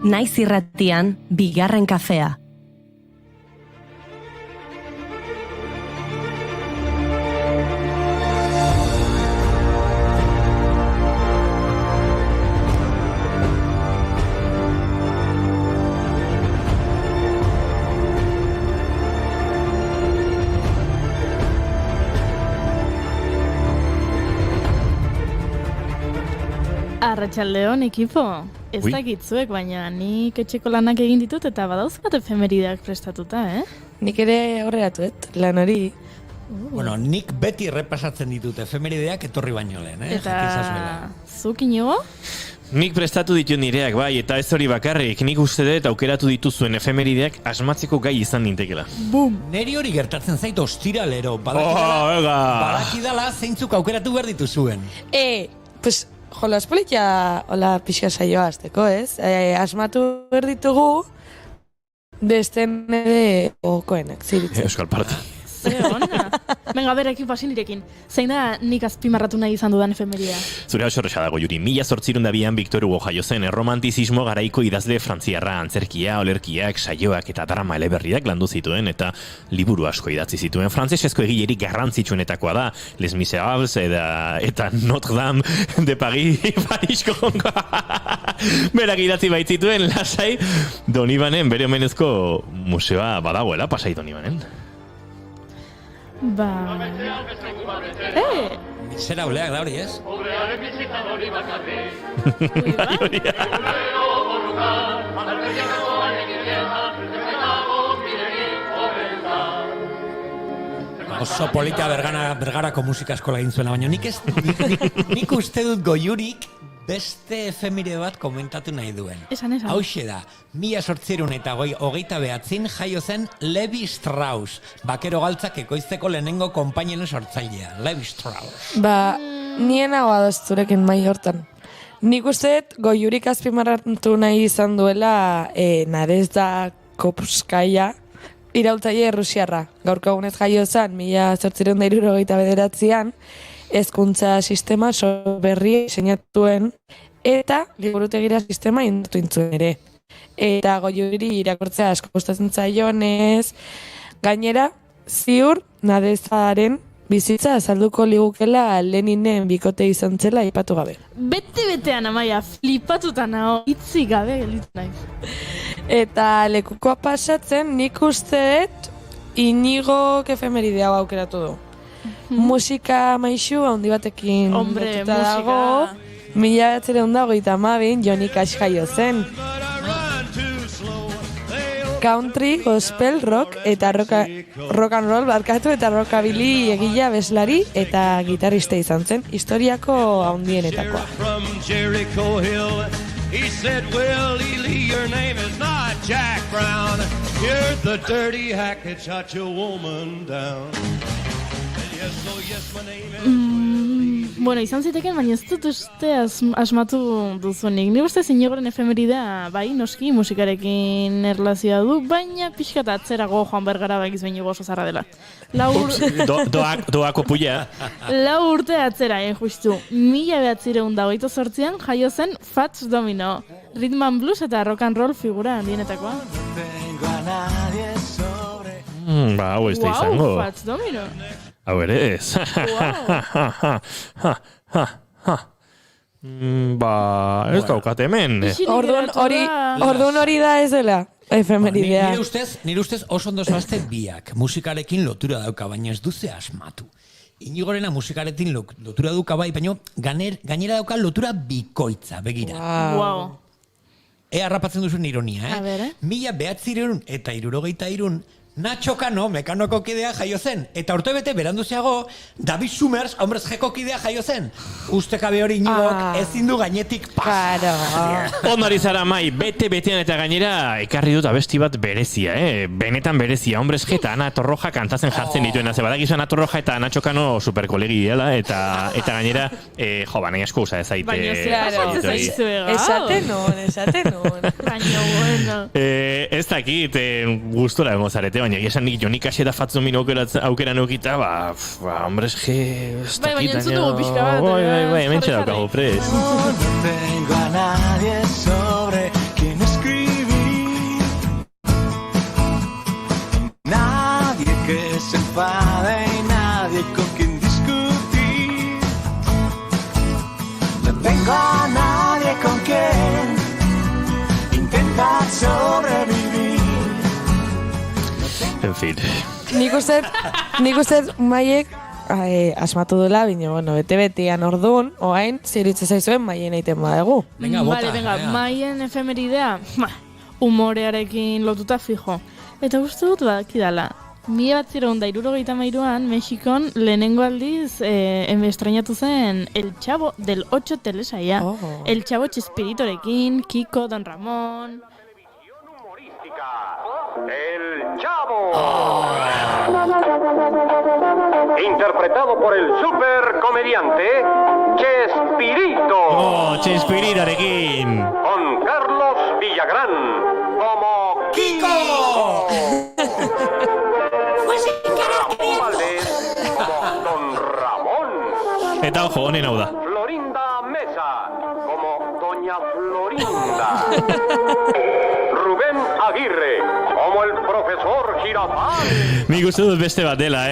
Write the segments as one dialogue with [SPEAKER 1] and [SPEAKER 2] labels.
[SPEAKER 1] Naiz irratian, bigarren kafea.
[SPEAKER 2] Arratsaldeon, ekipo. Ez dakit zuek, baina nik etxeko lanak egin ditut eta badauzkat efemerideak prestatuta,
[SPEAKER 3] Nik ere horreatuet, lan hori.
[SPEAKER 4] Bueno, nik beti errepasatzen ditut efemerideak etorri baino lehen,
[SPEAKER 2] Eta zuk Inigo?
[SPEAKER 5] Nik prestatu ditu nireak, bai, eta ez hori bakarrik, nik uste dut aukeratu dituzuen efemerideak asmatzeko gai izan nintekela.
[SPEAKER 4] Bum! Neri hori gertatzen zait ostiralero, badakidala zeintzuk aukeratu behar dituzuen.
[SPEAKER 3] Pues, jolas politia, hola pixka saioa azteko, ez? Asmatu behar ditugu, desten ere okoenak, ziritzen.
[SPEAKER 5] Euskal Parti.
[SPEAKER 2] Ze ona. Venga, bera ekipo hasi nirekin. Zein da nik azpimarratu nahi izan dudan efemeria?
[SPEAKER 5] Zure hau sorresa dago, Juri. 1802an Victor Hugo jaio zen, erromantizismo garaiko idazle frantziarra, antzerkia, olerkiak, saioak eta drama eleberriak landu zituen eta liburu asko idatzi zituen. Frantsesezko egilerik garrantzitsuenetakoa da, Les Miserables eta Notre Dame de Paris, Parisko jongo. Berak idatzi baitzituen, lasai, Donibanen bere omenezko museoa badagoela, pasai Donibanen.
[SPEAKER 2] Ba...
[SPEAKER 4] Miserableak da hori, ez? Oso polita Bergarako musika eskola egin zuena, baina nik uste dut Goiurik beste efemide bat komentatu nahi duen.
[SPEAKER 2] Esan.
[SPEAKER 4] Hauxe da, 1829 jaio zen Levi Strauss, bakero galtzak ekoizteko lehenengo konpainien sortzailea, Levi Strauss.
[SPEAKER 3] Ba, nien hau adosturekin mai hortan. Nik uste Goiurik azpimarratu nahi izan duela Nadezhda Kopskaia, iraultzaile Rusiarra. Gaurko egunez jaio zen, 1879an, hezkuntza sistema berri diseinatuen eta liburutegira sistema indatu intzuen ere. Eta Goiuri irakurtzea asko gustatzen zaionez, gainera, ziur Nadezhdaren bizitza azalduko ligukela Leninen bikote izan zela aipatu gabe.
[SPEAKER 2] Bete-betean, Amaia, flipatuta nago, hitzik gabe gelitu naiz.
[SPEAKER 3] Eta lekukoa pasatzen, nik uste dut Inigo efemeride hau aukeratu du. Musika maixu handi batekin lotuta dago, 1922 Johnny Cash jaio zen. Country, gospel, rock eta rock and roll barkatu eta rockabilly egila beslari eta gitarrista izan zen, historiako handienetakoa. He said, well, Ely, your name is not Jack Brown. You're the dirty hack that shot your woman down.
[SPEAKER 2] Bueno, izan ziteken, baina ez dut uste asmatu duzunik. Ni uste Inigoren efemeridea, bai, noski, musikarekin erlazioa du, baina pixka eta atzerago Joan Bergara bakiz Inigo oso zarra dela.
[SPEAKER 5] Doako puia.
[SPEAKER 2] 4 urte atzera, justu. 1928an jaio zen Fats Domino, rhythm and blues eta rock and roll figura handienetakoa.
[SPEAKER 5] Ba, hau ez da izango.
[SPEAKER 2] Wow, Fats Domino.
[SPEAKER 5] Hau ere ez. Ba, ez daukat hemen.
[SPEAKER 3] Orduan hori da ez dela, efemeridea.
[SPEAKER 4] Nire ustez oso ondo zoazte biak. Musikarekin lotura dauka, baina ez duze asmatu. Inigorena musikarekin lotura dauka bai, baina gainera dauka lotura bikoitza, begira.
[SPEAKER 2] Wow.
[SPEAKER 4] Ea harrapatzen duzun ironia,
[SPEAKER 2] A ver,
[SPEAKER 4] 1973 Nacho Cano, mekanoko kidea jaio zen. Eta urtebete beranduzeago, David Summers, hombres jeko kidea jaio zen. Ustekabe hori Inigok ezin du gainetik pasa.
[SPEAKER 5] Ondari zara, Mai, bete-betean eta gainera ekarri dut abesti bat berezia, benetan berezia. Hombres jeta Ana Torroja kantatzen jartzen dituen. Badak Ana Torroja eta Nacho Cano superkolegi dela, eta gainera, nahi asko usa ezait.
[SPEAKER 2] Baina
[SPEAKER 3] esaten non.
[SPEAKER 2] Baina bueno.
[SPEAKER 5] Ez dakit, gustora dengo zarete, baina esan nik Johnny Cash eta Fats Domino aukera neukita, hombres ge...
[SPEAKER 2] Bai, baina entzutugu pixka bat.
[SPEAKER 5] Bai, mentxe daukago, prez.
[SPEAKER 6] No tengo a nadie sobre quien escribir.
[SPEAKER 5] Fit.
[SPEAKER 3] Nik uste Maiek asmatu duela, bine, bueno, bete-betean orduan, oain, ziritze zaizuen Maien egiten badegu.
[SPEAKER 4] Venga, bota.
[SPEAKER 2] Vale, venga, Maien efemeridea, humorearekin lotuta fijo. Eta uste dut badakidala. 1973an Mexikon lehenengo aldiz estrenatu zen El Chavo del 8 telesaia.
[SPEAKER 3] Oh.
[SPEAKER 2] El Chavo Chespiritorekin, Kiko, Don Ramón.
[SPEAKER 6] El Chavo. Interpretado por el supercomediante Chespirito.
[SPEAKER 5] Oh, Chespiritorekin.
[SPEAKER 6] Con Carlos Villagrán como Kiko. Ramón Valdés como Don Ramón.
[SPEAKER 5] Eta ojo, honen hau da.
[SPEAKER 6] Florinda Mesa como Doña Florinda. Rubén Aguirre como el profesor Girafal.
[SPEAKER 5] Nik uste dut beste bat dela,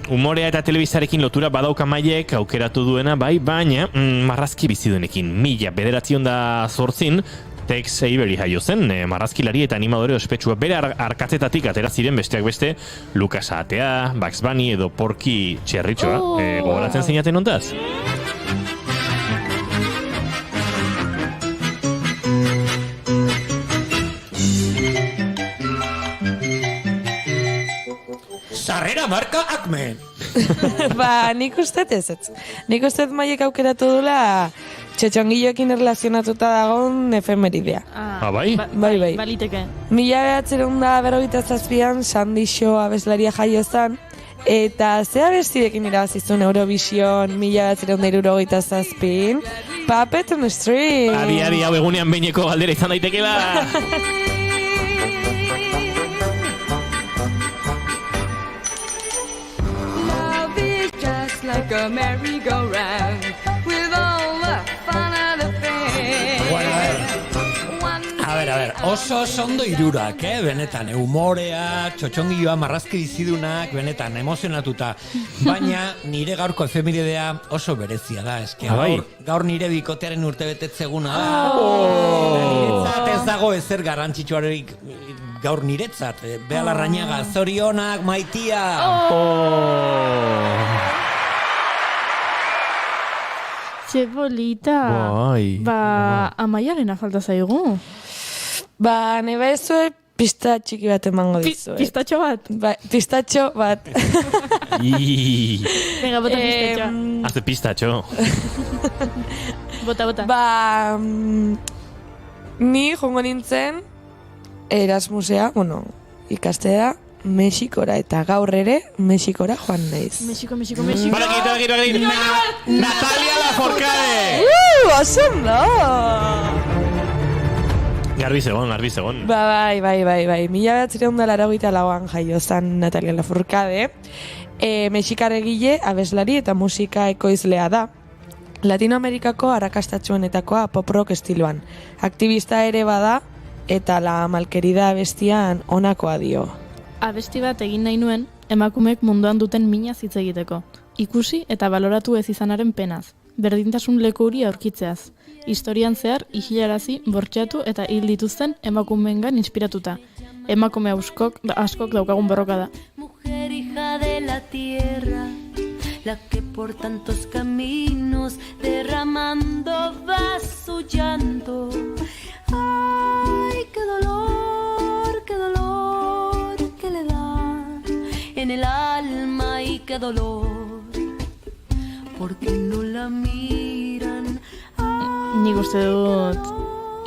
[SPEAKER 5] Humorea eta telebistarekin lotura badauka Maiek aukeratu duena, bai, baina marrazki bizidunekin. 1908 Tex Avery jaio zen, marrazkilari eta animadore ospetsua bere arkatzetatik atera ziren besteak beste Lucas Atea, Bugs Bunny edo Porky Txerritxoa. Gogoratzen zeinaten ontaz?
[SPEAKER 4] Sarrera marka Acme.
[SPEAKER 3] Nik uste ez. Nik uste Maiek aukeratu dula txotxongiloekin erlazionatuta dagoen efemeridea.
[SPEAKER 5] Bai?
[SPEAKER 3] Bai.
[SPEAKER 2] Baliteke.
[SPEAKER 3] 1997an Sandy Shaw abeslaria jaio zen, eta ze abestirekin irabazizun Eurovision 1977? Puppet on the String.
[SPEAKER 5] Adi, hau egunean behineko galdera izan daitekela.
[SPEAKER 7] Like a merry-go-round with all the fun of the fair.
[SPEAKER 4] A ver, oso ondo irurak, benetan, humorea, txotxongioa, marrazki bizidunak, benetan, emozionatuta. Baina nire gaurko efemeridea oso berezia da, eske gaur nire bikotearen urtebetetzeguna da. Niretzat ez dago ezer garrantzitsuarik gaur niretzat. Bea Larrañaga, zorionak, maitia!
[SPEAKER 2] Che bolita.
[SPEAKER 5] Bai.
[SPEAKER 2] Amaiarena falta zaigu.
[SPEAKER 3] Neba ezue pista txiki bat emango dizu.
[SPEAKER 2] Pistatxo bat?
[SPEAKER 3] Pistatxo bat.
[SPEAKER 2] Venga, bota pistatxoa.
[SPEAKER 5] Hazte pistatxo.
[SPEAKER 2] Bota.
[SPEAKER 3] Ni jongo nintzen Erasmusea, ikastera, Mexikora, eta gaur ere Mexikora joan naiz.
[SPEAKER 2] Mexiko.
[SPEAKER 5] Badakit. Natalia Lafourcade!
[SPEAKER 3] Oso
[SPEAKER 5] Garbi zegon.
[SPEAKER 3] Bai. 1984an jaio zen Natalia Lafourcade. Mexikar egile, abeslari eta musika ekoizlea da. Latinoamerikako arrakastatsuenetakoa pop rock estiloan. Aktivista ere bada eta La Malquerida abestian honakoa dio.
[SPEAKER 2] Abesti bat egin nahi nuen, emakumeek munduan duten minaz hitz egiteko. Ikusi eta baloratu ez izanaren penaz. Berdintasun leku hori aurkitzeaz. Historian zehar, isilarazi, bortxatu eta hil dituzten emakumeengan inspiratuta. Emakume askok daukagun borroka da.
[SPEAKER 7] Mujer hija de la tierra, la que por tantos caminos derramando va su llanto. Ay, qué dolor que le da en el alma y qué dolor, porque no la miran.
[SPEAKER 2] Nik uste dut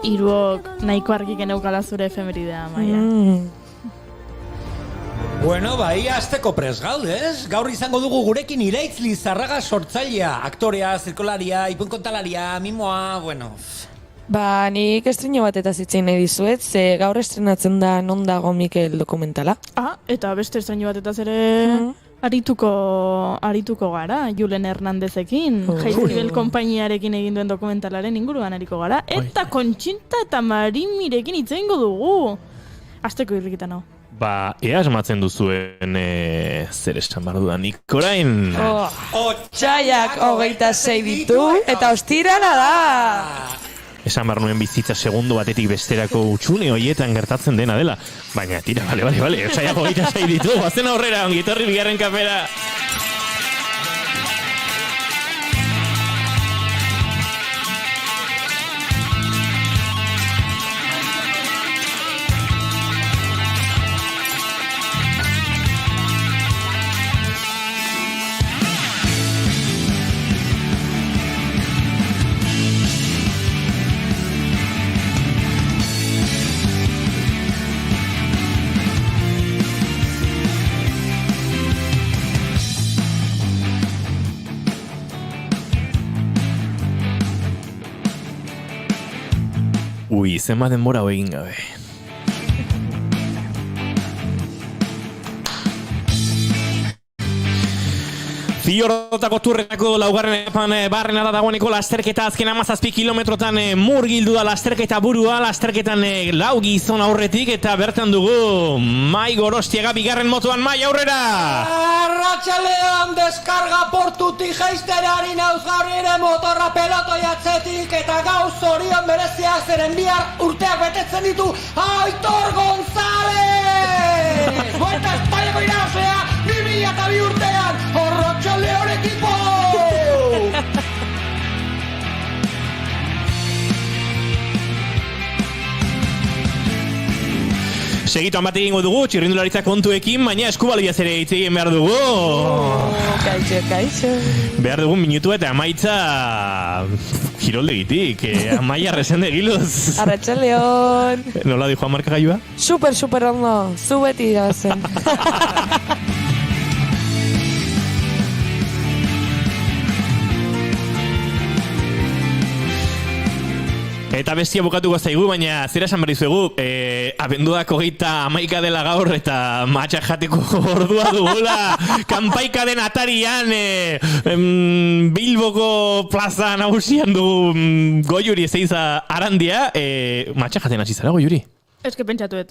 [SPEAKER 2] hiruok nahiko argi geneukala zure efemeridea, Maia.
[SPEAKER 4] Bueno, bai, azteko prest gaudez. Gaur izango dugu gurekin Iraitz Lizarraga sortzailea, aktorea, zirkolaria, ipuinkontalaria, mimoa, bueno.
[SPEAKER 3] Nik estreno bat eta zitzen nahi dizuet, ze gaur estrenatzen da Non dago Mikel dokumentala.
[SPEAKER 2] Eta beste estreno bat eta zere arituko gara, Julen Hernandezekin, Jaizkibel konpainiarekin egin duen dokumentalaren inguruan ariko gara, eta Kontxinta eta Marimirekin hitz egingo dugu. Asteko irrikitan hau.
[SPEAKER 5] Ea asmatzen duzuen zer esan behar dudanik orain.
[SPEAKER 3] Otsaiak 26 ditu, eta ostirala da!
[SPEAKER 5] esan behar nuen bizitza segundo batetik besterako utxune hoietan gertatzen dena dela. Baina, tira, bale, osaiak 26 ditu, bazen aurrera, ongitorri bigarren kafera. Ui, zenbat denbora hau egin gabe. Ziordotako turretako laugarren epan barrena da dagoeneko lasterketa azken 17 kilometrotan murgildu da lasterketa burua, lasterketan lau gizon aurretik eta bertan dugu Mai Gorostiaga bigarren motoan. Mai, aurrera!
[SPEAKER 8] Arratxalean deskarga portutik jaisterari nauz gaur ere motorra pelotoi atzetik eta gauz zorion bereziak zeren bihar urteak betetzen ditu Aitor González! Vuelta Espainiako irabazlea 2002 urtean, Arratxaleon ekipo!
[SPEAKER 5] Segituan bat egingo dugu, txirrindularitza kontuekin, baina eskubaloiaz ere hitz egin behar dugu.
[SPEAKER 3] Kaixo.
[SPEAKER 5] Behar dugu minutu eta amaitza kiroldegitik, Amaia Resendegiluz.
[SPEAKER 3] Arratxaleon.
[SPEAKER 5] Nola dijo marka gailua?
[SPEAKER 3] Super ondo, zu beti irabazen.
[SPEAKER 5] Eta bestia bukatuko zaigu, baina zera esan behar dizuegu, abenduak 31 dela gaur eta matxak jateko ordua dugula, kanpaika den atarian, Bilboko plaza nagusian dugu Goiuri ezeiza Arandia, matxak jaten hasi zara, Goiuri?
[SPEAKER 2] Ez que pentsatuet.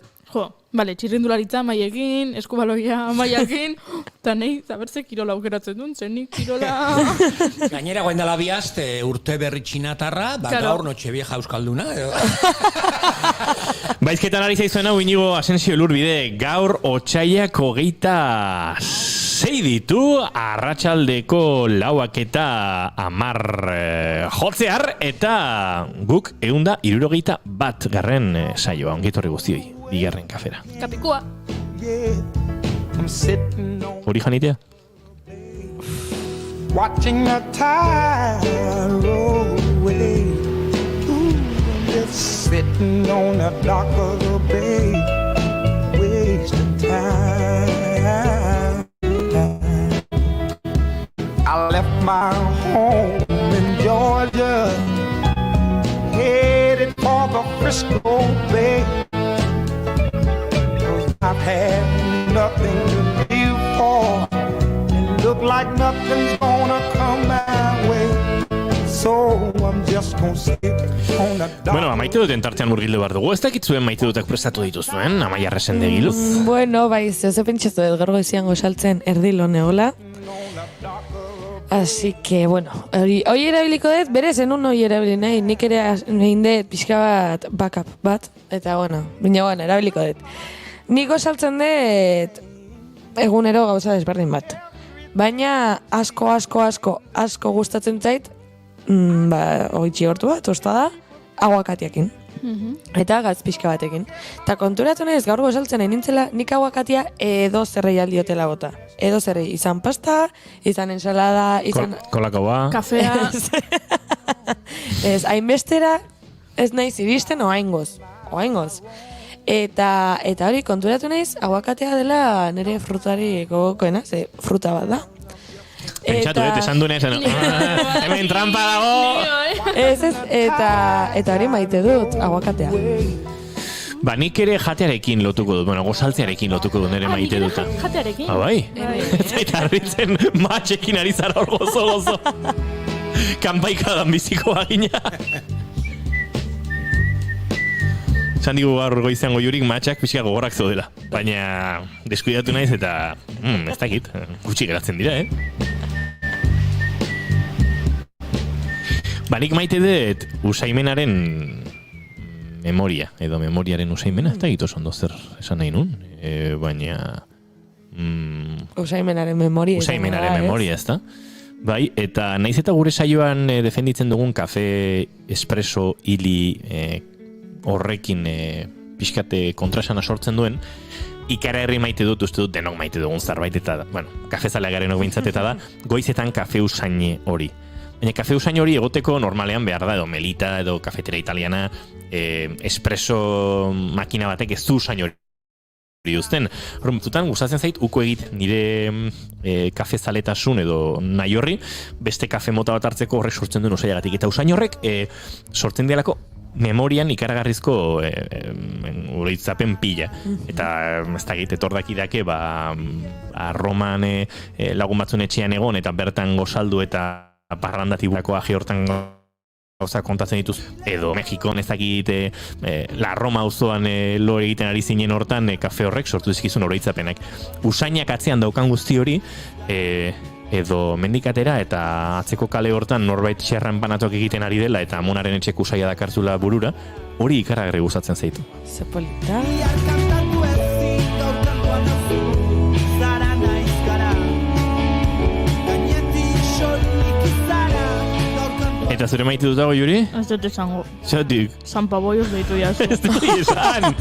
[SPEAKER 2] Bale, txirrindularitza maiekin, eskubaloia maiekin, eta nahi, zabertze kirola aukeratzen duen, zenik kirola...
[SPEAKER 4] Gainera, guain dela bihazte urte berri txinatarra, gaur notxe vieja euskalduna.
[SPEAKER 5] Baizketan ari zaizuena, Inigo Asensio Elurbide, gaur otsailak 26 ditu, arratsaldeko 4 eta 10 jotzear, eta guk 161 garren saioa, ongitorri guztioi. Bigarren kafera.
[SPEAKER 2] Kapikua.
[SPEAKER 5] Hori janitea?
[SPEAKER 9] Watching the tide roll away. Ooh, I'm just sitting on the dock of the bay, wasting time. I left my home in Georgia, headed for the Frisco Bay. I've had nothing to live for. It look like nothing's gonna come my way. So I'm just gonna sit on the dock.
[SPEAKER 5] Bueno, maite duten tartean murgildu behar dugu. Ez dakit zuen maite dutak prestatu dituzuen, Amaia Resendegiluz.
[SPEAKER 3] Bueno, bai, ze pentsatu dut gaur goizian gosaltzen erdilo neola. Así que, bueno, hoi erabiliko dut, bere zenun hoi erabili nahi, nik ere egin dut pixka bat backup bat, eta bueno, erabiliko dut. Nik gosaltzen dut egunero gauza desberdin bat. Baina asko gustatzen zait, oitxi hortu bat, tostada, aguakatiakin. Eta gaz pixka batekin. Eta konturatu nahiz gaur gozaltzen nahi nintzela, nik aguakatia edo zerrei aldiotela bota. Edo zerrei, izan pasta, izan ensalada, izan...
[SPEAKER 5] Kolakoa.
[SPEAKER 2] Kafea.
[SPEAKER 3] Ez, hainbestera ez nahiz iristen oaingoz. Eta hori konturatu nahiz, aguakatea dela nire frutari gogokoena, ze fruta bat da.
[SPEAKER 5] Pentsatu, esan duen esan, hemen trampa dago!
[SPEAKER 3] Eta hori maite dut, aguakatea.
[SPEAKER 5] Ba, nik ere jatearekin lotuko dut, gozaltzearekin lotuko dut nire maite duta.
[SPEAKER 2] Jatearekin?
[SPEAKER 5] Bai? Eta harritzen matxekin ari zara hor gozo. Kanpaikadan biziko bagina. Esan digu gaur goizean Goiurik matxak pixka gogorrak zaudela. Baina deskuidatu naiz eta ez dakit, gutxi geratzen dira, Nik maite dut usaimenaren memoria, edo memoriaren usaimena, eta egito ondo zer esan nahi nun, baina...
[SPEAKER 3] Usaimenaren memoria.
[SPEAKER 5] Usaimenaren memoria, ez da? Bai, eta naiz eta gure saioan defenditzen dugun kafe espresso hili horrekin pixkate kontrasana sortzen duen, ikara herri maite dut, uste dut denok maite dugun zerbait, eta, bueno, kafezalea garenok behintzat eta da, goizetan kafe usaine hori. Baina kafe usain hori egoteko normalean behar da, edo melita, edo kafetera italiana, espresso makina batek ez du usain hori uzten. Horretutan, gustatzen zait, uko egit nire kafe zaletasun edo nahi horri, beste kafe mota bat hartzeko horrek sortzen duen usaiagatik. Eta usain horrek sortzen dialako memorian ikaragarrizko oroitzapen pila. Eta ez da egite tordakidake, Roman lagun batzun etxean egon, eta bertan gozaldu eta parrandatibako aje hortan gauza kontatzen dituz, edo Mexikon ez dakit La Roma auzoan lo egiten ari zinen hortan kafe horrek sortu dizkizun oroitzapenak. Usainak atzean daukan guzti hori edo mendikatera eta atzeko kale hortan norbait xerran banatuak egiten ari dela eta amonaren etxeko usaia dakartzula burura, hori ikaragarri gustatzen zaitu.
[SPEAKER 3] Zepolita.
[SPEAKER 5] Eta zure maite dutago, Juri?
[SPEAKER 2] Ez dut esango.
[SPEAKER 5] Zatik?
[SPEAKER 2] San Paboios deitu jazu.
[SPEAKER 5] Ez dut esan!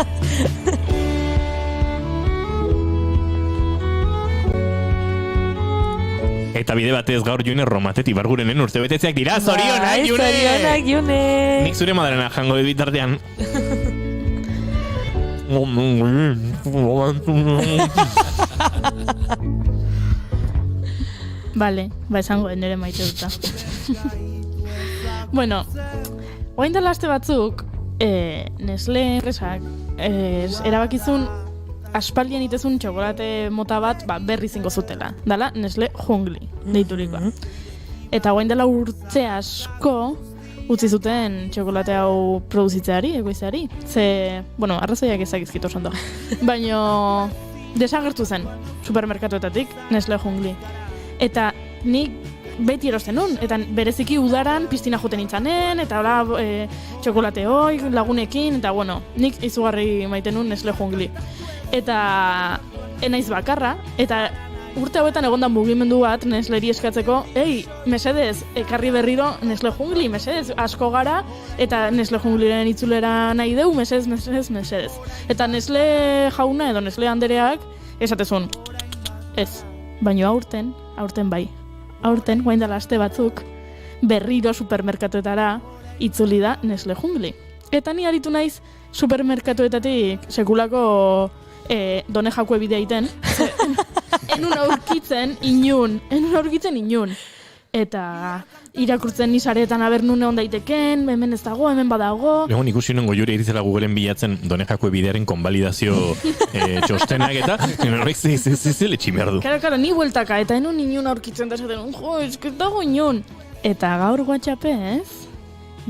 [SPEAKER 5] Eta bide batez gaur June Romatet Ibargurenen urtebetetzeak dira. Zorionak, June!
[SPEAKER 3] Zorionak, June!
[SPEAKER 5] Nik zure madarena jango dut bitartean.
[SPEAKER 2] Vale, esango den ere maite duta. Bueno, oain dela aste batzuk, Nestle enpresak erabakizun aspaldian itezun txokolate mota bat berri zingo zutela. Dala, Nestle Jungli, deiturikoa. Eta oain dela urte asko utzi zuten txokolate hau produzitzeari, egoizeari. Bueno, arrazoiak ezagizkit oso ondo. Baina desagertu zen supermerkatuetatik Nestle Jungli. Eta nik beti erosten nun, eta bereziki udaran piztina joten nintzanen, eta hola txokolate hoi, lagunekin, eta bueno, nik izugarri maiten nun Nestle Jungli. Eta enaiz bakarra, eta urte hauetan egonda mugimendu bat Nestleri eskatzeko, mesedez, ekarri berriro Nestle Jungli, mesedez, asko gara, eta Nestle Jungliren itzulera nahi deu, mesedez. Eta Nestle jauna edo Nestle andereak esatezun, ez, baino aurten bai. Aurten, guain dela aste batzuk, berriro supermerkatuetara itzuli da Nestle Jungli. Eta ni aritu naiz supermerkatuetatik sekulako done jakue bidea iten. Enun aurkitzen inun. Eta irakurtzen nisaretan aber nune hon daiteken, hemen ez dago, hemen badago.
[SPEAKER 5] Egon ikusi nuen Goiuri erizela Googleen bilatzen done jakue bidearen konbalidazio txostenak eta horrek zele tximehar du.
[SPEAKER 2] Karo, ni bueltaka, eta enun inun aurkitzen da esaten, ez dago inun. Eta gaur WhatsAppez,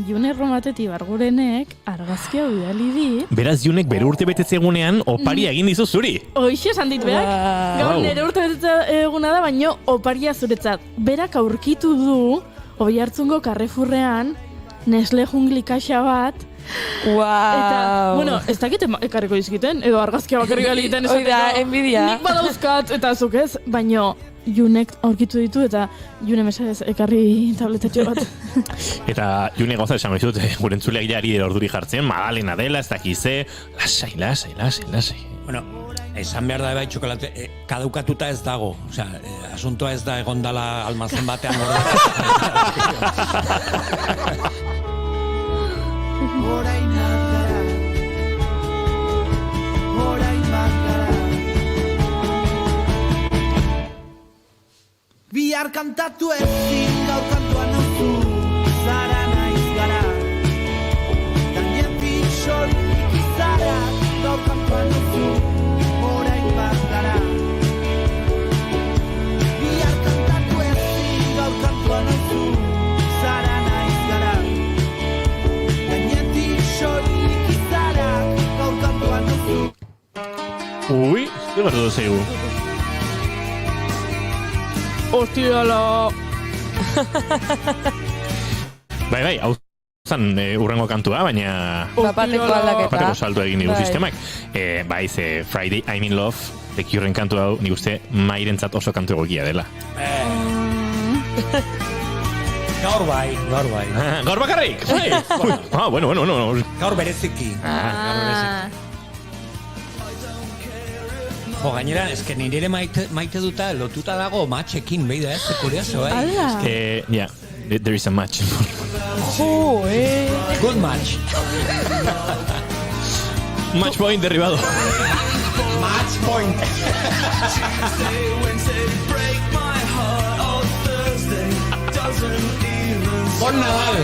[SPEAKER 2] June Romatet Ibargurenek argazkia bidali dit.
[SPEAKER 5] Beraz, Junek bere urte betetze egunean oparia egin dizu zuri.
[SPEAKER 2] Hoxe esan dit berak. Gaur nire urte betetze eguna da, baino oparia zuretzat. Berak aurkitu du, Oiartzungo Carrefourrean, Nestle Jungli kaxa bat. Eta, bueno, ez dakit ekarriko izkiten, edo argazkia bakarrik egiten esateko.
[SPEAKER 3] Oida, envidia.
[SPEAKER 2] Nik badauzkat, eta zuk ez, baino Junek aurkitu ditu eta June mesedez ekarri tabletetxo bat.
[SPEAKER 5] Eta June gauza esango dizut, gure entzuleak jari orduri jartzen, Madalena dela, ez dakize, lasai.
[SPEAKER 4] Bueno, esan behar da bai txokolate, kadukatuta ez dago. Osea, asuntoa ez da egondala almazen batean
[SPEAKER 8] Bihar kantatu ezin, gau kantuan nauzu, zara naiz gara. Gainen fitxorik izara, gau kantuan nauzu, orain bat gara. Bihar kantatu ezin, gau kantuan nauzu, zara naiz gara. Gainen fitxorik izara, gau kantuan nauzu.
[SPEAKER 5] Ui, zer gertu zaigu?
[SPEAKER 2] Hostiala!
[SPEAKER 5] Bai, hau zan urrengo kantua, baina
[SPEAKER 3] Zapateko aldaketa.
[SPEAKER 5] bateko salto egin digu
[SPEAKER 3] Bai.
[SPEAKER 5] sistemak. Bai, ze Friday I'm in Love, The Curen kantu hau, nik uste mairentzat oso kantu egokia dela.
[SPEAKER 4] Gaur bai.
[SPEAKER 5] Gaur bakarrik! Bai. Bueno.
[SPEAKER 4] Gaur bereziki. Jo, gainera, eske nire ere maite duta lotuta dago matxekin, beida, ez? Kurioso,
[SPEAKER 2] Ala.
[SPEAKER 5] Yeah, there is a match.
[SPEAKER 3] Jo,
[SPEAKER 4] Good match.
[SPEAKER 5] Match point derribado.
[SPEAKER 4] Match point. Bon Nadal.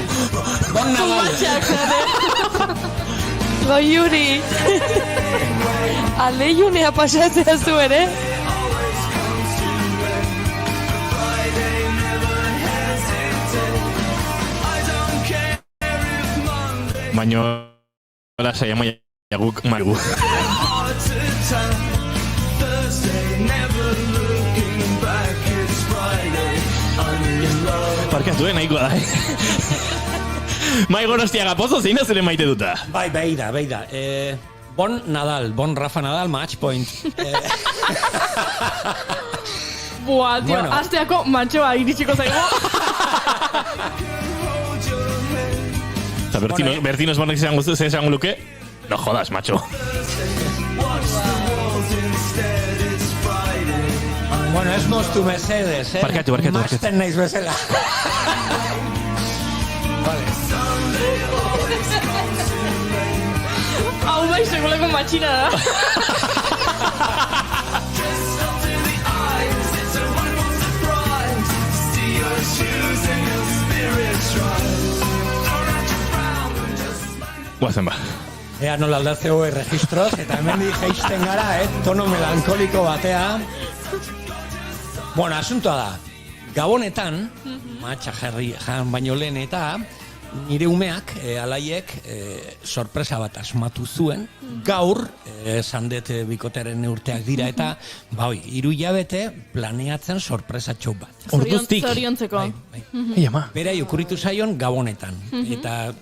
[SPEAKER 3] Goiuri. Aleiunea pasatzea zu ere.
[SPEAKER 5] Baina hola saiamo jaguk margu. Parkatu, nahikoa da, Mai Gorostiaga pozo zein da zure maite duta.
[SPEAKER 4] Bai, beida. Bon Nadal, bon Rafa Nadal, match point.
[SPEAKER 2] Buah, tio,
[SPEAKER 4] Bueno.
[SPEAKER 2] asteako matxoa iritsiko zaigu.
[SPEAKER 5] Eta Bertinos Barnek zesango luke, no jodas, macho.
[SPEAKER 4] Bueno, ez moztu mesedes,
[SPEAKER 5] Barkatu.
[SPEAKER 4] Mazten naiz bezala.
[SPEAKER 2] Hau bai, seguleko matxina da.
[SPEAKER 5] Guazen ba.
[SPEAKER 4] Ea nola aldatzeo registroz, eta hemen jaisten gara, tono melankoliko batea. Bueno, asuntoa da, Gabonetan, matxa jan baino lehen eta nire umeak, alaiek, sorpresa bat asmatu zuen. Gaur, sandet bikotearen urteak dira eta, 3 hilabete planeatzen sorpresatxo bat.
[SPEAKER 5] Orduztik.
[SPEAKER 2] Zoriontzeko.
[SPEAKER 5] Ei, ama.
[SPEAKER 4] Bera okurritu zaion Gabonetan. Eta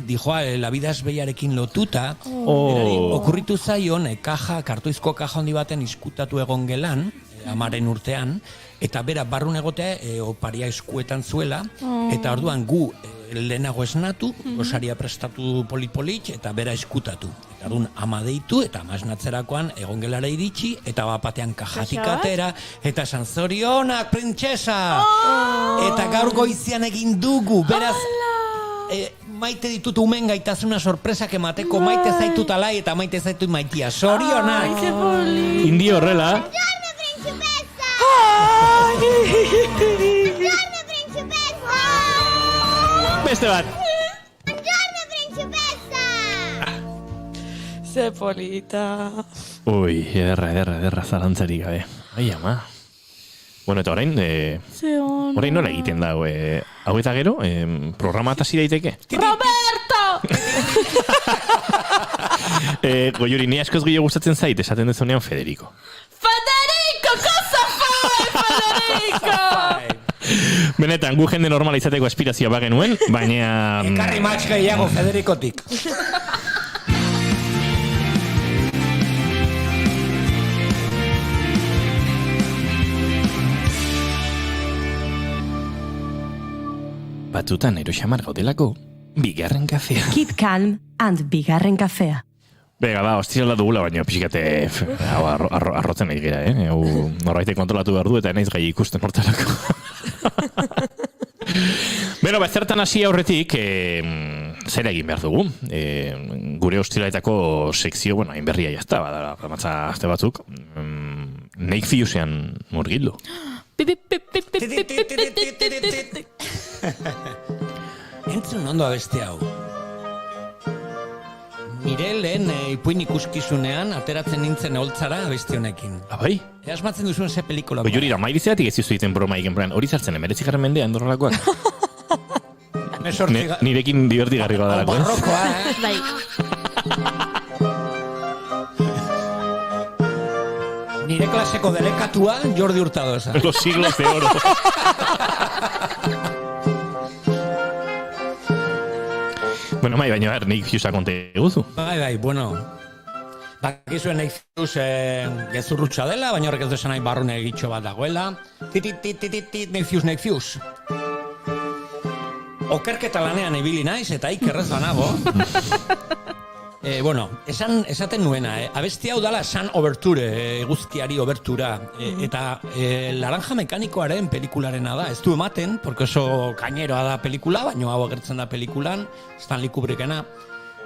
[SPEAKER 4] dijoa, la vida es bellarekin lotuta, berari okurritu zaion, kartoizko kaja handi baten iskutatu egon gelan, amaren urtean, eta bera barrun egotea oparia eskuetan zuela, eta orduan gu lehenago esnatu, gosaria prestatu polit, eta bera eskutatu. Eta orduan ama deitu, eta ama esnatzerakoan egon gelara iritsi, eta bapatean kajatik atera, eta esan zorionak, printzesa! Eta gaur goizian egin dugu, beraz, maite ditut umen gaitasuna sorpresak emateko, maite zaitut alai eta maite zaitut maitia. Sorionak!
[SPEAKER 5] Indio horrela. Beste bat.
[SPEAKER 3] Ze polita.
[SPEAKER 5] Ui, ederra, zalantzarik gabe. Ai, ama. Bueno, eta orain, orain nola egiten da, hau eta gero, programa hasi daiteke?
[SPEAKER 2] Roberto!
[SPEAKER 5] Goiuri, ni askoz gehiago gustatzen zait, esaten dezunean Federico.
[SPEAKER 2] Federico, cosa fai, Federico!
[SPEAKER 5] Benetan, gu jende normala izateko aspirazioa bagenuen, baina...
[SPEAKER 4] Ekarri match gehiago Federicotik.
[SPEAKER 5] Batzutan eroxamar gaudelako, bigarren kafea.
[SPEAKER 1] Keep calm and bigarren kafea.
[SPEAKER 5] Bega, ba, hostilala dugula, baina pixkate arrotzen nahi gira, Hau norbaitek kontrolatu behar du eta naiz gai ikusten hortarako. Beno, zertan hasi aurretik, zer egin behar dugu. Gure hostilaetako sekzio, bueno, hain berria jazta, badara, matza azte batzuk. Neik Fiusean murgildu.
[SPEAKER 4] Entzun ondo abeste hau. Nire lehen ipuin ikuskizunean ateratzen nintzen holtzara abeste honekin.
[SPEAKER 5] Abai?
[SPEAKER 4] Asmatzen duzuen ze pelikula.
[SPEAKER 5] Juri, mairizeatik ez izu egiten broma egin hori zartzen, 19. mendean dorralakoak. Nirekin divertigarrikoa darako.
[SPEAKER 4] Barrokoa,
[SPEAKER 2] Bai.
[SPEAKER 4] Nire klaseko delekatua Jordi Hurtado esan.
[SPEAKER 5] Los siglos de oro. Bueno, baina Nick Fusa konte guzu.
[SPEAKER 4] Bai, bueno. Bakizuen Nick Fuse gezurrutxa dela, baina horrek ez desan nahi barrune egitxo bat dagoela. Nick Fuse. Okerketa lanean ibili naiz eta ikerrez banago. Bueno, esaten nuena, abesti hau dala San Overture, eguzkiari obertura, eta Laranja Mekanikoaren pelikularena da, ez du ematen, porque oso kaineroa da pelikula, baina hau agertzen da pelikulan, Stanley Kubrickena,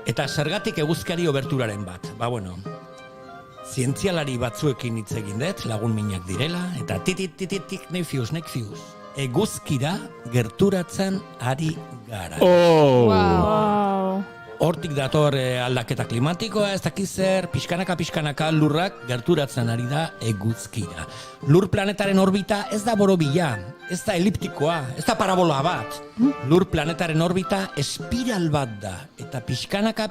[SPEAKER 4] eta zergatik eguzkiari oberturaren bat. Bueno, zientzialari batzuekin hitz egin dut, lagun minak direla, eta titit, nefius, eguzkira gerturatzen ari gara.
[SPEAKER 5] Oh!
[SPEAKER 2] Wow.
[SPEAKER 4] Hortik dator aldaketa klimatikoa, ez dakiz zer, pixkanaka lurrak gerturatzen ari da eguzkira. Lur planetaren orbita ez da borobila, ez da eliptikoa, ez da parabola bat. Lur planetaren orbita espiral bat da, eta pixkanaka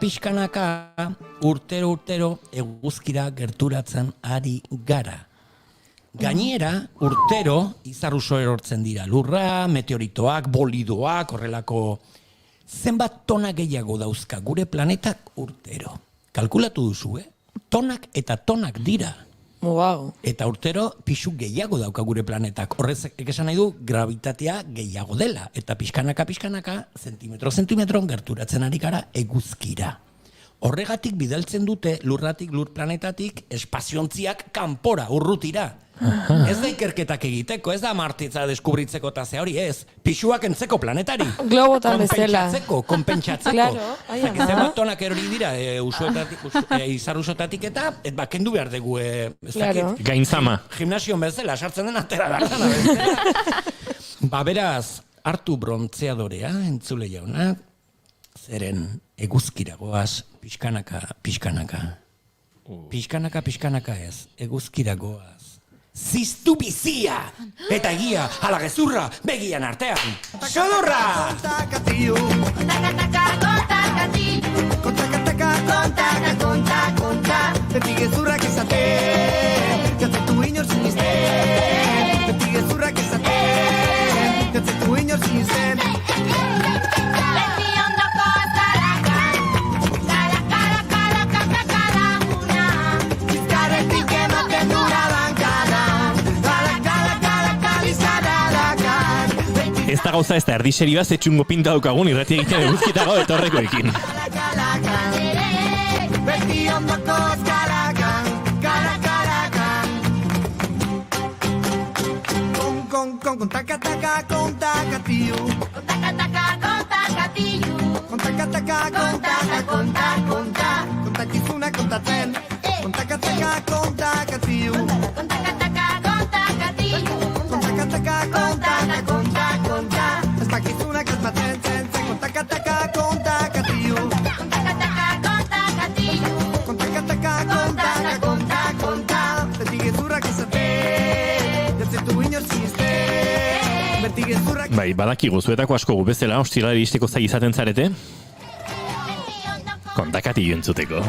[SPEAKER 4] urtero eguzkira gerturatzen ari gara. Gainera, urtero izarruso erortzen dira lurra, meteoritoak, bolidoak, horrelako zenbat tona gehiago dauzka gure planetak urtero. Kalkulatu duzu, Tonak eta tonak dira.
[SPEAKER 3] Wow.
[SPEAKER 4] Eta urtero pisu gehiago dauka gure planetak. Horrez esan nahi du gravitatea gehiago dela. Eta pixkanaka, zentimetro gerturatzen ari gara eguzkira. Horregatik bidaltzen dute lurratik, lur planetatik, espaziontziak kanpora, urrutira. Ez da ikerketak egiteko, ez da martitza deskubritzeko eta ze hori ez. Pixuak entzeko planetari.
[SPEAKER 3] Globotan bezala.
[SPEAKER 4] Konpentsatzeko.
[SPEAKER 3] Claro.
[SPEAKER 4] Zenbat tonak erori dira izarrusotatik eta kendu behar dugu.
[SPEAKER 3] Claro.
[SPEAKER 5] Gainzama.
[SPEAKER 4] Gimnasion bezala, sartzen den atera behar dana bezala. Beraz, hartu brontzeadorea, entzule jauna, zeren eguzkira goaz, pixkanaka. Pixkanaka ez, eguzkira goaz. Ziztu bizia! Eta egia, ala gezurra, begian artean. Sodurra!
[SPEAKER 8] Konta, beti gezurrak ezate, jatzetu inor sinisten. Beti gezurrak ezate, jatzetu inor sinisten. Beti ondoko azarakan, kala una, bizkarretik ematen dura bankada, kala izadarakan.
[SPEAKER 5] Ez da gauza ez da erdiserioa zetxungo pinta daukagun irrati egiten eguzkitago etorrekoekin.
[SPEAKER 8] Beti ondoko azarakan, kalakan. Kontakatio. Kontakizuna kontatzen. Kontakatio. Ez dakizunak ez baten zen. Kontakatio. Beti gezurrak ezate. Jatzetu inor sinisten. Beti gezurrak.
[SPEAKER 5] Bai, badakigu zuetako asko gu bezala, ostirala iristeko zai izaten zarete. Kontakati entzuteko.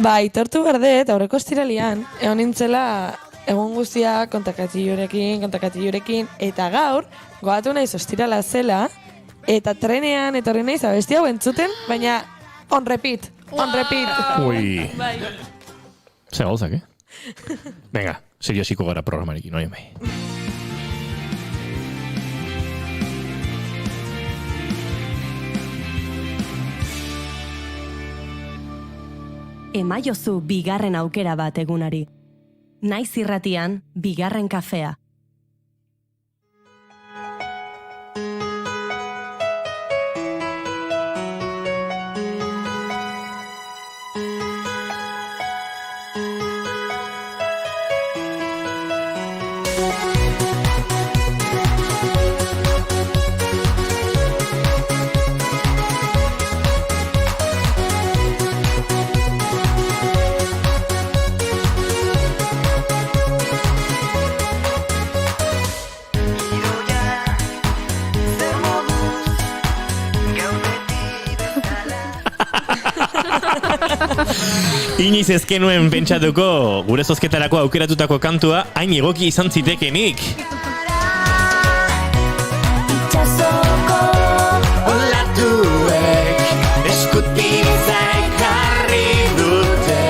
[SPEAKER 3] Bai, tortu berdet, aurreko estiralian, egon nintzela egun guztia kontakatiorekin, eta gaur, goatu naiz ostirala zela, eta trenean etorri naiz abesti hau entzuten, baina on repeat.
[SPEAKER 5] Ui. Zer gauzak, Venga, seriosiko gara programarekin, oien bai.
[SPEAKER 1] Emaiozu bigarren aukera bat egunari. Naiz irratian, bigarren kafea.
[SPEAKER 5] Iniz ezkenuen pentsatuko gure zozketarako aukeratutako kantua hain egoki izan zitekenik.
[SPEAKER 7] Itsasoko
[SPEAKER 5] olatuek eskutitzak jarri dute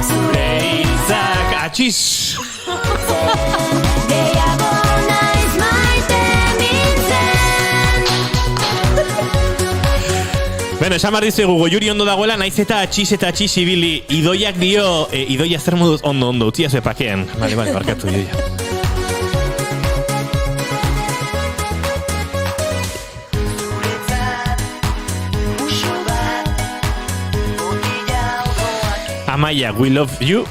[SPEAKER 5] zure hitzak atxiz.
[SPEAKER 7] gehiago naiz maite nintzen.
[SPEAKER 5] Bueno, esan behar dizuegu Goiuri ondo dagoela, naiz eta atxiz ibili. Idoiak dio, idoia zer moduz ondo, utzia zue pakean. Bale, barkatu idoia. Amaia, we love you,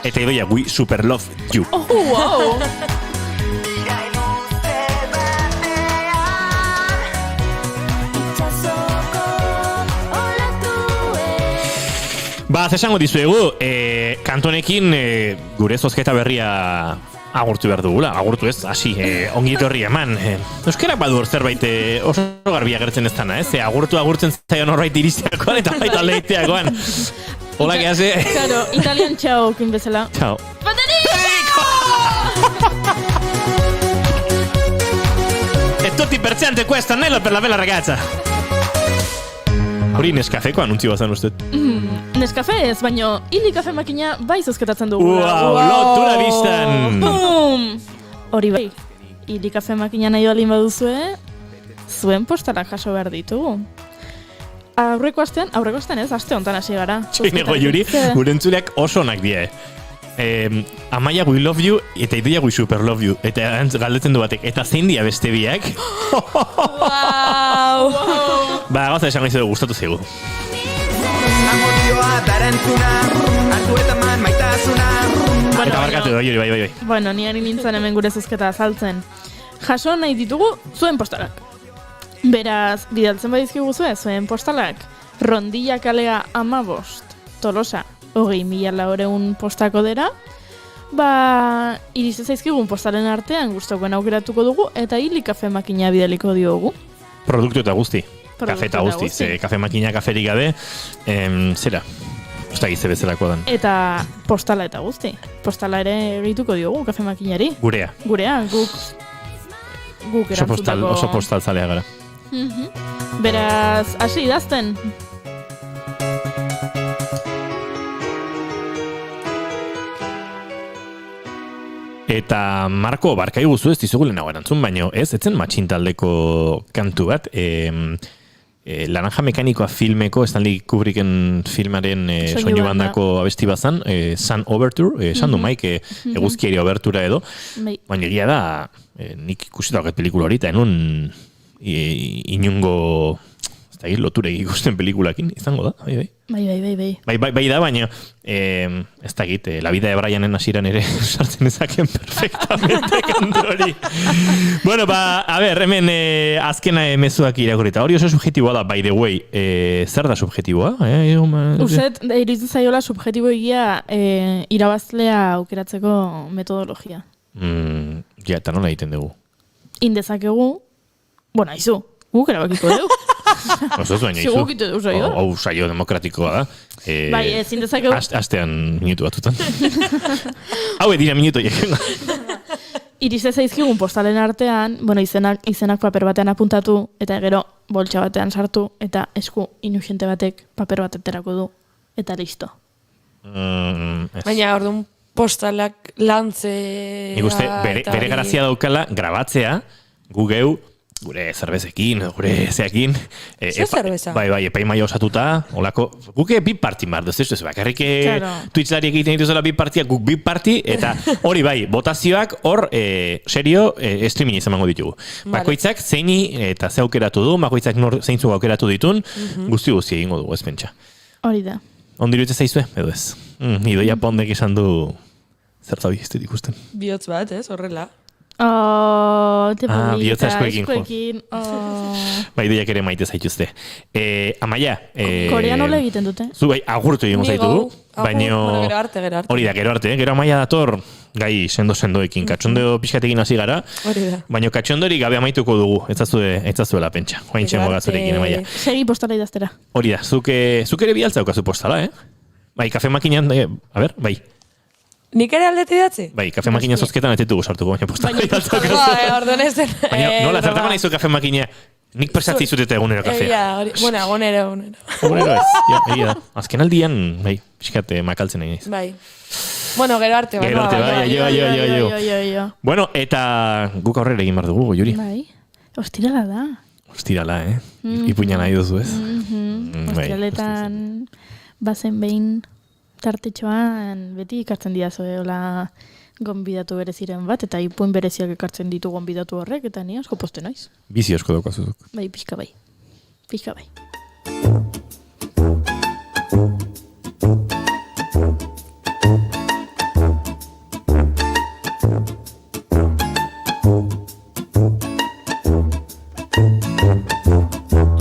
[SPEAKER 5] eta Idoia, we super love you.
[SPEAKER 2] Oh, wow!
[SPEAKER 5] Ba, zesango dizuegu, kantonekin gure zozketa berria agurtu behar dugula. Agurtu ez, hasi, ongi etorri eman. Euskarak badu zerbait oso garbi agertzen ez dana, ez? Agurtzen zaion horbait iristeakoan eta baita leiteakoan. Hola, ¿qué hace?
[SPEAKER 2] Claro, italian txau, kin bezala.
[SPEAKER 5] Txau. E tutti per cento questo anello per la bella ragazza. Hori Nescafeko anuntzio bazan uste.
[SPEAKER 2] Nescafe ez, baino Ili kafe makina bai zozketatzen dugu.
[SPEAKER 5] Wow, lotura biztan.
[SPEAKER 2] Hori bai, Ili kafe makina nahi balin baduzue, zuen postalak jaso behar ditugu. Aurreko astean ez, aste honetan hasi gara.
[SPEAKER 5] Txoine Goiuri, gure entzuleak oso onak die. Amaia, we love you, eta Idoia, we super love you. Eta galdetzen du batek, eta zein dia beste biak?
[SPEAKER 2] Wow!
[SPEAKER 5] Ba, gauza esango izudu gustatu zaigu. Eta barkatu, Goiuri, bai.
[SPEAKER 2] Bueno, ni ari nintzen hemen gure zuzketa azaltzen. Jaso nahi ditugu zuen postalak. Beraz, bidaltzen badizkigu zuen postalak. Rondilla kalea 15, Tolosa, 20.400 postako dera. Ba, irize zaizkigun postalen artean gustokoen aukeratuko dugu eta Ili kafe makina bidaliko diogu.
[SPEAKER 5] Produktu eta guzti. Kafe eta guzti. Kafe makina kaferik gabe, zera. Osta gize bezalako dan.
[SPEAKER 2] Eta postala eta guzti. Postala ere egituko diogu kafe makinari.
[SPEAKER 5] Gurea,
[SPEAKER 2] guk erantzutako.
[SPEAKER 5] oso postal zalea gara.
[SPEAKER 2] Beraz, hasi idazten.
[SPEAKER 5] Eta Marko, barkai guzu ez dizugu lehenago erantzun, baino ez, etzen matxintaldeko kantu bat. Laranja Mekanikoa filmeko, Stanley Kubricken filmaren soinu bandako abesti bazan, Sun Overture, esan du Mike, eguzkiari obertura edo. Baina egia da, nik ikusita aquest pelikula hori, eta enun inungo loturek ikusten pelikulakin, izango da, bai. Bai da, baina ez da egit, La vida de Brianen hasieran ere sartzen ezaken perfectamente kantori. Bueno, ba, a ber, hemen azkena mezuak irakurita. Hori oso subjetiboa da, by the way. Zer da subjetiboa?
[SPEAKER 2] Uzet, iruditzen zaiola subjetibo egia irabazlea aukeratzeko metodologia.
[SPEAKER 5] Ja, eta nola egiten dugu?
[SPEAKER 2] Indezakegu, bueno, aizu, guk erabakiko dugu.
[SPEAKER 5] Oso ez baina izu.
[SPEAKER 2] Zugukite du saio.
[SPEAKER 5] Hau saio demokratikoa da.
[SPEAKER 2] Bai, ezin dezakegu.
[SPEAKER 5] Astean minutu batutan. Hau dira minutoiek.
[SPEAKER 2] Irize zaizkigun postalen artean, bueno, izenak paper batean apuntatu, eta gero boltsa batean sartu, eta esku inusente batek paper bat aterako du, eta listo.
[SPEAKER 3] Baina, orduan postalak lantzea...
[SPEAKER 5] Nik uste, bere grazia daukala, grabatzea, gugeu, gure zerbezekin, gure zeakin.
[SPEAKER 3] Zer zerbeza?
[SPEAKER 5] Bai, epaimaia osatuta, olako, guke bi parti mar, ez bakarrik Twitchlariek egiten dituzela bi partiak, guk bi parti, eta hori bai, botazioak hor, serio, streaming izango ditugu. Bakoitzak zeini eta ze aukeratu du, bakoitzak zeintzuk aukeratu ditun, guzti egingo dugu, ez pentsa.
[SPEAKER 2] Hori da.
[SPEAKER 5] Ondiruetze zaizue, edo ez. Idoia Pondek esan du zertabi ez dut ikusten.
[SPEAKER 3] Bihotz bat, ez, horrela.
[SPEAKER 5] Bihotza askoekin. Bai, Idoiak ere maite zaituzte. Amaia.
[SPEAKER 2] Korea nola egiten dute?
[SPEAKER 5] Zu bai, agurtu egingo zaitugu. Baina...
[SPEAKER 3] Gero arte.
[SPEAKER 5] Hori da, gero arte. Gero Amaia dator gai sendo-sendoekin. Katxondo pixkatekin hasi gara,
[SPEAKER 3] Hori da.
[SPEAKER 5] baina katxondori gabe amaituko dugu, etzazuela pentsa. Joain txemo gazurekin, emaia.
[SPEAKER 2] Segi postala idaztera.
[SPEAKER 5] Hori da, zuk ere bialtza daukazu postala, Bai, kafe makinan, bai.
[SPEAKER 3] Nik ere aldeti datzi?
[SPEAKER 5] Bai, kafe makina zozketan etetugu sartuko, baina postala bialtza daukazu.
[SPEAKER 3] Orduan ez den.
[SPEAKER 5] Baina, nola, zertako nahi zu kafe makina? Nik presatzi zuteta egunero kafea.
[SPEAKER 3] Hori, bueno, egunero.
[SPEAKER 5] Egunero ez, egia da. Azken aldian, bai, pixkat makaltzen nahi naiz.
[SPEAKER 3] Bai. Bueno, gero arte, bai.
[SPEAKER 5] Gero arte, bai, jo. Bueno, eta guk aurrera egin behar dugu, Juri.
[SPEAKER 2] Bai, ostirala da.
[SPEAKER 5] Ostirala, Ipuina nahi duzu ez?
[SPEAKER 2] Ostiraletan bazen behin tartetxoan beti ikartzen diazue, hola gonbidatu bereziren bat, eta ipuin bereziak ekartzen ditu gonbidatu horrek, eta ni asko poste naiz.
[SPEAKER 5] Bizi asko daukazuzuk.
[SPEAKER 2] Bai, pixka bai.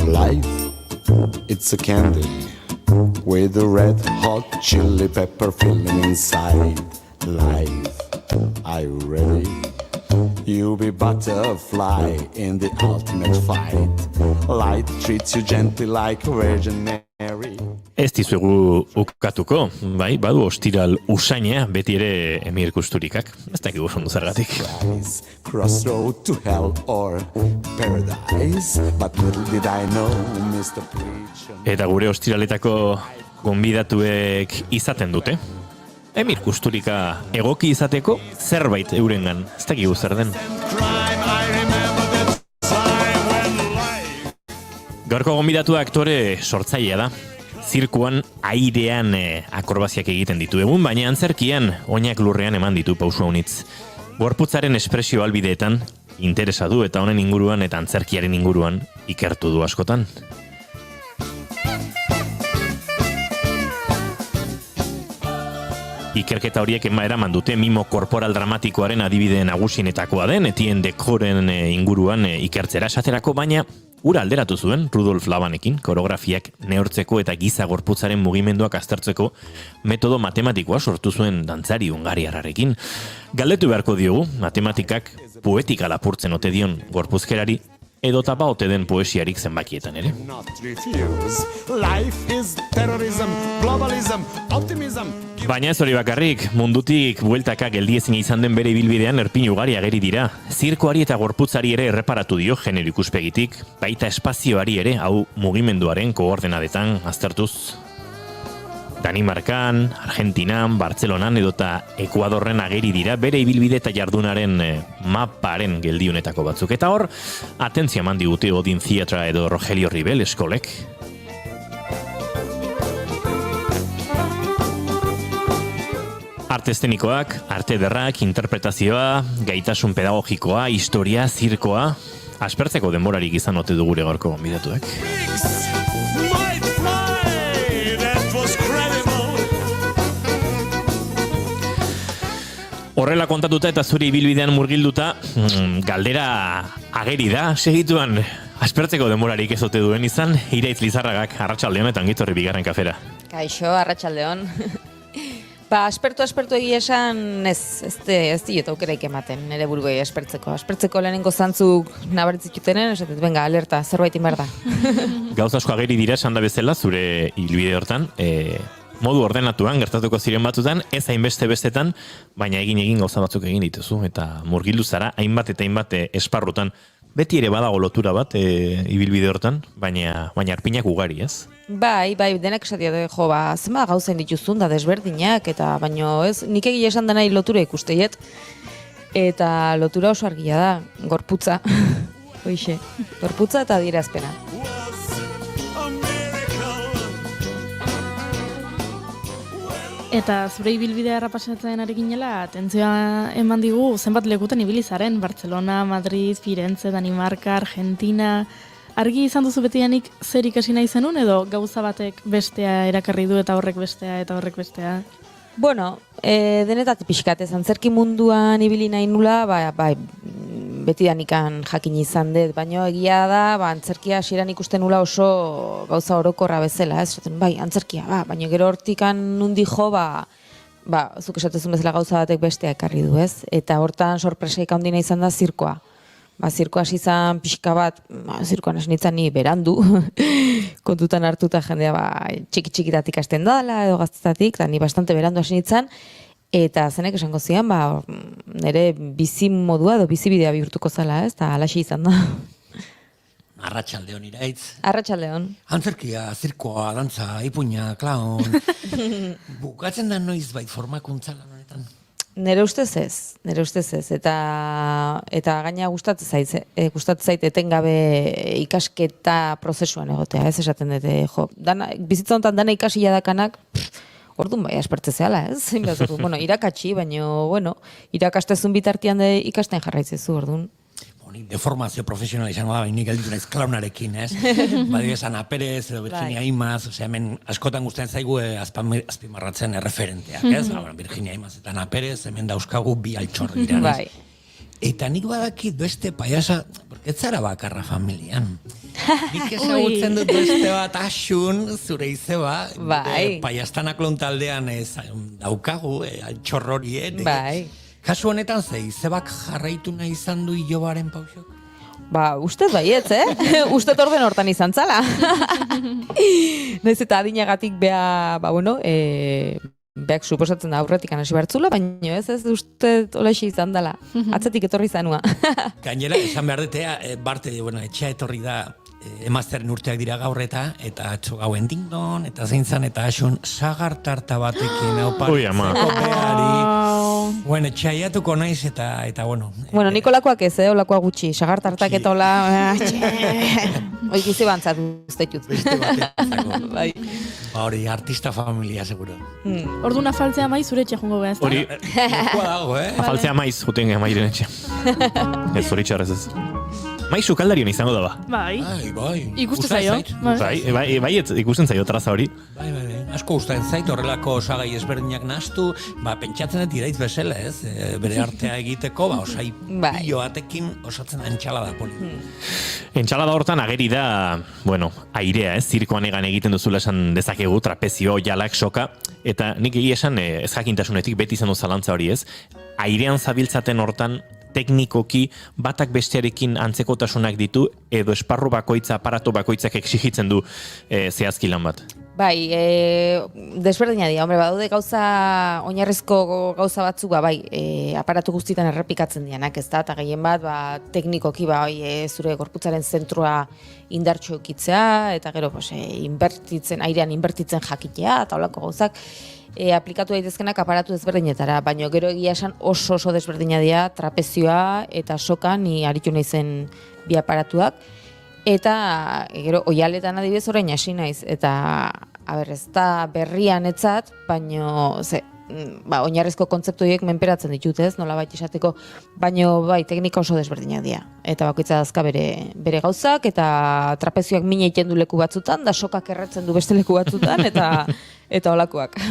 [SPEAKER 10] Life, it's a candy with a red hot chili pepper filling inside. Life, are you ready? You'll be butterfly in the ultimate fight. Light treats you gently like a Virgin Mary.
[SPEAKER 5] Ez dizuegu ukatuko, bai, badu ostiral usaina, beti ere Emir Kusturikak. Ez dakigu ondo zergatik.
[SPEAKER 10] Crossroad to hell or paradise. But little did I know, Mr. Preacher.
[SPEAKER 5] Eta gure ostiraletako gonbidatuek izaten dute. Emir Kusturika egoki izateko zerbait eurengan, ez dakigu zer den. Gaurko gonbidatua aktore sortzailea da. Zirkuan airean akrobaziak egiten ditu egun, baina antzerkian oinak lurrean eman ditu pausu haunitz. Gorputzaren espresio albideetan interesa du eta honen inguruan eta antzerkiaren inguruan ikertu du askotan. Ikerketa horiek eraman dute mimo korporal dramatikoaren adibide nagusienetakoa den, Etienne Decoren inguruan ikertzera esaterako, baina ura alderatu zuen Rudolf Labanekin, koreografiak neurtzeko eta giza gorputzaren mugimenduak aztertzeko metodo matematikoa sortu zuen dantzari hungariarrarekin. Galdetu beharko diogu, matematikak poetika lapurtzen ote dion gorpuzkerari, edo tapa ote den poesiarik zenbakietan ere. Baina ez hori bakarrik, mundutik bueltaka geldiezin izan den bere ibilbidean erpin ugari ageri dira. Zirkoari eta gorputzari ere erreparatu dio genero ikuspegitik, baita espazioari ere, hau mugimenduaren koordenadetan aztertuz. Danimarkan, Argentinan, Bartzelonan edota Ekuadorren ageri dira bere ibilbide eta jardunaren maparen geldiunetako batzuk. Eta hor, atentzia eman digute Odin Theatra edo Rogelio Ribel eskolek. Arte eszenikoak, arte ederrak, interpretazioa, gaitasun pedagogikoa, historia, zirkoa, aspertzeko denborarik izan ote du gure gaurko gonbidatuek. Horrela kontatuta eta zure ibilbidean murgilduta, galdera ageri da, segituan aspertzeko denborarik ez ote duen izan, Iraitz Lizarragak, arratsaldeon eta ongitorri bigarren kafera.
[SPEAKER 11] Kaixo, arratsaldeon. Aspertu egia esan ez diot aukeraik ematen, nire buruei aspertzeko. Aspertzeko lehenengo zantzuk nabaritzitutenen, esatet, venga, alerta, zerbait inbar da.
[SPEAKER 5] Gauza asko ageri dira, esan da bezala, zure ibilbide hortan, modu ordenatuan, gertatuko ziren batzutan, ez hainbeste bestetan, baina egin gauza batzuk egin dituzu, eta murgildu zara, hainbat eta hainbat esparrutan. Beti ere badago lotura bat ibilbide hortan, baina arpinak ugari, ez?
[SPEAKER 11] Bai, denak esatia da, zema gauzain dituzun da desberdinak, eta baino ez, nik egia esan da nahi lotura ikusteiet, eta lotura oso argia da, gorputza, hoixe, gorputza eta adierazpena.
[SPEAKER 2] Eta zure ibilbidea errapasatzen ari ginela, atentzioa eman digu zenbat lekutan ibili zaren, Barcelona, Madrid, Firenze, Danimarka, Argentina. Argi izan duzu betianik zer ikasi nahi zenun edo gauza batek bestea erakarri du eta horrek bestea eta horrek bestea?
[SPEAKER 11] Bueno, denetatik pixkat ez, antzerki munduan ibili nahi nula, betidanikan jakin izan dut, baina egia da, antzerkia hasieran ikusten nula oso gauza orokorra bezala, ez? Bai, antzerkia, baina gero hortikan nundi jo, zuk esatezun bezala gauza batek bestea ekarri du, ez? Eta hortan sorpresaik handina izan da zirkoa. Zirkoa hasi izan pixka bat, zirkoan hasi nintzen ni berandu, kontutan hartuta jendea txiki-txikitat ikasten dala edo gaztetatik, eta ni bastante berandu hasi nintzen, eta zenek esango zian, nire bizi modua edo bizibidea bihurtuko zala, ez? Eta alaxi izan da.
[SPEAKER 4] Arratsaldeon iraitz.
[SPEAKER 11] Arratsaldeon.
[SPEAKER 4] Antzerkia, zirkoa, dantza, ipuña, klaun. Bukatzen da noiz bait formakuntza lan honetan?
[SPEAKER 11] Nere ustez ez. Eta gaina gustatzen zait etengabe ikasketa prozesuan egotea, ez esaten dute, bizitza honetan dana ikasia dakanak, orduan bai aspertze zehala, ez? Bueno, irakatsi, baina, irakastezun bitartian ikasten jarraitzezu, orduan.
[SPEAKER 4] Deformazio profesional izango da, nik gelditu naiz klaunarekin, ez? Badio esan Aperez edo Virginia Imaz, hemen askotan guztien zaigu azpimarratzen erreferenteak, ez? Virginia Imaz eta Ana Perez, hemen dauzkagu bi altxor dira, ez? Eta nik badakit beste paiasa, porque ez zara bakarra familian. Nik ezagutzen dut beste bat asun, zure izeba, paiastanak lontaldean daukagu, altxor horiet. Kasu honetan izebak jarraitu nahi izan du ilobaren pausok?
[SPEAKER 11] Ustez baietz, Ustez orden hortan izan zala. Naiz eta adinagatik beak suposatzen da aurretik hasi bertzula, baina ez uste olaixi izan dela. Atzetik etorri zanua.
[SPEAKER 4] Gainera, esan behar dutea, Barte, etxea etorri da, emazteren urteak dira gaur eta atxo gauen dingdon, eta zeintzan eta asun sagartarta batekin oparitzeko behari. Bueno, txaiatuko naiz eta bueno.
[SPEAKER 11] Bueno, Nikolakoak ez, olakoa gutxi, sagartartak eta hola, oikizi bantzat guztetut.
[SPEAKER 4] Beste batean. Hori, artista familia, seguro.
[SPEAKER 2] Orduan afaltzea maiz zure etxe jongo behaz.
[SPEAKER 5] Hori,
[SPEAKER 4] dago,
[SPEAKER 5] afaltzea maiz, juten mairen etxe. Ez, hori txarrez ez. Maiz sukaldarion izango da ba.
[SPEAKER 2] Bai. Ikusten
[SPEAKER 4] zaio.
[SPEAKER 5] Ikusten zaio traza hori.
[SPEAKER 4] Bai. Asko gustatzen zait horrelako osagai ezberdinak nahastu, pentsatzen dut iraitz bezala, ez? Bere artea egiteko, osai pilo batekin osatzen da entxalada poli.
[SPEAKER 5] Entxalada hortan ageri da, airea, ez? Zirkoan egan egiten duzula esan dezakegu, trapezio, jalak, soka, eta nik egia esan ez jakintasunetik beti izan du zalantza hori, ez? Airean zabiltzaten hortan teknikoki batak bestearekin antzekotasunak ditu edo esparru bakoitza, aparatu bakoitzak exigitzen du zehazki lan bat?
[SPEAKER 11] Bai, desberdina dira, badaude oinarrizko gauza batzuk, aparatu guztietan errepikatzen dianak, ez da, eta gehien bat, teknikoki, zure gorputzaren zentrua indartxo ekitzea, eta gero, airean inbertitzen jakitea, eta holako gauzak, aplikatu daitezkenak aparatu desberdinetara, baina gero egia esan oso desberdina dira trapezioa eta soka, ni aritu naizen bi aparatuak, eta gero oialetan adibidez orain hasi naiz, eta ez da berrian etzat, baina oinarrizko kontzeptu horiek menperatzen ditut, ez, nolabait esateko, baina teknika oso desberdinak dira. Eta bakoitza dazka bere gauzak, eta trapezioak min egiten du leku batzutan, da sokak erretzen du beste leku batzutan, eta holakoak.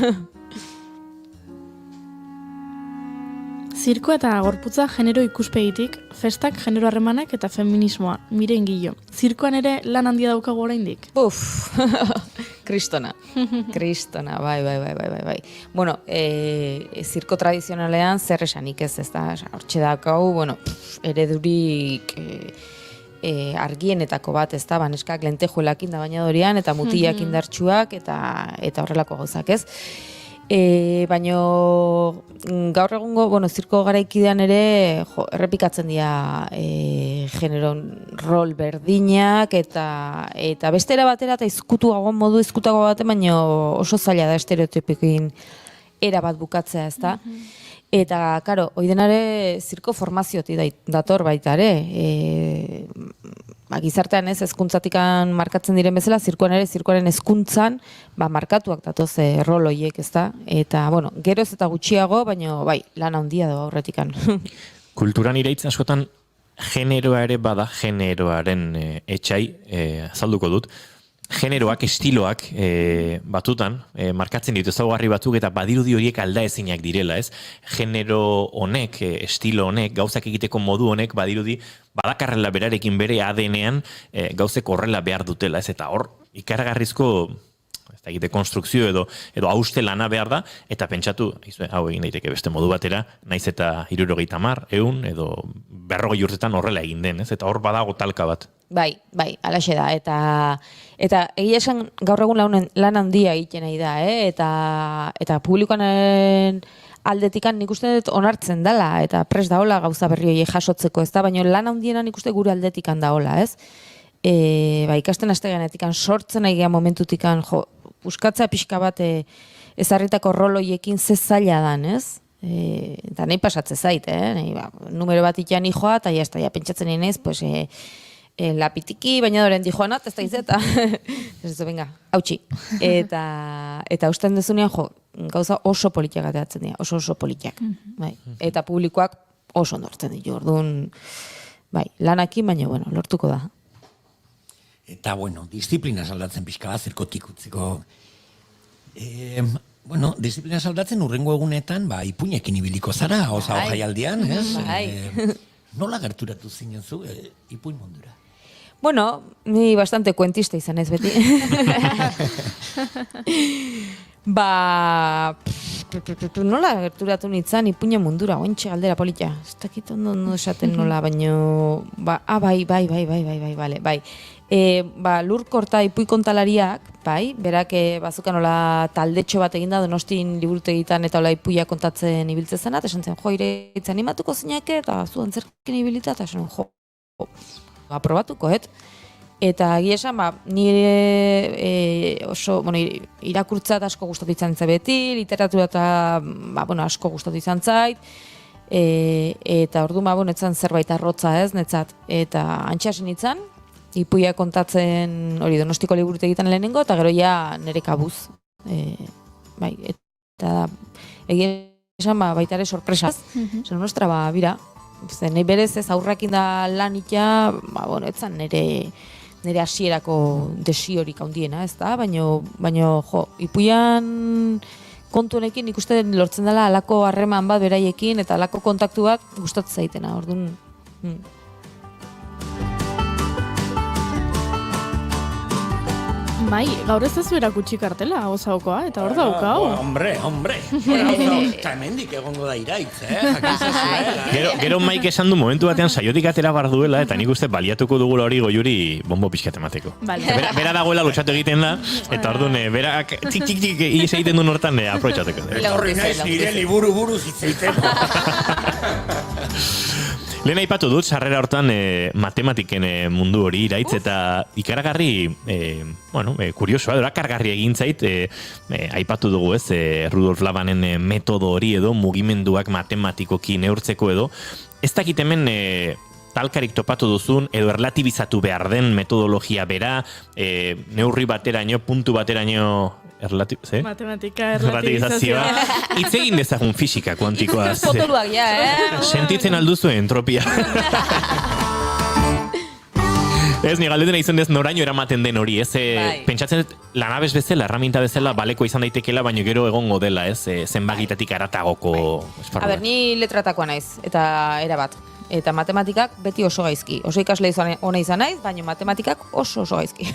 [SPEAKER 2] Zirko eta gorputza genero ikuspegitik, festak genero harremanak eta feminismoa, miren gillo. Zirkoan ere lan handia daukagu oraindik?
[SPEAKER 11] Kristona, bai. Bueno, zirko tradizionalean zer esanik ez da, hortxe daukagu, eredurik argienetako bat ez da, neskak lentejuelakin da bainadorian, eta mutilak indartsuak, eta horrelako gauzak ez. Baina gaur egungo, zirko garaikidean ere errepikatzen dira genero rol berdinak eta bestera batera eta izkutago baten, baina oso zaila da estereotipekin era bat bukatzea, ez da? Eta, karo, oidenare zirko formazioti dator baita ere. Gizartean ez, hezkuntzatikan markatzen diren bezala, zirkoaren hezkuntzan markatuak datoz rol horiek, ez da? Eta, geroz eta gutxiago, baina lan handia da aurretikan.
[SPEAKER 5] Kulturan iraitz askotan generoa ere bada, generoaren etxai, azalduko dut, generoak, estiloak batutan, markatzen ditu ezaugarri batzuk eta badirudi horiek alda ezinak direla, ez? Genero honek, estilo honek, gauzak egiteko modu honek badirudi badakarrela berarekin bere ADN-ean gauzek horrela behar dutela, ez? Eta hor, ikaragarrizko ez da egite konstrukzio edo hauste lana behar da, eta pentsatu, hau egin daiteke beste modu batera, naiz eta 70, 100 edo 40 urtetan horrela egin den, ez? Eta hor badago talka bat.
[SPEAKER 11] Bai, alaxe da, eta egia esan gaur egun lan handia egiten nahi da, eta publikoaren aldetikan nik uste dut onartzen dela, eta prest daola gauza berri hori jasotzeko, ez da, baina lan handiena nik uste gure aldetikan daola, ez? Ikasten asteganetikan sortzen nahi gehan momentutikan, puskatza pixka bat ezarritako roloiekin ze zaila dan, ez? Eta nahi pasatze zait, numero bat itian hijoa, eta ja pentsatzen nahi naiz, pues, lapitiki, bainadoren dijoanat, ez da izeta. Ez du, venga, hautsi. Eta usten dezunean, gauza oso politiak ateatzen dira, oso politiak. Bai. Eta publikoak oso ondortzen ditu, orduan, bai, lanakin, baina, bueno, lortuko da.
[SPEAKER 4] Eta, bueno, disiplina aldatzen pixka bat, zirkotik utziko. Bueno, disiplina aldatzen urrengo egunetan, ipuinekin ibiliko zara, oza jaialdian, ez?
[SPEAKER 11] Bai.
[SPEAKER 4] Nola gerturatu zinen zu, ipuin mundura?
[SPEAKER 11] Bueno, ni bastante kuentista izan ez beti. Nola gerturatu nintzen ipuina mundura, ointxe galdera politia. Ez dakit ondo esaten nola, baino... Bai. Lurkorta ipuin kontalariak, bai, berak bazukan nola taldetxo bat eginda Donostin liburutegitan eta hola ipuia kontatzen ibiltzen zenat, esan zen, ireitza animatuko zinake, eta zu antzerkin ibilita, eta esan, aprobatuko, Eta egia esan, nire oso, irakurtza asko gustatu izan zait beti, literatura eta, asko gustatu izan zait, eta orduan, netzan zerbait arrotza ez, netzat, eta antxasen izan, ipuia kontatzen hori Donostiko liburutegitan lehenengo, eta gero ja nire kabuz. Eta egia esan, baita ere sorpresaz, zen nostra, bira, nahi berez ez aurrakin da lan itea, etzan nire hasierako desiorik handiena, ez da? Baina, ipuian kontu honekin ikusten lortzen dela alako harreman bat beraiekin eta alako kontaktu bat gustatzen zaitena, orduan.
[SPEAKER 2] Bai, gaur ez ez erakutsi kartela, osaukoa, eta hor daukau.
[SPEAKER 4] Hombre. Eta hemendik egongo da iraitz,
[SPEAKER 5] Gero Maik esan du momentu batean saiotik atera bar duela, eta nik uste baliatuko dugula hori Goiuri bombo pixkat emateko. Bera dagoela lutxatu egiten da, eta orduan, berak tik ies egiten duen hortan aprobetxateko.
[SPEAKER 4] Horri naiz nire liburu buruz hitzeiten.
[SPEAKER 5] Lehen aipatu dut, sarrera hortan matematiken mundu hori iraitz, eta ikaragarri, kuriosoa, erakargarri egin zait, aipatu dugu ez, Rudolf Labanen metodo hori edo, mugimenduak matematikoki neurtzeko edo, ez dakit hemen talkarik topatu duzun, edo erlatibizatu behar den metodologia bera, neurri bateraino, puntu bateraino,
[SPEAKER 2] matematika, erlatibizazioa.
[SPEAKER 5] Itz egin dezagun fisika kuantikoa.
[SPEAKER 11] Potoluak,
[SPEAKER 5] Sentitzen alduzu entropia. Ez, ni galdetena izan dez noraino eramaten den hori, ez? Pentsatzen dut, lanabez bezala, erraminta bezala, baleko izan daitekela, baino gero egongo dela, ez? Zenbagitatik aratagoko esparrua.
[SPEAKER 11] Ni letratakoa naiz, eta erabat. Eta matematikak beti oso gaizki. Oso ikasle ona izan naiz, baina matematikak oso gaizki.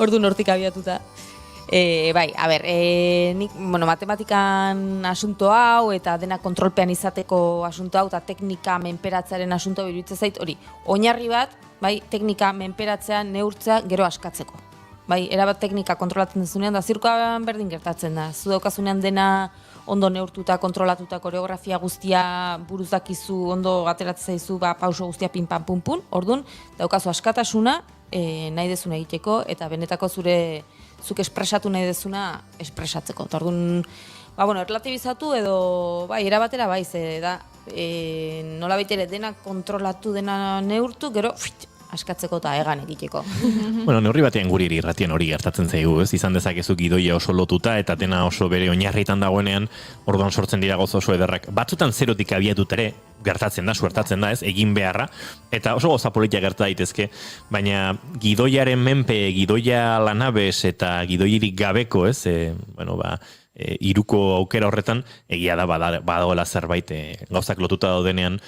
[SPEAKER 11] Orduan hortik abiatuta. Nik, matematikan asunto hau eta dena kontrolpean izateko asunto hau eta teknika menperatzearen asunto iruditzen zait hori. Oinarri bat, teknika menperatzea neurtzea gero askatzeko. Erabat teknika kontrolatzen dezunean da zirkoan berdin gertatzen da. Zu daukazunean dena ondo neurtuta, kontrolatuta, koreografia guztia buruz dakizu, ondo ateratzen zaizu, pauso guztia pin pam pum pum. Orduan, daukazu askatasuna nahi dezuna egiteko eta benetako zuk espresatu nahi dezuna espresatzeko. Eta orduan, erlatibizatu edo, erabatera ze da, nola baitere dena kontrolatu, dena neurtu, gero, askatzeko eta egan egiteko.
[SPEAKER 5] Neurri batean guri irratien hori gertatzen zaigu, ez? Izan dezakezu gidoia oso lotuta eta dena oso bere oinarritan dagoenean, orduan sortzen dira gozo oso ederrak. Batzutan zerotik abiatut ere, gertatzen da, suertatzen da, ez? Egin beharra, eta oso goza politia gerta daitezke, baina gidoiaren menpe, gidoia lanabes eta gidoirik gabeko, ez? Iruko aukera horretan, egia da badagoela zerbait gauzak lotuta daudenean,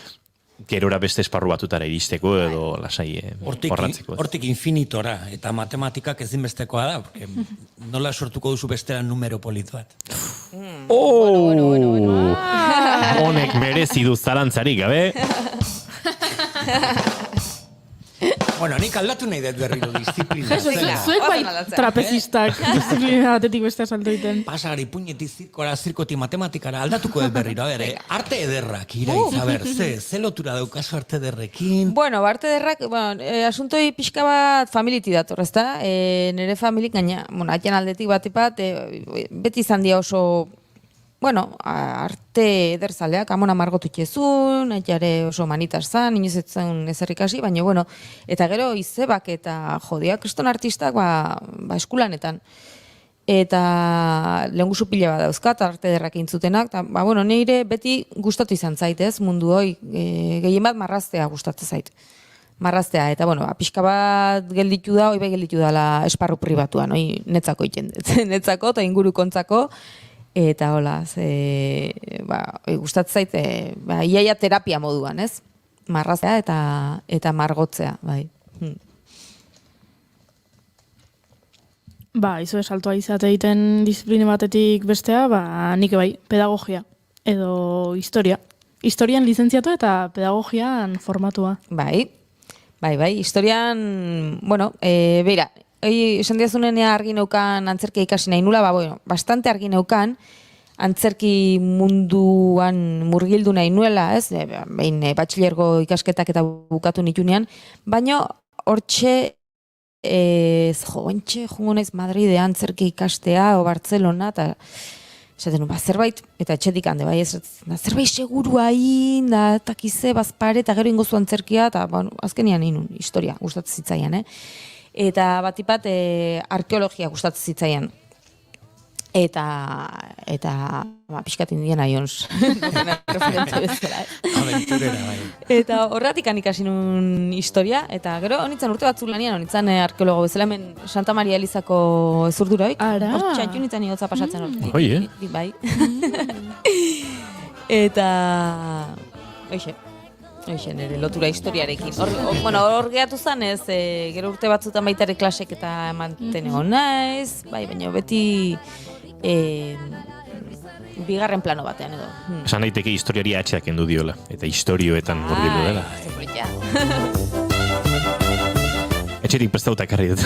[SPEAKER 5] gerora beste esparru batutara iristeko edo lasai borratzeko.
[SPEAKER 4] Hortik infinitora, eta matematikak ezinbestekoa da, porque nola sortuko duzu bestela numero polit bat.
[SPEAKER 5] Honek merezi du zalantzarik, gabe?
[SPEAKER 4] Bueno, nik aldatu nahi dut berriro disiplina.
[SPEAKER 2] Zuek bai trapezistak, disiplina batetik beste salto egiten.
[SPEAKER 4] Pasagari puñetik zirkotik matematikara aldatuko dut berriro. A ber, arte ederrak, iraiz, a ber, ze lotura daukazu arte ederrekin?
[SPEAKER 11] Bueno, arte ederrak, asuntoi pixka bat familiti dator, ezta? Nere familik gaina, atien aldetik bat, beti izan dia oso, arte ederzaleak, amona margotu itxezun, etxare oso manitas zan, inoz etzen ezerrikasi, baina, eta gero izebak eta jodia kriston artistak, eskulanetan. Eta lehen guzu pila bat dauzkat, arte ederrak intzutenak, eta, nire beti gustatu izan zait, ez, mundu hoi, gehien bat marraztea gustatzen zait. Marraztea, eta, pixka bat gelditu da, hoi bai gelditu dala esparru pribatuan, hoi netzako iten, netzako eta inguru kontzako, eta hola, gustatzen zait, iaia terapia moduan, ez? Marraztea eta margotzea, bai.
[SPEAKER 2] Izo esaltoa izate egiten disiplina batetik bestea, nik bai, pedagogia, edo historia. Historian lizentziatu eta pedagogian formatua.
[SPEAKER 11] Bai, historian, beira, esan diazunen argi neukan antzerkia ikasi nahi nula, bastante argi neukan, antzerki munduan murgildu nahi nuela, ez? Behin batxilergo ikasketak eta bukatu nitunean, baina hortxe, jungo naiz Madride antzerki ikastea, o Bartzelona, eta esaten zerbait, eta etxetik hande, zerbait segurua hain, da, takize, bazpare, eta gero ingozu antzerkia, eta azkenian inun, historia, gustatzen zitzaian, Eta batipat arkeologia gustatzen zitzaian. Eta pixkat Indiana Jones.
[SPEAKER 4] Aventurera, bai.
[SPEAKER 11] Eta horretik ikasi nun historia, eta gero honitzen urte batzu lanian, honitzen arkeologo bezala, hemen Santa Maria Elizako ezurduroik. Hortxan junitzen igotza pasatzen hori. Bai. Eta... Hoxe, nire lotura historiarekin. Hor gehatu zan ez, gero urte batzutan baitare klasek eta emanten egon naiz, baina beti bigarren plano batean edo.
[SPEAKER 5] Esan daiteke historiari atxeak endu diola, eta historioetan gordilu dela. Etxetik prestauta ekarri dut.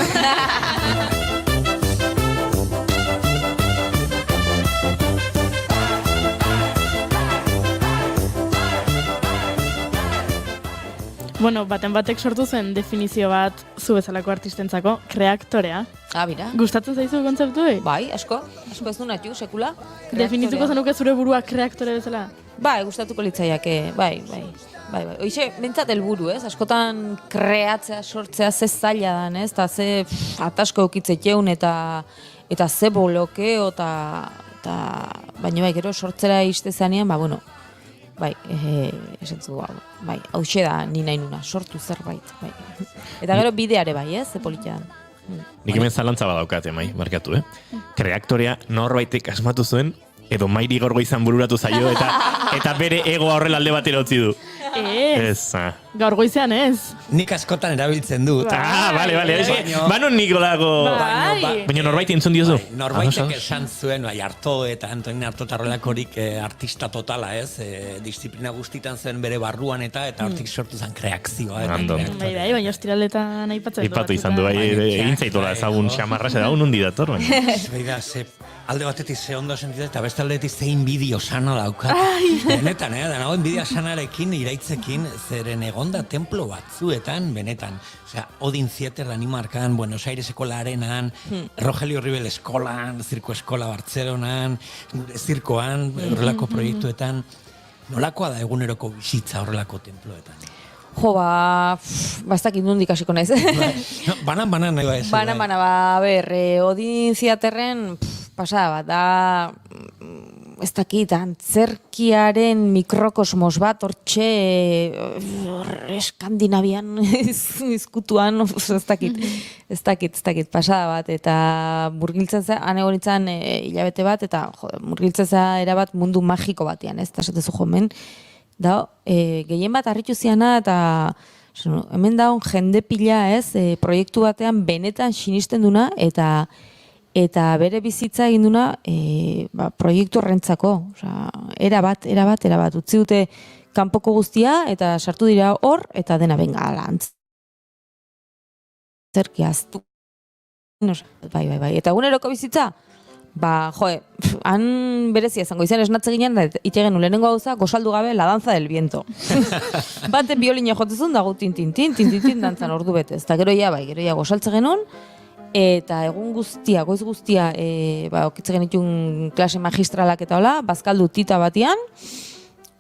[SPEAKER 2] Baten batek sortu zen definizio bat zu bezalako artistentzako, kreaktorea.
[SPEAKER 11] Bira.
[SPEAKER 2] Gustatzen zaizu kontzeptu?
[SPEAKER 11] Bai, asko ez du natu, sekula.
[SPEAKER 2] Definituko zenuke zure burua kreaktore bezala?
[SPEAKER 11] Bai, gustatuko litzaiake, bai. Hoize, bentsat helburu, ez? Askotan kreatzea, sortzea ze zaila dan, ez? Eta ze atasko eukitzeteun eta ze bolokeo eta baina gero sortzera iste zanean, esatzu, hauxe da ni nahi nuna, sortu zerbait, bai. Eta gero bideare bai, ze politian.
[SPEAKER 5] Nik hemen zalantza badaukate, markatu, Kreaktorea norbaitek asmatu zuen, edo Mairi Gorgo izan bururatu zaio, eta bere egoa horrela alde batera utzi du. Ez.
[SPEAKER 2] Gaur goizean ez.
[SPEAKER 4] Nik askotan erabiltzen dut.
[SPEAKER 5] Bale. Banon nik olago... Baina norbait entzun diozu?
[SPEAKER 4] Norbaitek esan zuen, Arto eta Antonin Arto tarrolakorik artista totala, ez? Disiplina guztitan zen bere barruan eta hortik sortu zen kreakzioa.
[SPEAKER 2] Baina ostiraletan aipatzen du.
[SPEAKER 5] Aipatu izan du, egin zaitola ezagun xamarra, da undi dator,
[SPEAKER 4] baina. Alde batetik ze ondo sentitzen, eta beste aldetik ze inbidio sana daukat. Benetan, nago inbidio sanarekin, iraitzekin, zeren egonda templo batzuetan, benetan. Osea, Odin Theater Danimarkan, Buenos Aireseko Larenan, Rogelio Ribel eskolan, Zirko Eskola Bartzelonan, zirkoan, horrelako proiektuetan. Nolakoa da eguneroko bizitza horrelako temploetan?
[SPEAKER 11] Bastakit nundik hasiko naiz.
[SPEAKER 4] Banan nahi ba ez.
[SPEAKER 11] Banan, Odin Theaterren pasada bat, da, ez dakit, antzerkiaren mikrokosmos bat, hortxe, Eskandinavian izkutuan, ez dakit, pasada bat, eta murgiltzen za, han egon itzan hilabete bat, eta murgiltzen za erabat mundu magiko batean, ez, eta esatezu jomen, Da, gehien bat harritu ziana eta hemen daun jende pila ez, proiektu batean benetan sinisten duna eta bere bizitza egin duna proiektu horrentzako. Erabat, utzi dute kanpoko guztia eta sartu dira hor eta dena benga alantz. Zerkiaztu. Bai. Eta eguneroko bizitza? Han berezia izango izan esnatze ginen da itxegen lehenengo gauza gosaldu gabe la danza del viento. Baten biolina jotzezun dago tin dantzan ordu bete. Eta gero ja gosaltze genuen eta egun guztia, goiz guztia okitze genitun klase magistralak eta hola, bazkaldu tita batian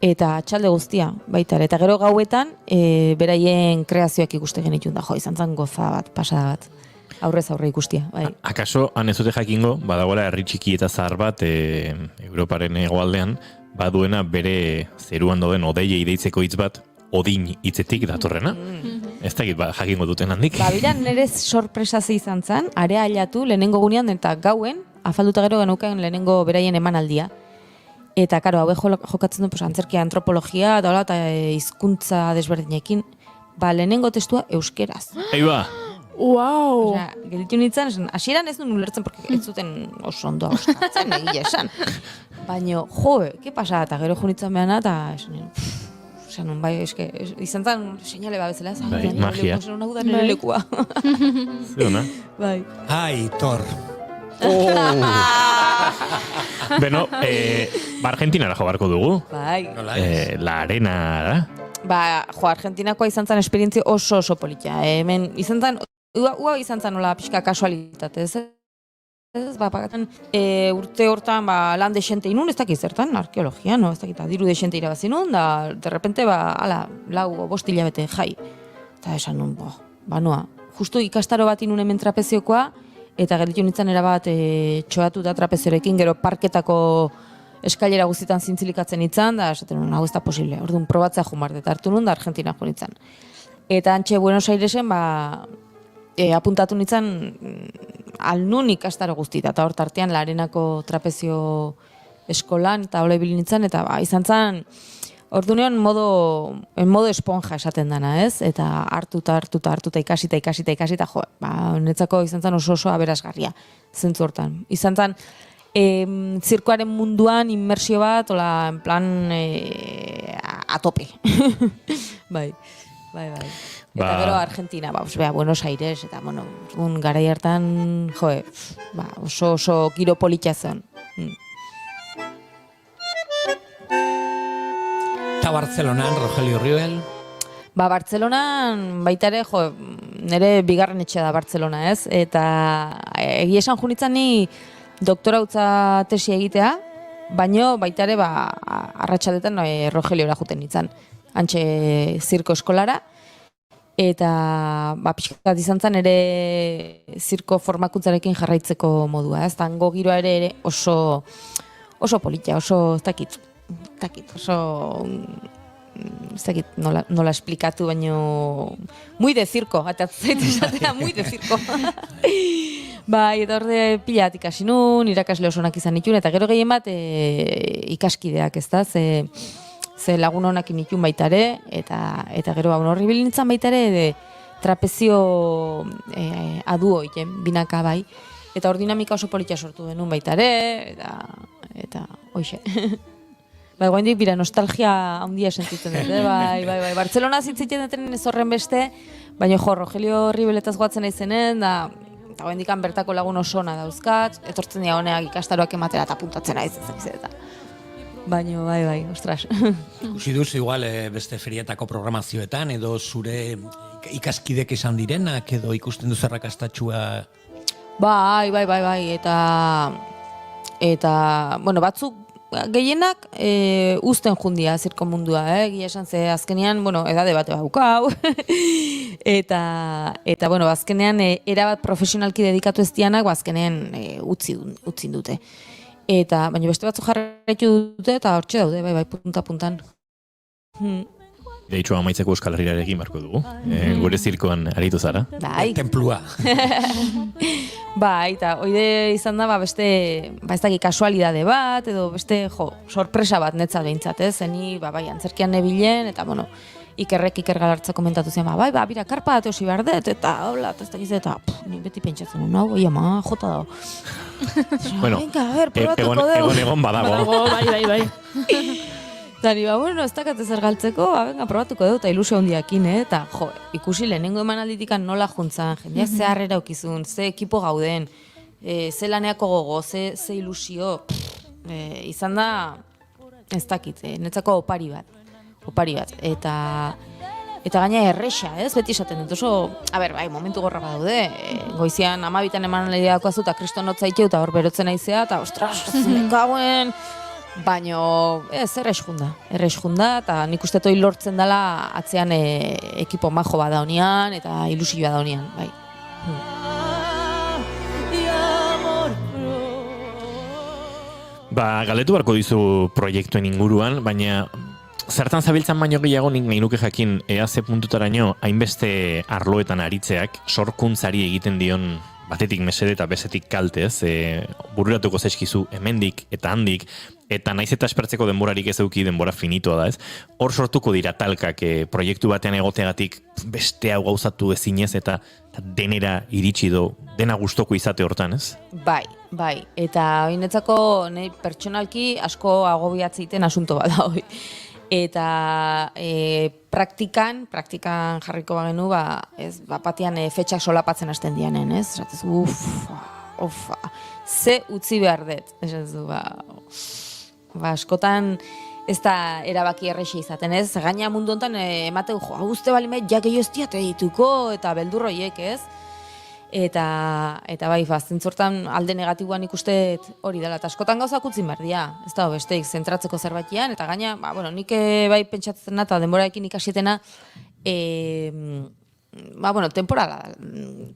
[SPEAKER 11] eta atxalde guztia baita. Eta gero gauetan beraien kreazioak ikuste genitun da, izan zen goza bat, pasada bat. Aurrez aurre ikustia, bai.
[SPEAKER 5] Akaso, han ez dute jakingo, badagoela herri txiki eta zahar bat, Europaren hegoaldean, baduena bere zeruan dauden odeiei deitzeko hitz bat, odin hitzetik datorrena. Ez dakit jakingo duten handik.
[SPEAKER 11] Bira, nire sorpresa izan zen, area ailatu lehenengo gunean eta gauen, afalduta gero genuken lehenengo beraien emanaldia. Eta, karo, hauek jokatzen du antzerkia antropologia, eta hizkuntza desberdinekin, lehenengo testua euskeraz.
[SPEAKER 5] Eiba!
[SPEAKER 2] Wow!
[SPEAKER 11] Gelditu nintzen, hasieran ez duen ulertzen, porque ez zuten oso ondo auskatzen, egia esan. Baina, ke pasa, eta gero junitzen behana, eta esan, bai, izan zen seinale babezela,
[SPEAKER 5] magia.
[SPEAKER 11] Nire lekua.
[SPEAKER 5] Zerona?
[SPEAKER 11] Bai.
[SPEAKER 4] Aitor.
[SPEAKER 5] Beno, Argentinara jo barko dugu.
[SPEAKER 11] Bai.
[SPEAKER 5] La Arena, da?
[SPEAKER 11] Argentinakoa izan zen esperientzia oso politia. Hemen izan zen, ua izan zen nola pixka kasualitate, ez? Pagaten urte hortan lan desente inun, ez dakit zertan, arkeologia, no? Ez dakit, diru desente irabazi nun, da, de repente, lau, 5 hilabete, jai. Eta esan nun, noa. Justu ikastaro bat inun hemen trapeziokoa, eta gelditu nintzen erabat txoatu da trapeziorekin, gero parketako eskailera guztietan zintzilikatzen nintzen, da esaten nun, hau ez da posible. Orduan probatzea jumart, eta hartu nun, da Argentina jo nintzen. Eta antxe Buenos Airesen, apuntatu nintzen alnun ikastaro guztieta, eta hor tartean La Arenako trapezio eskolan, eta hola ibili nintzen, eta izan zen, ordunean modo esponja esaten dana, ez? Eta hartuta ikasi, eta jo, netzako izan zen oso aberasgarria, zentzu hortan. Izan zen, zirkoaren munduan inmersio bat, hola, en plan, a tope. Bai. Eta gero Argentina, Buenos Aires, eta, garai hartan, oso giro politia zen.
[SPEAKER 4] Eta Bartzelonan, Rogelio Rivel?
[SPEAKER 11] Bartzelonan, baita ere, nire bigarren etxea da Bartzelona, ez? Eta egia esan junitzen ni doktorautza tesi egitea, baino baita ere, arratsaldetan Rogeliora juten nintzen, antxe zirko eskolara, eta pixkat izan zen ere zirko formakuntzarekin jarraitzeko modua, ez? Tango giroa ere oso politia, oso ez dakit, oso ez dakit nola esplikatu, baino muy de circo, eta zaitu esatea muy de circo. Eta horde pilat ikasi nun, irakasle osonak izan nituen, eta gero gehien bat ikaskideak, ez da, ze lagun honak nituen baita ere, eta gero horri bilintzen baita ere, trapezio aduo, binaka bai, eta hor dinamika oso politia sortu denun baita ere, eta hoxe. Goendik bira nostalgia handia sentitzen dut, bai. Bartzelona zintziten duten ez horren beste, baina Rogelio Ribeletaz goatzen naizenen, eta goendikan bertako lagun oso ona dauzkat, etortzen dira honeak ikastaroak ematera eta puntatzen naiz eta. Baina, bai, ostras.
[SPEAKER 4] Ikusi duz, igual, beste ferietako programazioetan, edo zure ikaskidek izan direnak, edo ikusten duz errakastatxua?
[SPEAKER 11] Bai, eta, batzuk, gehienak uzten jundia zirko mundua, egia esan ze azkenean, edade bat baukau, eta azkenean erabat profesionalki dedikatu ez dianak, azkenean utzin dute. Baina beste batzu jarraitu dute, eta hortxe daude, bai, punta-puntan.
[SPEAKER 5] Deitxo amaitzeko Euskal Herriara egin barko dugu. Gure zirkoan aritu zara.
[SPEAKER 11] Bai.
[SPEAKER 4] Templua.
[SPEAKER 11] Bai, eta oide izan da, beste, ez dakit kasualidade bat, edo beste, sorpresa bat netzat behintzat, ez? Zeni, bai, antzerkian nebilen, eta, bueno, Iker Galartza komentatu zen, bira, karpa bat eusi behar dut, eta, hola, ez dakiz, eta, ni beti pentsatzen, oi ama, jota da.
[SPEAKER 5] Bueno, egon badago.
[SPEAKER 2] Bai.
[SPEAKER 11] Eta ni, bueno, ez dakate zer galtzeko, probatuko dut, eta ilusio hondiakin, eta, ikusi lehenengo emanalditikan nola juntzan, jendea ze harrera aukizun, ze ekipo gauden, ze laneako gogo, ze ilusio, izan da, ez dakit, netzako opari bat, eta gaina erresa, ez, beti esaten dut, oso, bai, momentu gorra badaude, goizian 12 emanaldiako azu, eta kriston notzaiteu, eta hor berotzen naizea, eta ostras, zinekauen, baino, erres junda, eta nik uste toi lortzen dela atzean ekipo majo bat daunian, eta ilusioa daunian, bai.
[SPEAKER 5] Galetu barko dizu proiektuen inguruan, baina zertan zabiltzan baino gehiago nik nahi nuke jakin ea ze puntutaraino hainbeste arloetan aritzeak sorkuntzari egiten dion batetik mesede eta besetik kaltez, bururatuko zaizkizu hemendik eta handik, eta naiz eta espertzeko denborarik ez euki denbora finitoa da, ez? Hor sortuko dira talkak proiektu batean egoteagatik beste hau gauzatu ezinez eta denera iritsi do, dena gustoko izate hortan, ez?
[SPEAKER 11] Bai, eta hoinetzako pertsonalki asko agobiatzeiten asunto bat da hoi. Eta praktikan jarriko bagenu, batean fetxak solapatzen hasten dianen, ez? Esatez, ze utzi behar dut, esatez du, askotan ez da erabaki errexe izaten, ez? Gaina mundu honetan emateu, guzte balimet, jake joztiate dituko, eta beldurroiek, ez? Eta bai, zentzortan alde negatiboan ikuste hori dela, eta askotan gauzak utzin behar dira, ez da, besteik zentratzeko zerbaitian, eta gaina, nik bai pentsatzen eta denborarekin ikasietena,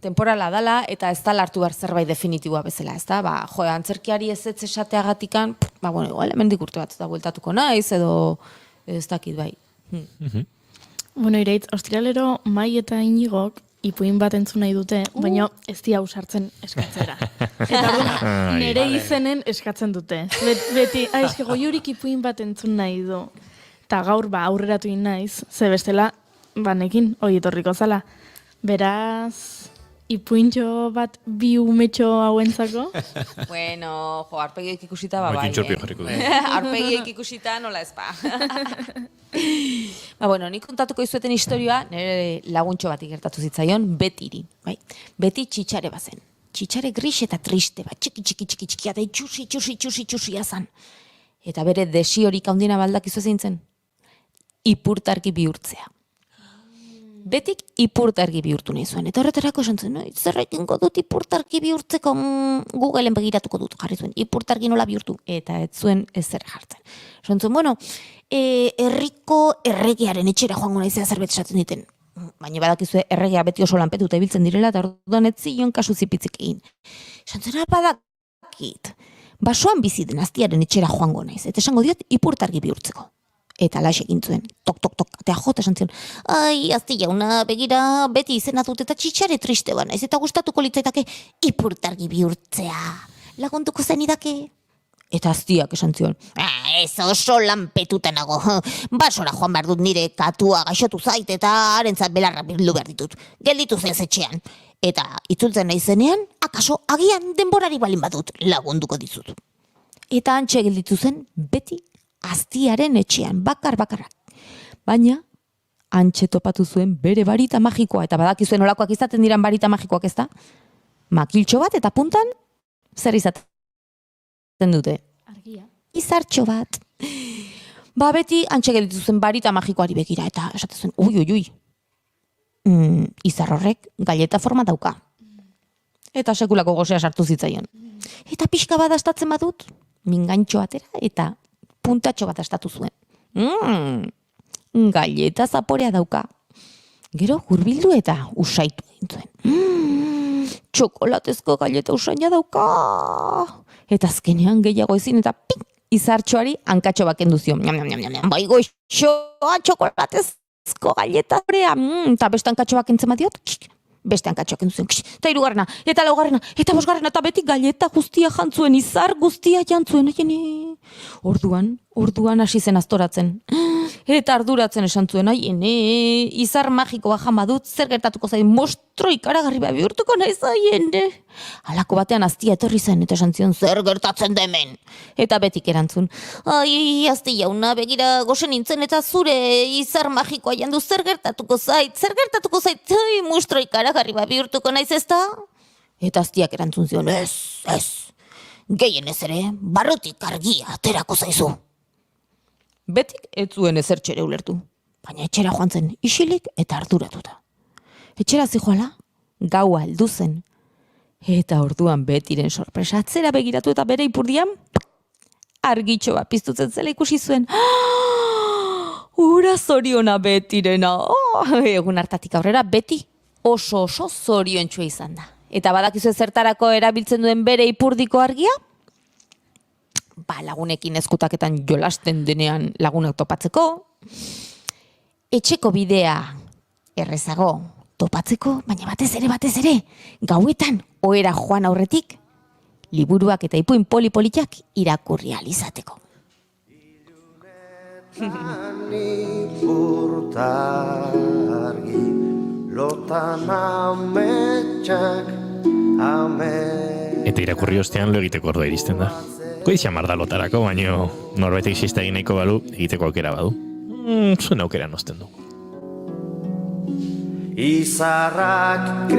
[SPEAKER 11] temporala dala, eta ez da lartu behar zerbait definitiboa bezala, ez da, antzerkiari ez esateagatikan, igual hemendik urte bat da bueltatuko naiz, edo ez dakit bai.
[SPEAKER 2] Bueno, Iraitz, ostiralero Mai eta Inigok ipuin bat entzun nahi dute, baina ez di hau sartzen eskatzera. Eta nire izenen eskatzen dute. Beti, eske Goiorik ipuin bat entzun nahi du. Eta gaur aurreratu naiz, ze bestela, nekin, hori etorriko zala. Beraz, ipuintxo bat bi umetxo hauentzako?
[SPEAKER 11] Bueno, arpegiek ikusita bai. Arpegiek ikusita nola ez nik kontatuko izueten historioa, nire laguntxo bat ikertatu zitzaion, Betiri. Beti txitxare bazen. Txitxare gris eta triste bat, txiki, eta txusi azan. Eta bere desiorik handina baldak izu zintzen, ipurtarki bihurtzea. Betik ipurtarki bihurtu nahi zuen. Eta horretarako esan zuen, zerrekinko dut ipurtarki bihurtzeko, Googleen begiratuko dut jarri zuen, ipurtarki nola bihurtu. Eta ez zuen ezer jartzen. Esan zuen, herriko erregearen etxera joango naizea zerbait esaten diten. Baina badakizue erregea beti oso lanpetuta ibiltzen direla, eta orduan ez zion kasu zipitzik egin. Esan zuen, badakit, basoan bizi den aztiaren etxera joango naiz. Eta esango diot ipurtarki bihurtzeko. Eta lax egin zuen, tok, eta jota esan zion, azti jauna, begira, beti izena dut eta txitxare triste ba naiz, eta gustatuko litzaitake ipurtargi bihurtzea, lagunduko zen idake. Eta aztiak esan zion, ez oso lanpetuta nago, basora joan behar dut nire katua gaixotu zait, eta harentzat belarra bildu behar ditut, gelditu zen zetxean. Eta itzultzen nahi zenean, akaso agian denborari balin badut lagunduko dizut. Eta antxe gelditu zen, beti aztiaren etxean, bakarrak. Baina, antxe topatu zuen bere barita magikoa, eta badakizuen olakoak izaten diran barita magikoak ez da? Makiltxo bat eta puntan, zer izaten dute?
[SPEAKER 2] Argia.
[SPEAKER 11] Izartxo bat. Beti antxe gelditu zen barita magikoari begira, eta esaten zuen, ui. Izar horrek galleta forma dauka. Eta sekulako gozea sartu zitzaion. Eta pixka bat astatzen badut, mingantxo atera, eta puntatxo bat astatu zuen. Galleta zaporea dauka. Gero hurbildu eta usaitu egin zuen. Txokolatezko galleta usaina dauka. Eta azkenean gehiago ezin eta izartxoari hankatxo bakendu zion. Bai goixoa txokolatez galleta horea, eta beste hankatxoak entzema diot, beste hankatxoak entzuen, eta hirugarrena, eta laugarrena, eta bosgarrena, eta beti galleta guztia jantzuen, izar guztia jantzuen, orduan hasi zen aztoratzen. Eta arduratzen esan zuen, izar magikoa jama dut, zer gertatuko zain, mostro ikaragarri bihurtuko nahi zaien. Halako batean aztia etorri zen, eta esan zion, zer gertatzen demen. Eta betik erantzun, azti jauna, begira gozen nintzen, eta zure izar magikoa jandu, zer gertatuko zait, mostro ikaragarri bihurtuko naiz ezta? Eta aztiak erantzun zion, ez, gehien ez ere, barrutik argia aterako zaizu. Betik ez zuen ezertxere ulertu, baina etxera joan zen isilik eta arduratuta. Etxera zijoala, gaua heldu zen, eta orduan Betiren sorpresa atzera begiratu eta bere ipurdian, argitxo bat piztutzen zela ikusi zuen. Ura zoriona Betirena. Egun hartatik aurrera Beti oso zoriontxua izan da. Eta badakizu zertarako erabiltzen duen bere ipurdiko argia? Lagunekin ezkutaketan jolasten denean lagunak topatzeko, etxeko bidea errezago topatzeko, baina batez ere, gauetan ohera joan aurretik, liburuak eta ipuin polipolitak irakurri ahal izateko.
[SPEAKER 5] Eta irakurri ostean lo egiteko ordua iristen da. Goiz jamar da lotarako, baino norbaitek siesta egin nahiko balu, egiteko aukera badu. Zuen aukera nozten du.
[SPEAKER 9] Izarrak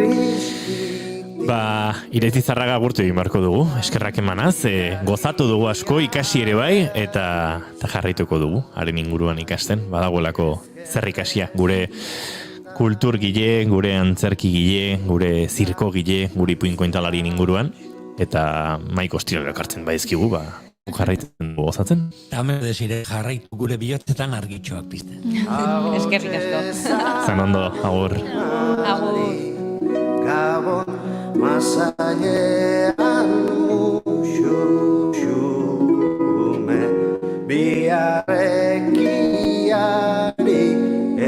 [SPEAKER 5] Ireti Zarraga agurtu egin barko dugu, eskerrak emanaz, gozatu dugu asko, ikasi ere bai, eta jarraituko dugu, haren inguruan ikasten, badagoelako zer ikasia, gure kulturgile, gure antzerkigile, gure zirkogile, gure ipuinkointalarien inguruan, eta maiko estilera kartzen baizkigu, jarraitzen dugu gozatzen.
[SPEAKER 4] Eta desire jarraitu gure bihotzetan argitxoak pizten.
[SPEAKER 11] Eskerrik asko.
[SPEAKER 5] Zan ondo, agur.
[SPEAKER 9] Gabon masailean xume biarrekiari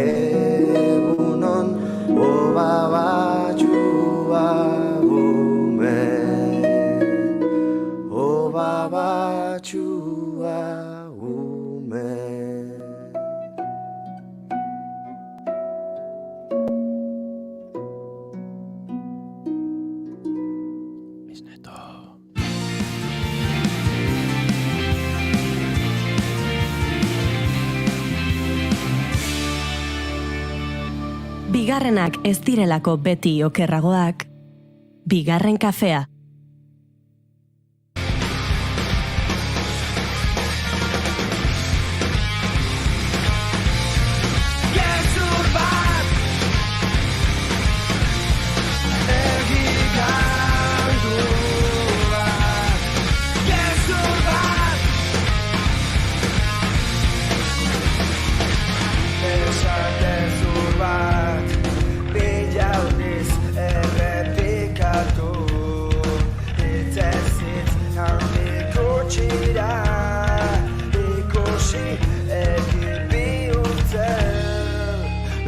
[SPEAKER 9] egunon obabatxua gume obabatxua gume.
[SPEAKER 1] Bigarrenak ez direlako beti okerragoak, bigarren kafea.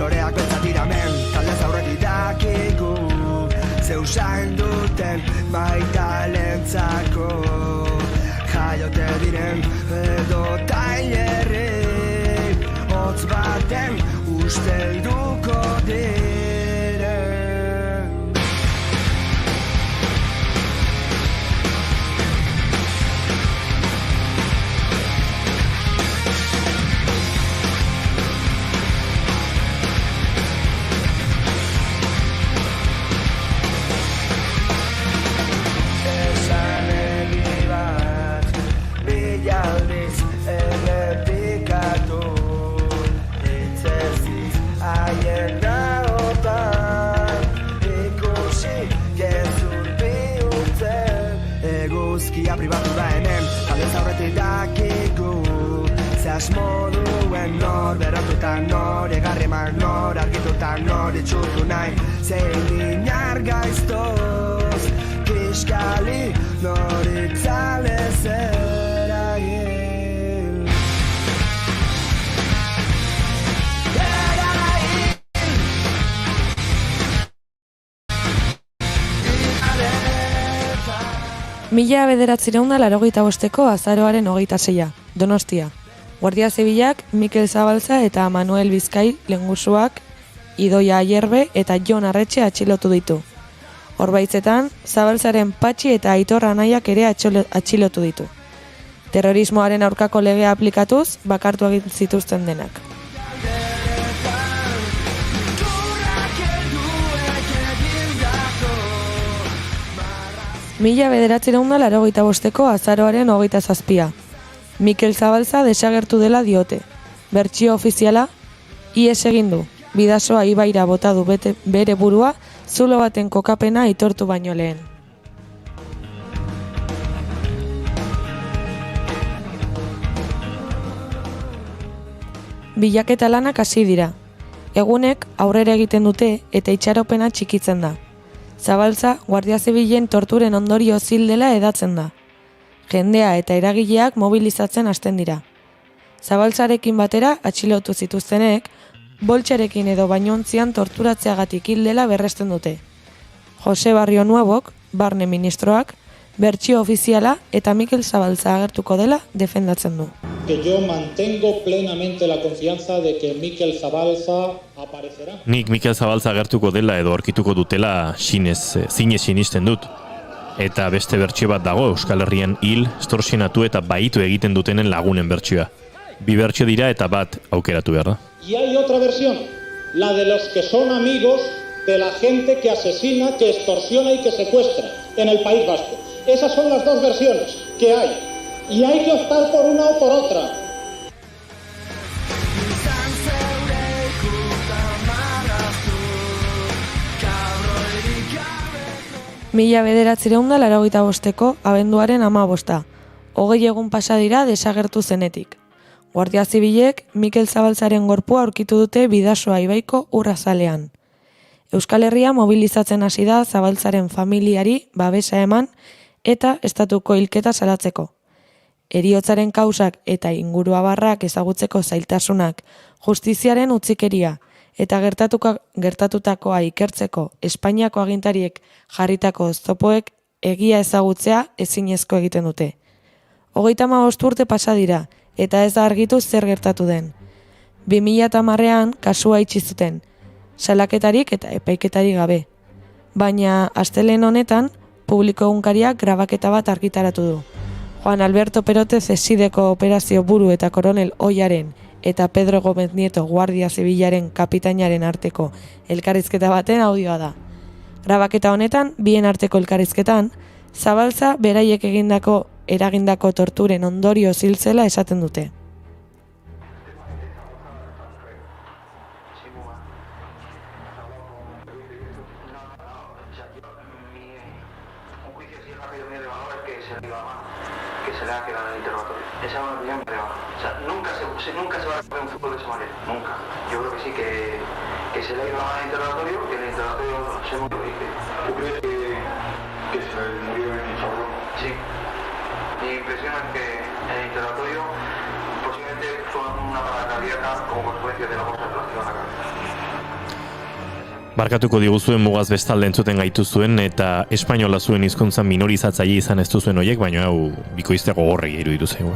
[SPEAKER 8] Loreak beltzatiramen, taldez aurretik dakigu zeusain duten maitalentzako jaiote diren edo tailerrik hotz baten ustelduko diren. Eguzkia pribatu da hemen, taldez aurretik dakigu ze asmo duen nor beratuta, nor egarreman, nor argituta, nor itxutu nahi zein inar gaiztoz kiskali, nor itzalez eragin.
[SPEAKER 3] 1985ko azaroaren 26, Donostia. Guardia Zibilak Mikel Zabalza eta Manuel Bizkai lengusuak Idoia Ayerbe eta Jon Arretxe atxilotu ditu. Orbaitzetan, Zabalzaren Patxi eta Aitor Anaiak ere atxilotu ditu. Terrorismoaren aurkako legea aplikatuz, bakartu egin zituzten denak. Mila 1985ko azaroaren 27. Mikel Zabalza desagertu dela diote. Bertsio ofiziala, ihes egin du. Bidasoa ibaira bota du bere burua, zulo baten kokapena aitortu baino lehen. Bilaketa lanak hasi dira. Egunek aurrera egiten dute eta itxaropena txikitzen da. Zabalza, Guardia Zibilen torturen ondorio zil dela edatzen da. Jendea eta eragileak mobilizatzen hasten dira. Zabalzarekin batera atxilotu zituztenek, boltsarekin edo bainuontzian torturatzeagatik hil dela berresten dute. Jose Barrio Nuevok, barne ministroak, bertsio ofiziala eta Mikel Zabalza agertuko dela defendatzen du.
[SPEAKER 12] Que yo mantengo plenamente la confianza de que Mikel Zabalza aparecerá.
[SPEAKER 5] Nik Mikel Zabalza agertuko dela edo aurkituko dutela sinisten dut. Eta beste bertsio bat dago Euskal Herrian hil, estorsionatu eta baitu egiten dutenen lagunen bertsioa. Bi bertsio dira eta bat aukeratu behar da.
[SPEAKER 12] Y hay otra versión, la de los que son amigos de la gente que asesina, que extorsiona y que secuestra en el País Vasco. Esas son las dos versiones que hay. Y hay que optar por una o por otra.
[SPEAKER 3] Mila 1985ko abenduaren 15, 20 egun pasa dira desagertu zenetik. Guardia Zibilek Mikel Zabalzaren gorpua aurkitu dute Bidasoa ibaiko urrazalean. Euskal Herria mobilizatzen hasi da Zabalzaren familiari babesa eman eta estatuko hilketa salatzeko. Heriotzaren kausak eta inguruabarrak ezagutzeko zailtasunak, justiziaren utzikeria eta gertatutakoa ikertzeko Espainiako agintariek jarritako oztopoek egia ezagutzea ezinezko egiten dute. 35 urte pasa dira eta ez da argitu zer gertatu den. 2010ean kasua itxi zuten, salaketarik eta epaiketarik gabe. Baina astelehen honetan publiko egunkariak grabaketa bat argitaratu du. Juan Alberto Perote Zesideko operazio buru eta koronel Oiaren eta Pedro Gómez Nieto Guardia Zibilaren kapitainaren arteko elkarrizketa baten audioa da. Grabaketa honetan, bien arteko elkarrizketan, Zabalza beraiek eragindako torturen ondorio ziltzela esaten dute.
[SPEAKER 13] Que se le ha quedado en el interrogatorio. Esa es una opinión privada. O sea, nunca se va a hacer un fútbol de esa manera. Nunca. Yo creo que sí, que se le ha ido al interrogatorio, que en el interrogatorio se murió. ¿Tú crees que se murió en el chorro? Sí. Mi impresión es que en el interrogatorio posiblemente fue una parada cardíaca como consecuencia de la bolsa de plástico en la cabeza.
[SPEAKER 5] Barkatuko diguzuen mugaz bestalde entzuten gaituzuen eta espainola zuen hizkuntza minorizatzaile izan ez duzuen hoiek, baina hau bikoizte gogorrei iruditu zaigu.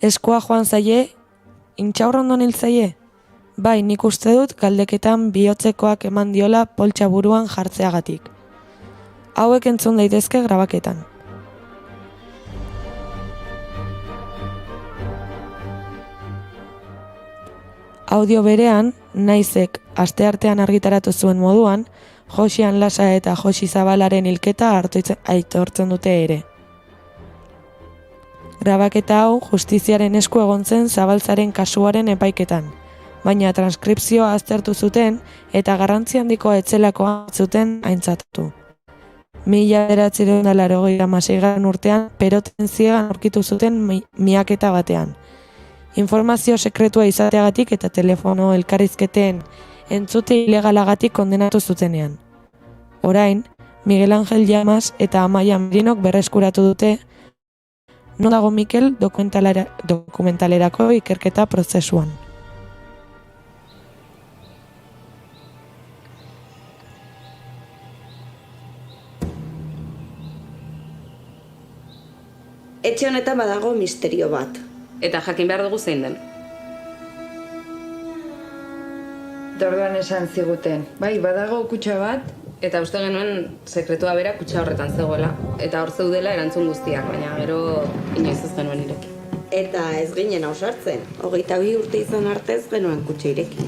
[SPEAKER 3] Eskua joan zaie, intxaurrondon hil zaie? Bai, nik uste dut galdeketan bihotzekoak eman diola poltsa buruan jartzeagatik. Hauek entzun daitezke grabaketan. Audio berean, naizek asteartean argitaratu zuen moduan, Josian Lasa eta Josi Zabalaren hilketa aitortzen dute ere. Grabaketa hau justiziaren esku egon zen Zabalzaren kasuaren epaiketan, baina transkripzioa aztertu zuten eta garrantzi handikoa etzelakoa zuten aintzatu. 1986 urtean Peroten ziegan aurkitu zuten miaketa batean. Informazio sekretua izateagatik eta telefono elkarrizketen entzute ilegalagatik kondenatu zutenean. Orain, Miguel Ángel Llamas eta Amaia Merinok berreskuratu dute Non dago Mikel dokumentalerako ikerketa prozesuan.
[SPEAKER 14] Etxe honetan badago misterio bat.
[SPEAKER 15] Eta jakin behar dugu zein den.
[SPEAKER 16] Orduan esan ziguten, bai, badago kutxa bat,
[SPEAKER 15] eta uste genuen sekretua bera kutxa horretan zegoela. Eta hor zeudela erantzun guztiak, baina gero inoiz ez genuen ireki.
[SPEAKER 14] Eta ez ginen ausartzen. 22 urte izan arte ez genuen kutxa ireki.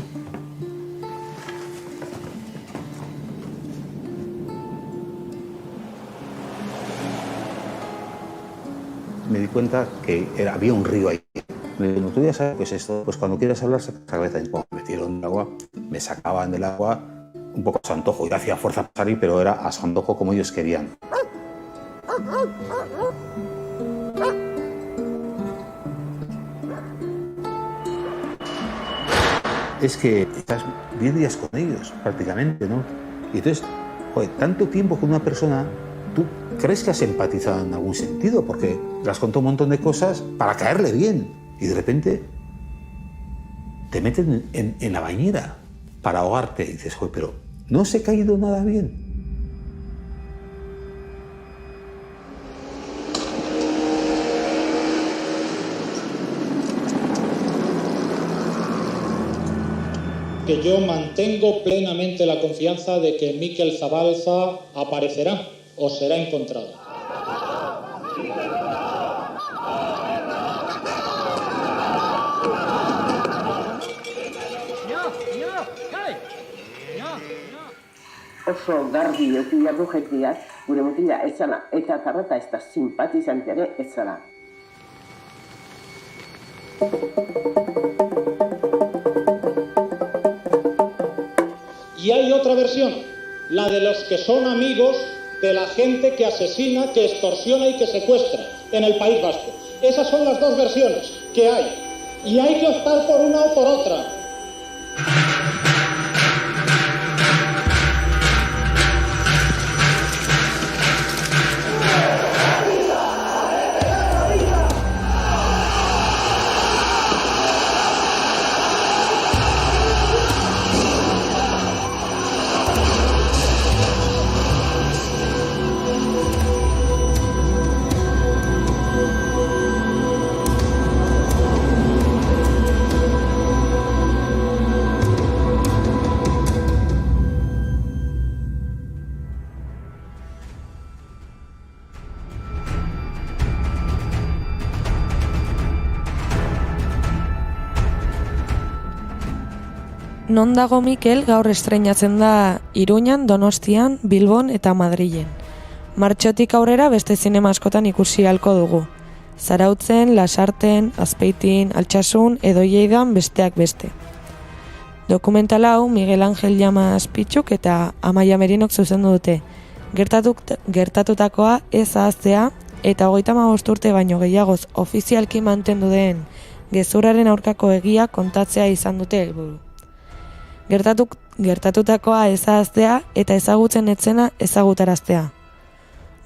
[SPEAKER 17] Me di cuenta que había un río ahí. No, tú ya sabes, pues esto, pues cuando quieres hablar, sacas la cabeza. Y, me metieron del agua, me sacaban del agua un poco a su antojo. Yo hacía fuerza para salir, pero era a su antojo como ellos querían. Es que estás 10 días con ellos, prácticamente, ¿no? Y entonces, joder, tanto tiempo con una persona, tú crees que has empatizado en algún sentido, porque le has contado un montón de cosas para caerle bien. Y de repente te meten en la bañera para ahogarte. Y dices, joder, pero no se ha caído nada bien.
[SPEAKER 12] Que yo mantengo plenamente la confianza de que Mikel Zabalza aparecerá o será encontrado.
[SPEAKER 18] Oso garbi eduki behar du jendeak, gure mutila ez zala, eta zarrata ez da simpatizante ere ez zala.
[SPEAKER 12] Y hay otra versión, la de los que son amigos de la gente que asesina, que extorsiona y que secuestra en el País Vasco. Esas son las dos versiones que hay. Y hay que optar por una o por otra.
[SPEAKER 3] Non dago Mikel gaur estreinatzen da Iruñan, Donostian, Bilbon eta Madrilen. Martxotik aurrera beste zinema askotan ikusi ahalko dugu. Zarautzen, Lasarten, Azpeitin, Altsasun edo Lleidan besteak beste. Dokumental hau Miguel Ángel Llamas Pitxuk eta Amaia Merinok zuzendu dute. Gertatutakoa ez ahaztea eta 35 urte baino gehiagoz ofizialki mantendu den gezurraren aurkako egia kontatzea izan dute helburu. Gertatutakoa ezahaztea eta ezagutzen etzena ezagutaraztea.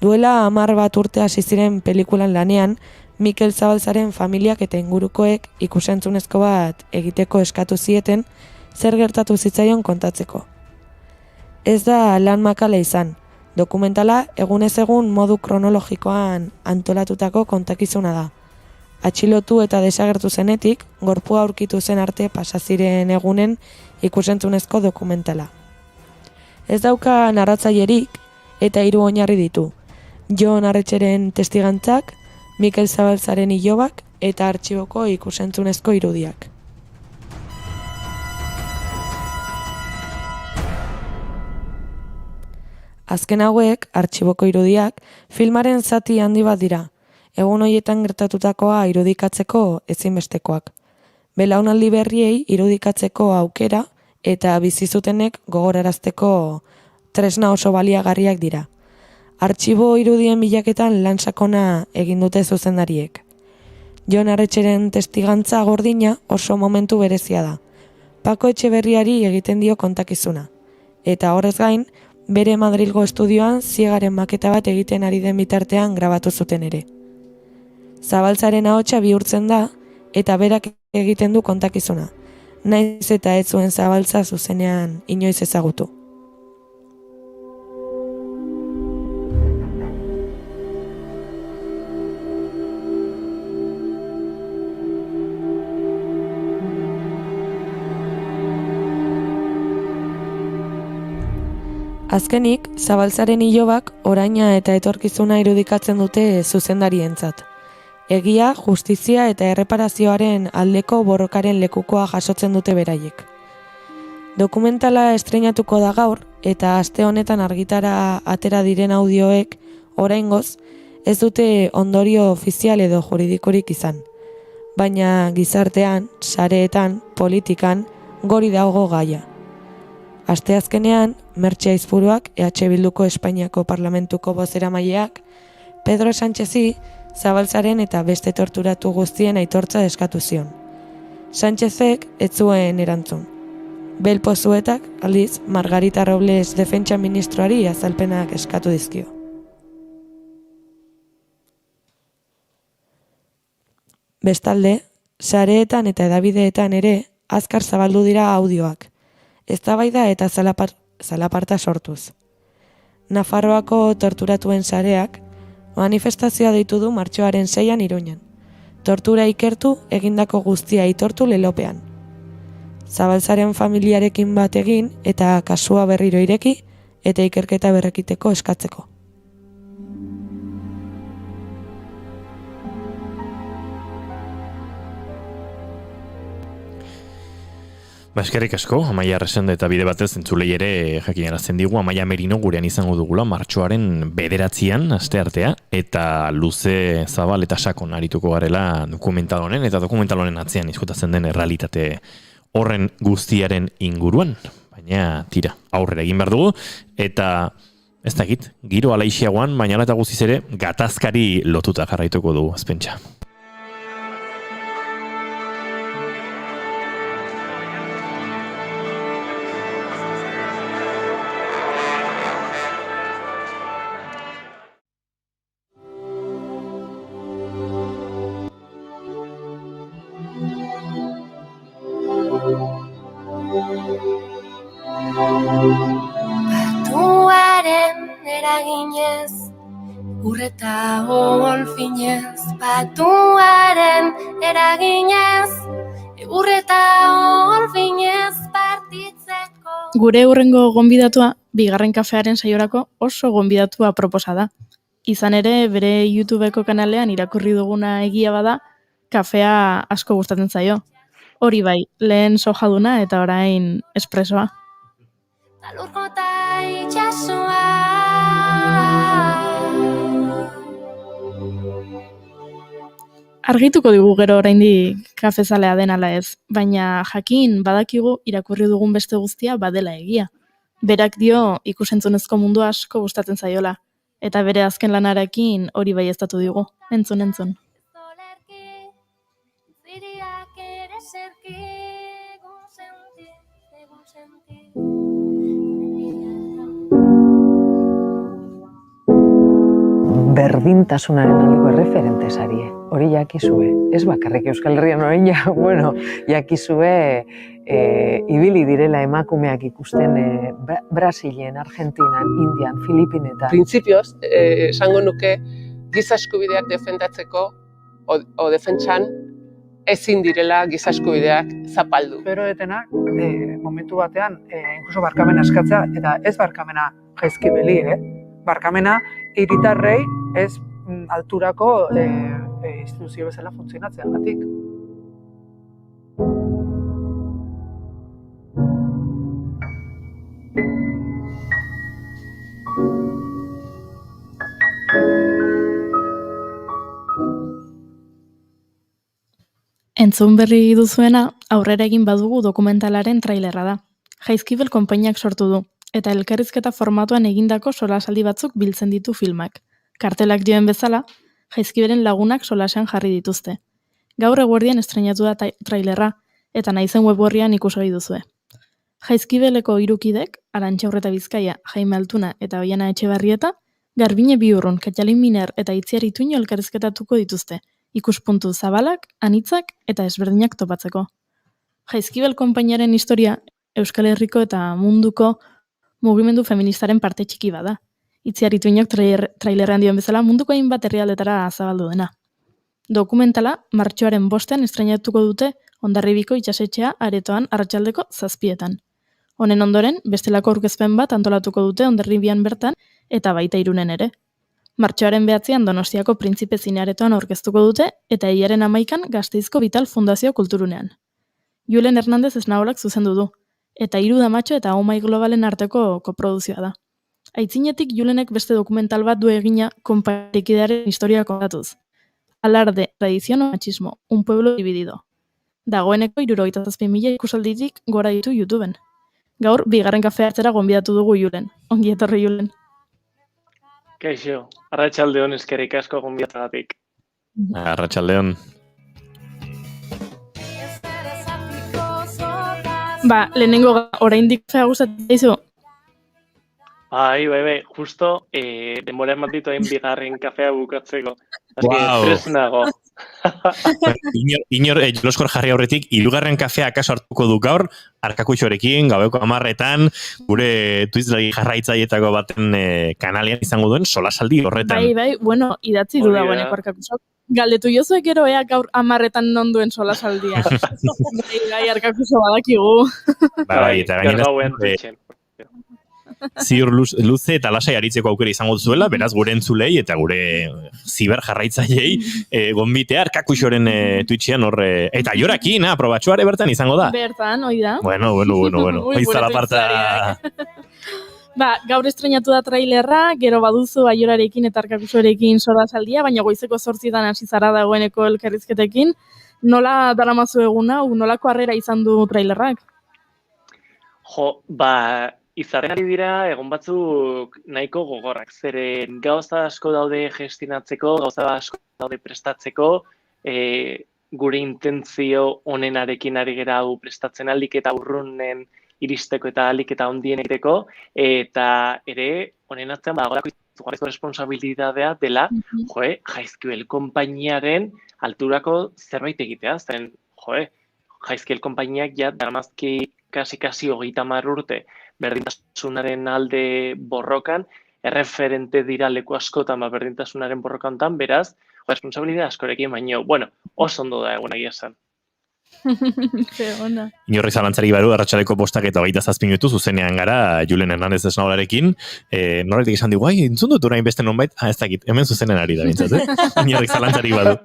[SPEAKER 3] Duela 10 urte hasi ziren pelikulan lanean, Mikel Zabalzaren familiak eta ingurukoek ikusentzunezko bat egiteko eskatu zieten zer gertatu zitzaion kontatzeko. Ez da lan makala izan, dokumentala egunez egun modu kronologikoan antolatutako kontakizuna da. Atxilotu eta desagertu zenetik, gorpua aurkitu zen arte pasaziren egunen ikusentzunezko dokumentala. Ez dauka narratzailerik eta 3 oinarri ditu. Jon Arretxeren testigantzak, Mikel Zabalzaren ilobak eta artxiboko ikusentzunezko irudiak. Azken hauek, artxiboko irudiak, filmaren zati handi bat dira. Egun horietan gertatutakoa irudikatzeko ezinbestekoak. Belaunaldi berriei irudikatzeko aukera eta bizizutenek gogorarazteko tresna oso baliagarriak dira. Artxibo irudien bilaketan lan sakona egin dute zuzendariek. Jon Arretxeren testigantza gordina oso momentu berezia da. Pako Etxeberriari egiten dio kontakizuna. Eta horrez gain, bere Madrilgo estudioan ziegaren maketa bat egiten ari den bitartean grabatu zuten ere. Zabaltzaren ahotsa bihurtzen da eta berak egiten du kontakizuna. Naiz eta ez zuen Zabaltza zuzenean inoiz ezagutu. Azkenik, Zabaltzaren ilobak oraina eta etorkizuna irudikatzen dute zuzendarientzat. Egia, justizia eta erreparazioaren aldeko borrokaren lekukoa jasotzen dute beraiek. Dokumentala estreinatuko da gaur eta aste honetan argitara atera diren audioek oraingoz ez dute ondorio ofizial edo juridikorik izan. Baina gizartean, sareetan, politikan, gori dago gaia. Asteazkenean, Mertxe Aizpuruak, EH Bilduko Espainiako Parlamentuko bozeramaileak, Pedro Sánchezi, Zabaltzaren eta beste torturatu guztien aitortza eskatu zion. Sánchezek ez zuen erantzun. Bel Pozuetak, aldiz, Margarita Robles defentsa ministroari azalpenak eskatu dizkio. Bestalde, sareetan eta hedabideetan ere azkar zabaldu dira audioak. Eztabaida eta zalaparta sortuz. Nafarroako torturatuen sareak manifestazioa deitu du martxoaren 6an Iruñan. Tortura ikertu egindako guztia aitortu lelopean. Zabaltzaren familiarekin bat egin eta kasua berriro ireki eta ikerketa berrekiteko eskatzeko.
[SPEAKER 5] Eskerrik asko, Amaia Arresende eta bide batez entzulei ere jakinarazten digu Amaia Merino gurean izango dugula martxoaren 9an asteartea eta luze zabal eta sakon arituko garela dokumental honen eta dokumental honen atzean izkutatzen den errealitate horren guztiaren inguruan. Baina tira, aurrera egin behar dugu eta ez dakit, giro alaixiagoan, baina eta guztiz ere gatazkari lotuta jarraituko dugu azpentsa.
[SPEAKER 19] Batuaren eraginez, urreta olfinez, batuaren eraginez, urreta olfinez partitzeko.
[SPEAKER 2] Gure hurrengo gonbidatua, bigarren kafearen saiorako oso gonbidatua proposa da. Izan ere, bere YouTubeko kanalean irakurri duguna egia bada, kafea asko gustatzen zaio. Hori bai, lehen sojaduna eta orain espresoa.
[SPEAKER 19] Talurkota itxasua.
[SPEAKER 2] Argituko digu gero oraindik kafezalea den ala ez, baina jakin badakigu irakurri dugun beste guztia badela egia. Berak dio ikusentzunezko mundu asko gustatzen zaiola, eta bere azken lanarekin hori baieztatu digu. Entzun.
[SPEAKER 19] Ziriak ere zerki egun senti.
[SPEAKER 20] Berdintasunaren aldeko erreferente sarie. Hori jakizue. Ez bakarrik Euskal Herrian orain jakizue ibili direla emakumeak ikusten Brasilen, Argentinan, Indian, Filipinetan.
[SPEAKER 21] Printzipioz, esango nuke giza eskubideak defendatzeko o defentsan ezin direla giza eskubideak zapaldu.
[SPEAKER 22] Pero etenak, momentu batean, inkluso barkamena eskatzea, eta ez barkamena jaizkibeli, barkamena hiritarrei ez alturako instituzio bezala funtzionatzen gatik.
[SPEAKER 2] Entzun berri duzuena, aurrera egin badugu dokumentalaren trailerra da. Jaizkibel konpainiak sortu du, eta elkarrizketa formatuan egindako solasaldi batzuk biltzen ditu filmak. Kartelak dioen bezala, Jaizkibelen lagunak solasean jarri dituzte. Gaur eguerdian estreinatu da trailerra, eta naizen webborrian ikusgai duzue. Jaizkibeleko hirukidek, Arantxa Urreta Bizkaia, Jaime Altuna eta Oiana Etxebarrieta, Garbine Biurrun, Katxalin Miner eta Itziar Ituño elkarrizketatuko dituzte, ikuspuntu zabalak, anitzak eta ezberdinak topatzeko. Jaizkibel konpainiaren historia Euskal Herriko eta munduko mugimendu feministaren parte txiki bada. Itziaritu inok trailerrean dion bezala munduko hainbat herrialdetara zabaldu dena. Dokumentala martxoaren 5ean estreinatuko dute Hondarribiko itsasetxea aretoan arratsaldeko 7:00. Honen ondoren, bestelako aurkezpen bat antolatuko dute Hondarribian bertan eta baita Irunen ere. Martxoaren 9ean Donostiako Printzipe Zinearetoan aurkeztuko dute eta hilaren 11ean Gasteizko Vital Fundazio Kulturunean. Julen Hernandez Esnaolak zuzendu du, eta Hiru Damatxo eta Oh My Globalen arteko koproduzioa da. Aitzinetik Julenek beste dokumental bat du egina konpainikidearen historia kontatuz. Alarde, tradizion o machismo, un pueblo dividido. Dagoeneko 77.000 ikusalditik gora ditu YouTubeen. Gaur, bigarren kafea hartzera gonbidatu dugu Julen. Ongi etorri Julen.
[SPEAKER 6] Kaixo, arratsaldeon eskerrik asko gonbidatagatik.
[SPEAKER 5] Arratsaldeon.
[SPEAKER 2] Lehenengo oraindik kafea gustatzen zaizu?
[SPEAKER 6] Bai, justo denbora eman ditu hain bigarren kafea bukatzeko.
[SPEAKER 5] Wow.
[SPEAKER 6] Tres nago.
[SPEAKER 5] Inor Joloskor jarri aurretik, 3. kafea akaso hartuko du gaur, Arkakutxorekin, gaueko 10:00, gure Twitch jarraitzailetako baten kanalean izango duen solasaldi horretan.
[SPEAKER 2] Bai, idatzi du dagoeneko Arkakutxok. Galdetu jozuek gero gaur 10:00 non duen solasaldia. Bai, Arkakutxo badakigu.
[SPEAKER 5] Bai, eta gainera ziur luze eta lasai aritzeko aukera izango duzuela, beraz gure entzulei eta gure ziber jarraitzaileei gonbitea Arkakuxoren Twitchean horre, eta jorakin, probatxoare bertan izango da.
[SPEAKER 2] Bertan, hoi da.
[SPEAKER 5] Bueno. Oizta la parta.
[SPEAKER 2] Gaur estreinatu da trailerra, gero baduzu Aiorarekin eta Arkakuxorekin solasaldia, baina goizeko 8:00 hasi zara dagoeneko elkarrizketekin. Nola daramazu eguna, nolako harrera izan du trailerrak?
[SPEAKER 6] Izaten ari dira egon batzuk nahiko gogorrak. Zeren gauza asko daude gestionatzeko, gauza asko daude prestatzeko, gure intentzio onenarekin ari gera hau prestatzen alik eta urrunen iristeko eta alik eta ondien egiteko, eta ere honen atzean bagolako izugarrizko responsabilitatea dela Jaizkibel konpainiaren alturako zerbait egitea. Zeren, Jaizkibel konpainiak daramazki kasi 30 urte berdintasunaren alde borrokan, erreferente dira leku askotan berdintasunaren borrokantan, beraz, responsabilidad askorekin, baina, oso ondo da egun egia esan.
[SPEAKER 5] Inorri zalantzari baru, arratsaleko 5 eta 27 minutu, zuzenean gara, Julen Hernandez Esnaolarekin, norretik esan digu, entzun dut orain beste nonbait, ez dakit, hemen zuzenen ari da, bintzat, Inorri zalantzari badu.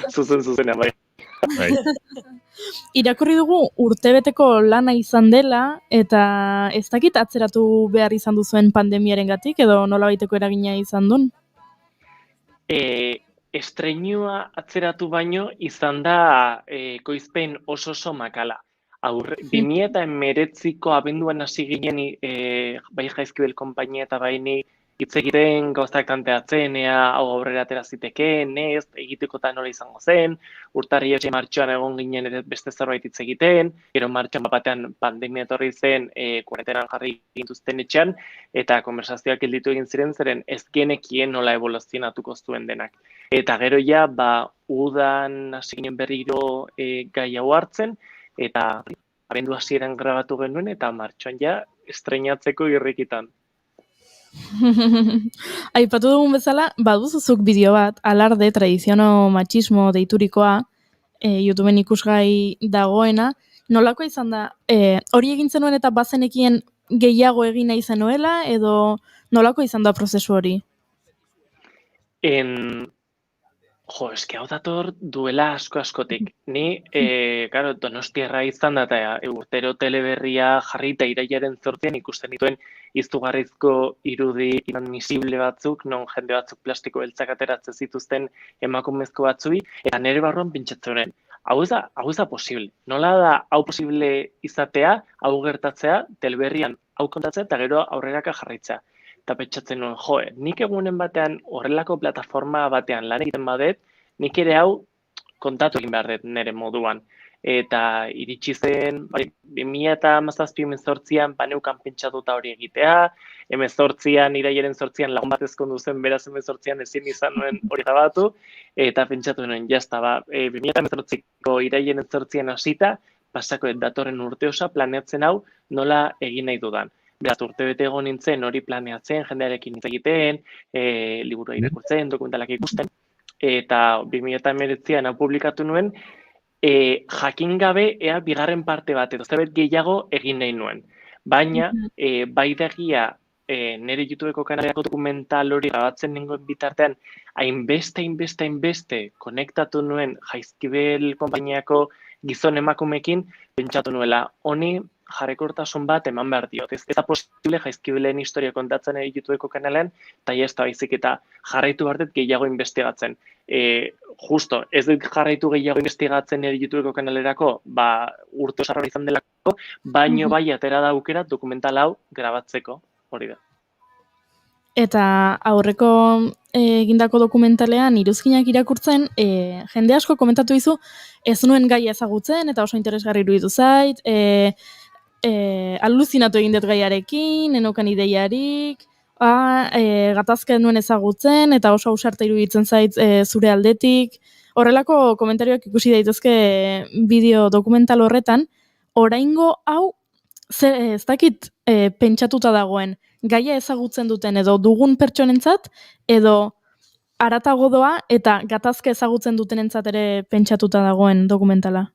[SPEAKER 6] Zuzenean, bai.
[SPEAKER 2] Irakurri dugu urtebeteko lana izan dela, eta ez dakit atzeratu behar izan duzuen pandemiaren gatik, edo nola baiteko eragina izan duen?
[SPEAKER 6] Estreinua atzeratu baino izan da ekoizpen oso makala. 2019ko abenduan hasi ginen bai Jaizkibel konpainia eta bai ni hitz egiten gauzak tanteatzen, hau aurrera atera zitekeen, egitekotan nola izango zen, urtarri martxoan egon ginen beste zerbait hitz egiten, gero martxoan batean pandemia etorri zen, kuarentenan jarri gintuzten etxean, eta konversazioak gelditu egin ziren zeren ez genekien nola evoluzionatuko zuen denak. Eta gero udan hasi ginen berriro gai hau hartzen, eta abendu hasieran grabatu genuen, eta martxoan estreinatzeko irrikitan.
[SPEAKER 2] Aipatu dugun bezala, baduzuzuk bideo bat, alarde, tradiziono machismo deiturikoa, YouTubeen ikusgai dagoena, nolako izan da, hori egin zenuen eta bazenekien gehiago egin nahi zenuela, edo nolako izan da prozesu hori?
[SPEAKER 6] Eske hau dator duela askotik. Ni, Donostiarra izan da, eta urtero teleberria jarri eta irailaren 8 ikusten dituen izugarrizko irudi inadmisible batzuk, non jende batzuk plastiko beltzak ateratzen zituzten emakumezko batzui, eta nire barruan pentsatzen hau ez da posible. Nola da hau posible izatea, hau gertatzea, teleberrian hau kontatzea, eta gero aurreraka jarraitzea. Eta pentsatzen nuen, nik egunen batean horrelako plataforma batean lan egiten badet, nik ere hau kontatu egin behar dut nire moduan. eta iritsi zen, 2017-18an baneukan pentsatuta hori egitea, 18an, irailaren 8an lagun bat ezkondu zen, beraz 18an ezin izan nuen hori grabatu, eta pentsatu nuen, jazta, 2018ko irailaren 8an hasita, pasako datorren urte osa planeatzen hau nola egin nahi dudan. Beraz, urtebete egon nintzen hori planeatzen, jendearekin hitz egiten, liburua irakurtzen, dokumentalak ikusten, eta 2019an hau publikatu nuen, jakin gabe ea bigarren parte bat edo zerbait gehiago egin nahi nuen. Baina, bai dagia nire YouTubeko kanaleko dokumental hori grabatzen nengoen bitartean, hainbeste konektatu nuen Jaizkibel konpainiako gizon emakumekin, pentsatu nuela, honi jarrekortasun bat eman behar diot. Ez da posible Jaizkibelen historia kontatzen YouTubeko kanalean, eta ez da baizik eta jarraitu behar gehiago investigatzen. Justo, ez dut jarraitu gehiago investigatzen nire YouTubeko kanalerako, urte osarra izan delako, baino bai atera da aukera dokumental hau grabatzeko, hori da.
[SPEAKER 2] Eta aurreko egindako dokumentalean iruzkinak irakurtzen, jende asko komentatu dizu, ez nuen gai ezagutzen eta oso interesgarri iruditu zait, aluzinatu egin dut gaiarekin, enokan ideiarik, gatazka nuen ezagutzen eta oso ausarta iruditzen zait zure aldetik. Horrelako komentarioak ikusi daitezke bideo dokumental horretan, oraingo hau ez dakit pentsatuta dagoen, gaia ezagutzen duten edo dugun pertsonentzat, edo haratago doa eta gatazka ezagutzen dutenentzat ere pentsatuta dagoen dokumentala.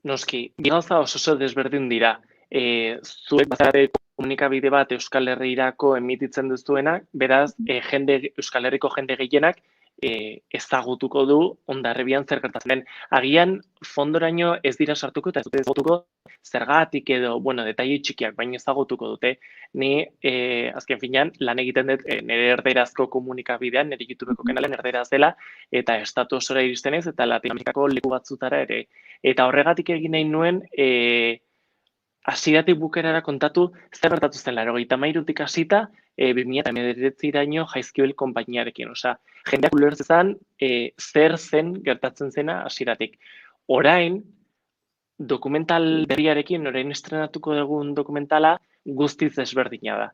[SPEAKER 6] Noski, bi gauza oso desberdin dira. Zuek bazarate komunikabide bat Euskal Herrirako emititzen duzuenak, beraz, Euskal Herriko jende gehienak ezagutuko du Hondarribian zer gertatzen den. Agian fondoraino ez dira sartuko eta ez dute ezagutuko zergatik edo, detaile txikiak, baina ezagutuko dute. Ni, azken finean, lan egiten dut nire erderazko komunikabidean, nire YouTubeko kanalen erderaz dela, eta estatu osora iristen ez, eta Latinoamerikako leku batzutara ere. Eta horregatik egin nahi nuen, hasieratik bukerara kontatu zer gertatu zen 93tik hasita 2019raino Jaizkibel konpainiarekin. Osea, jendeak ulertzen zer zen gertatzen zena hasieratik. Orain, dokumental berriarekin, orain estrenatuko dugun dokumentala guztiz desberdina da.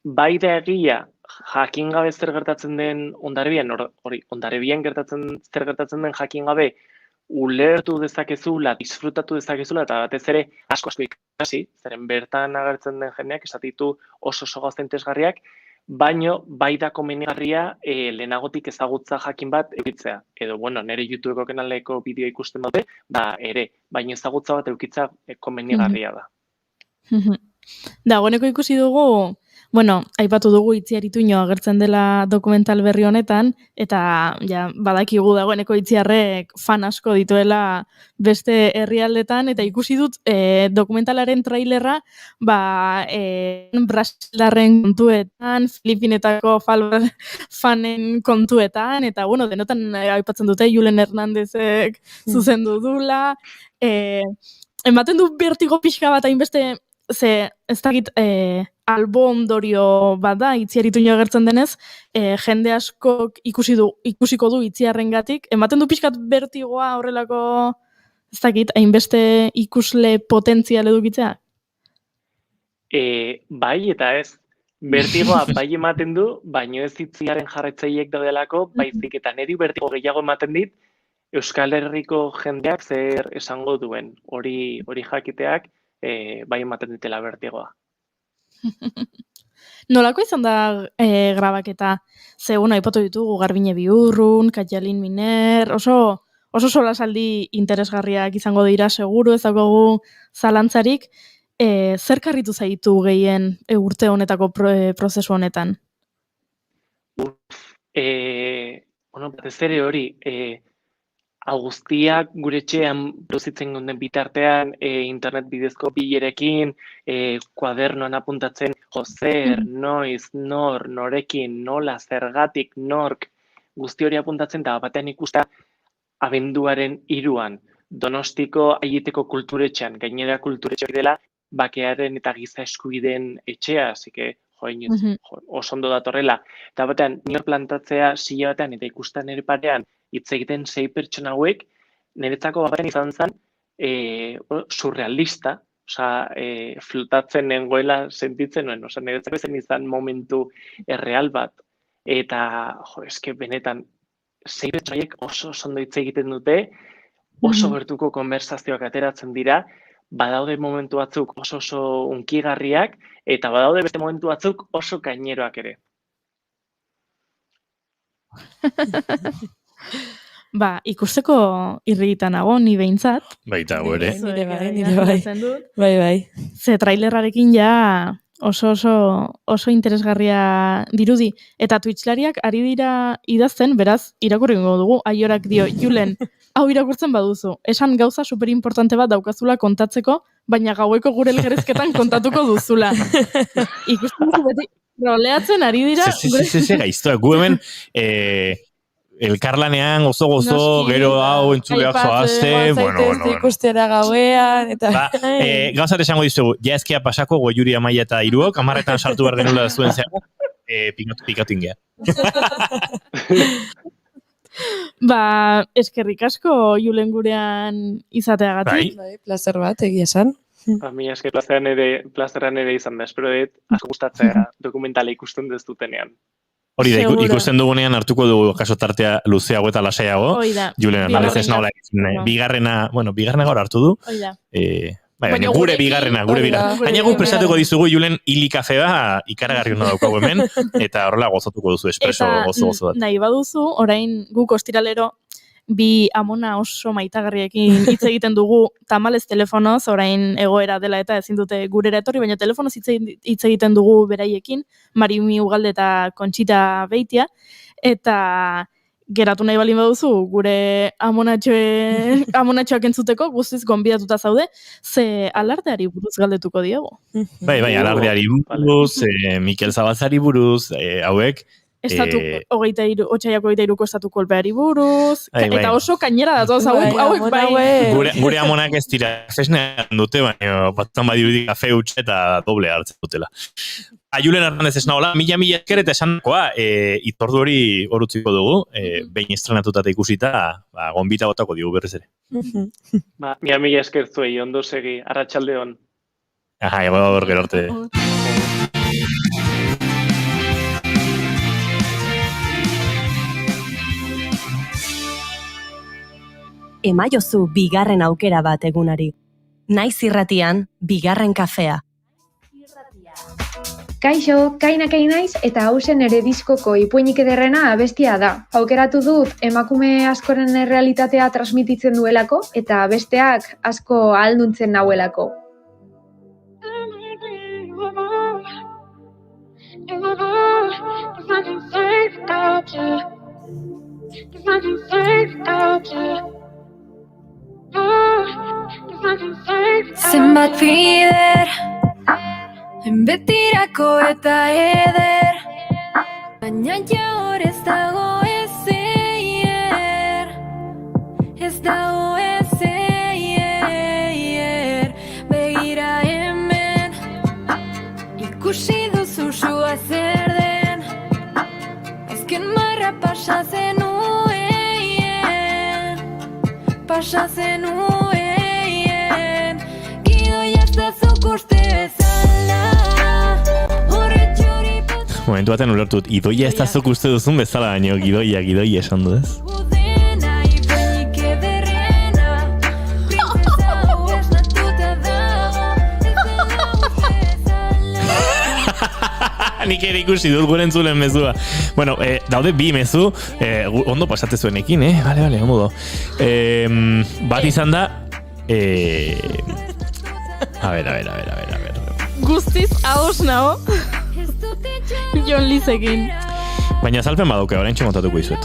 [SPEAKER 6] Bai da egia, jakin gabe zer gertatzen den Hondarribian, Hondarribian zer gertatzen den jakin gabe, ulertu dezakezula, disfrutatu dezakezula, eta batez ere asko ikasi, zeren bertan agertzen den jendeak esatitu oso gauza interesgarriak, baino bai da komenigarria lehenagotik ezagutza jakin bat eukitzea. Edo, nire YouTubeko kanaleko bideo ikusten dute, ere, baina ezagutza bat eukitza komenigarria da.
[SPEAKER 2] Dagoeneko ikusi dugu, aipatu dugu Itziar Ituño agertzen dela dokumental berri honetan, eta badakigu dagoeneko Itziarrek fan asko dituela beste herrialdetan, eta ikusi dut dokumentalaren trailerra Brasildarren kontuetan, Filipinetako fanen kontuetan, eta denotan aipatzen dute Julen Hernandezek zuzendu dula, ematen du bertigo pixka bat hainbeste, ez dakit albo ondorio bat da, Itziar Ituño agertzen denez, jende askok ikusiko du Itziarrengatik, ematen du pixkat bertigoa horrelako, ez dakit, hainbeste ikusle potentzial edukitzea?
[SPEAKER 6] Bai eta ez, bertigoa bai ematen du, baino ez Itziarren jarraitzaileek daudelako, baizik eta niri bertigo gehiago ematen dit, Euskal Herriko jendeak zer esango duen, hori jakiteak, bai ematen ditela bertigoa.
[SPEAKER 2] Nolako izan da grabaketa? Ze, aipatu ditugu Garbine Biurrun, Katjalin Miner, oso solasaldi interesgarriak izango dira seguru, ez daukagu zalantzarik. Zer karritu zaitu gehien urte honetako prozesu honetan?
[SPEAKER 6] Batez ere hori, guztiak gure etxean produzitzen gonden bitartean, internet bidezko bilerekin, kuadernoan apuntatzen, zer, noiz, nor, norekin, nola, zergatik, nork, guzti hori apuntatzen, eta batean ikusta abenduaren 3an, Donostiko Aieteko kulturetxean, gainera kulturetxe hori dela, bakearen eta giza eskubideen etxea, así que, inoiz, oso ondo datorrela. Eta batean, nire plantatzea sila batean eta ikusten nire parean hitz egiten 6 pertsona hauek, niretzako batean izan zen surrealista, flotatzen nengoela sentitzen nuen, niretzako izan momentu erreal bat. Eta, eske benetan, 6 pertsonaiek oso ondo hitz egiten dute, oso gertuko konversazioak ateratzen dira, badaude momentu batzuk oso unkigarriak, eta badaude beste momentu batzuk oso kaineroak ere.
[SPEAKER 2] Ikusteko irritan nago, ni behintzat.
[SPEAKER 5] Baita, gore.
[SPEAKER 3] Nire bai.
[SPEAKER 2] Ze trailerrarekin ja oso interesgarria dirudi. Eta Twitchlariak ari dira idazten, beraz, irakurringo dugu, Aiorak dio, Julen, hau irakurtzen baduzu, esan gauza superimportante bat daukazula kontatzeko, baina gaueko gure elgerezketan kontatuko duzula. Ikusten duzu beti, roleatzen ari dira...
[SPEAKER 5] Ze, gaiztoa, gu hemen... elkarlanean gozo, gero hau entzuleak zoazte, bueno.
[SPEAKER 3] Ikustera gauean, eta...
[SPEAKER 5] Gauzat esango dizugu, jaezkia pasako Goiuri Amaia eta Iruok, 10etan sartu behar genula zuen zeago, pikatu ingea.
[SPEAKER 2] Eskerrik asko Julen gurean izateagatik.
[SPEAKER 3] Plazer bat, egia esan.
[SPEAKER 6] Mi esker plazeran ere izan da, espero dut, asko gustatzea dokumentala ikusten dezutenean.
[SPEAKER 5] Hori da, ikusten dugunean hartuko dugu kaso tartea luzeago eta lasaiago. Julen Hernandez ez nahola bigarrena gaur hartu du. Baina gure bigarrena. Baina gu prestatuko dizugu Julen hili kafea ikaragarri hona daukagu hemen, eta horrela gozatuko duzu espresso gozo bat.
[SPEAKER 2] Nahi baduzu, orain guk ostiralero bi amona oso maitagarriekin hitz egiten dugu tamalez telefonoz, orain egoera dela eta ezin dute gurera etorri, baina telefonoz hitz egiten dugu beraiekin, Marimi Ugalde eta Kontxita Beitia, eta geratu nahi balin baduzu, gure amonatxoak entzuteko guztiz gonbidatuta zaude, ze alardeari buruz galdetuko diogu.
[SPEAKER 5] Bai, alardeari buruz, Mikel Zabaltzari buruz, hauek,
[SPEAKER 2] Otsaiako 23ko estatu kolpeari buruz, eta oso kainera datoz hauek bai.
[SPEAKER 5] Gure amonak ez dira fesnean dute, baina batan badirudik kafe utxe eta doble hartzen dutela. Julen Hernandez ez nahola, mila esker eta esandakoa, itordu hori horutziko dugu, behin estrenatuta ikusita, gonbita botako digu berriz ere.
[SPEAKER 6] Mila esker zuei, ondo segi, arratsalde on.
[SPEAKER 5] Ego gero arte.
[SPEAKER 1] Emaiozu bigarren aukera bat egunari. Naiz irratian, bigarren kafea.
[SPEAKER 7] Kaixo, Kainakei naiz eta hausen ere diskoko ipuinik ederrena abestia da. Aukeratu dut emakume askoren errealitatea transmititzen duelako eta besteak asko ahalduntzen nauelako.
[SPEAKER 19] Zenbat bider, betirako eta eder, baina jaur ez dago ezer, begira hemen, ikusi duzu sua zer den, azken marra pasa zenuen, gidoia ez da zuk uste bezala,
[SPEAKER 5] momentu baten ulertut, idoia ez da zuk uste duzun bezala, baina gidoia esan du ez. Nik ere ikusi dut gure entzulen mezua. Bueno, daude bi mezu, ondo pasate zuenekin, Vale, ondo. Bat izan da, a ver.
[SPEAKER 2] Guztiz ahos nao. Jon Lizekin.
[SPEAKER 5] Baina azalpen badauka, orain txomontatuko izuet.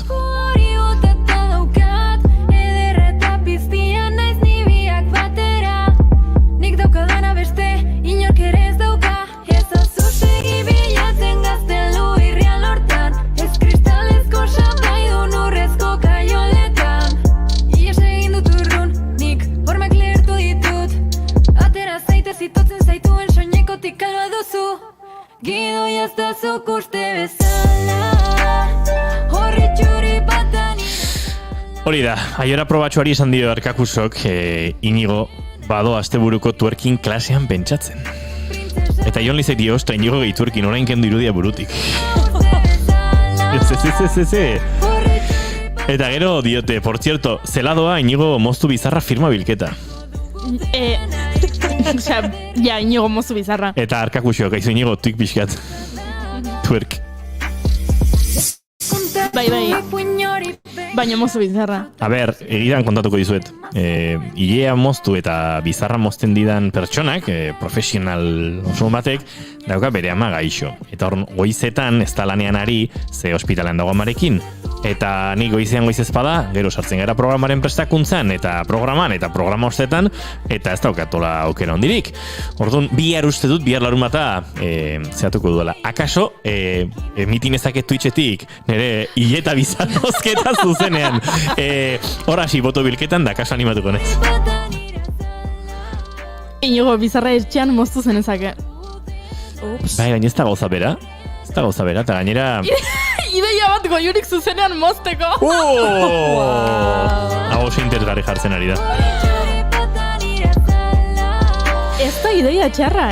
[SPEAKER 19] Gidoia ez
[SPEAKER 5] Hori da, aiora probatxoari esan dio Arkakusok, Inigo, bado asteburuko twerking klasean pentsatzen. Eta Jon Lizek dio, ostra, Inigo gehi twerking orain kendu irudia burutik. Ez. Eta gero diote, por cierto, zeladoa Inigo moztu bizarra firma bilketa.
[SPEAKER 2] Osea, ja, Inigo moztu bizarra.
[SPEAKER 5] Eta Arkakusok, aizu Inigo, tuik pixkat. Twerk.
[SPEAKER 2] Bai. Baina moztu bizarra.
[SPEAKER 5] A ber, egiran kontatuko dizuet. Ilea moztu eta bizarra mozten didan pertsonak, profesional oso batek, dauka bere ama gaixo. Eta hor, goizetan, ez da lanean ari, ze ospitalean dago amarekin. Eta ni goizean goiz ezpada, gero sartzen gara programaren prestakuntzan, eta programa ostetan, eta ez daukatola aukera ondirik. Orduan, bihar uste dut, bihar larunbata, zehatuko duela. Akaso, emitin ezaket Twitchetik, nire hileta bizarra mozketa zuzenean. Hor hasi boto bilketan, da akaso animatuko nez.
[SPEAKER 2] Inigo bizarra etxean moztu zenezake.
[SPEAKER 5] Bai, baina ez da gauza bera. Eta gainera...
[SPEAKER 2] Ideia bat goiurik zuzenean mozteko.
[SPEAKER 5] Hau oso interesgarri jartzen ari da.
[SPEAKER 2] Ez da ideia txarra,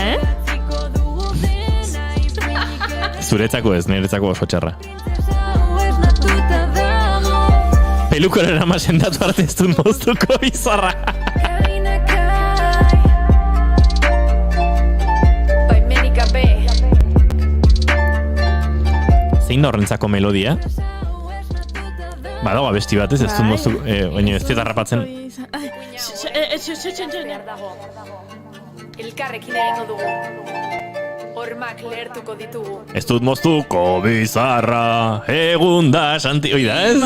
[SPEAKER 5] Zuretzako ez, niretzako oso txarra. Pelukoren ama sendatu arte ez dut moztuko bizarra. Zein da horrentzako melodia? Badago abesti bat ez dut moztu, baina ez dut harrapatzen.
[SPEAKER 19] Elkarrekin egingo dugu. Hormak lehertuko ditugu.
[SPEAKER 5] Ez dut moztuko bizarra, egun da santi... Oida, ez?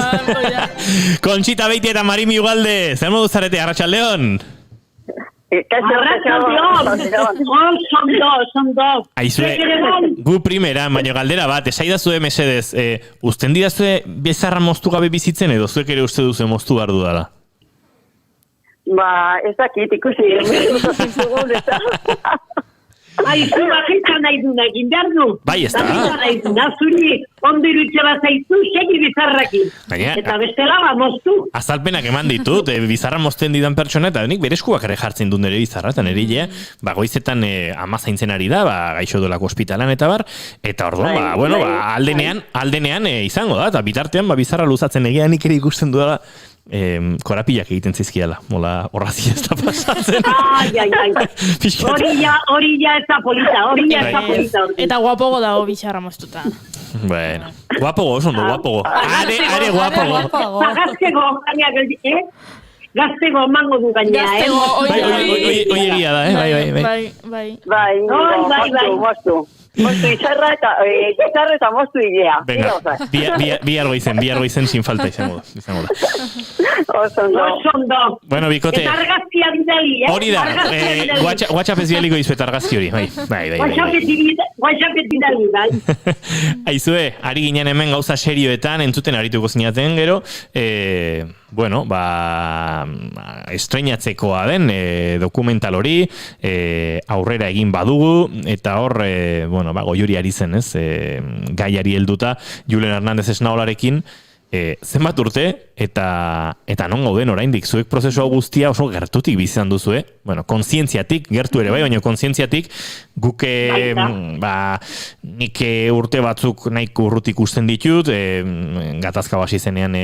[SPEAKER 5] Kontxita Beiti eta Marimi Ugalde, zer modu zarete, Arratsaldeon? Aizue, gu primera, baina galdera bat, esaidazue mesedez, usten didazue bezarra moztu gabe bizitzen edo zuek ere uste duzu moztu behar dudala?
[SPEAKER 4] Ez dakit, ikusi. Aizu bakitzen nahi duna egin behar du.
[SPEAKER 5] Bai, ez da.
[SPEAKER 4] Zuri, ondo irutxe bat zaizu, segi bizarrakin. Eta bestela ba, moztu.
[SPEAKER 5] Azalpenak eman ditut, bizarra mozten didan pertsona, eta nik bere eskuak ere jartzen du nire bizarra, eta nire hilea, goizetan ama zaintzen ari da, gaixo dolako ospitalan eta bar, eta orduan, aldenean izango da, eta bitartean bizarra luzatzen egia nik ere ikusten dudala, korapilak egiten zizkiala, mola horrazia ez da pasatzen.
[SPEAKER 4] Hori ja ez da polita,
[SPEAKER 2] Eta guapogo dago bizarra moztuta.
[SPEAKER 5] Bueno, guapogo, oso ondo, guapogo. Are guapogo.
[SPEAKER 4] Gaztego mango du gainea,
[SPEAKER 5] Oi egia da,
[SPEAKER 4] Bai.
[SPEAKER 18] Moztu izarra eta moztu idea.
[SPEAKER 5] Venga, bihar goizen sin falta izango da.
[SPEAKER 4] Osondo.
[SPEAKER 5] Bueno, bikote.
[SPEAKER 4] Eta argazkia bidali,
[SPEAKER 5] Hori da, WhatsApp ez bialiko izuet argazki hori, bai.
[SPEAKER 4] WhatsApp bidali, bai.
[SPEAKER 5] Aizue, ari ginen hemen gauza serioetan, entzuten arituko zinaten gero, estrenatzekoa den dokumental hori, aurrera egin badugu, eta hor, goiuri ari zen, ez, gaiari helduta, Julen Hernández Esnaolarekin, zenbat urte, eta non gauden oraindik, zuek prozesu hau guztia oso gertutik bizan duzue, kontzientziatik, gertu ere baina kontzientziatik, guke, nik urte batzuk nahiko urrutik usten ditut, gatazka basi zenean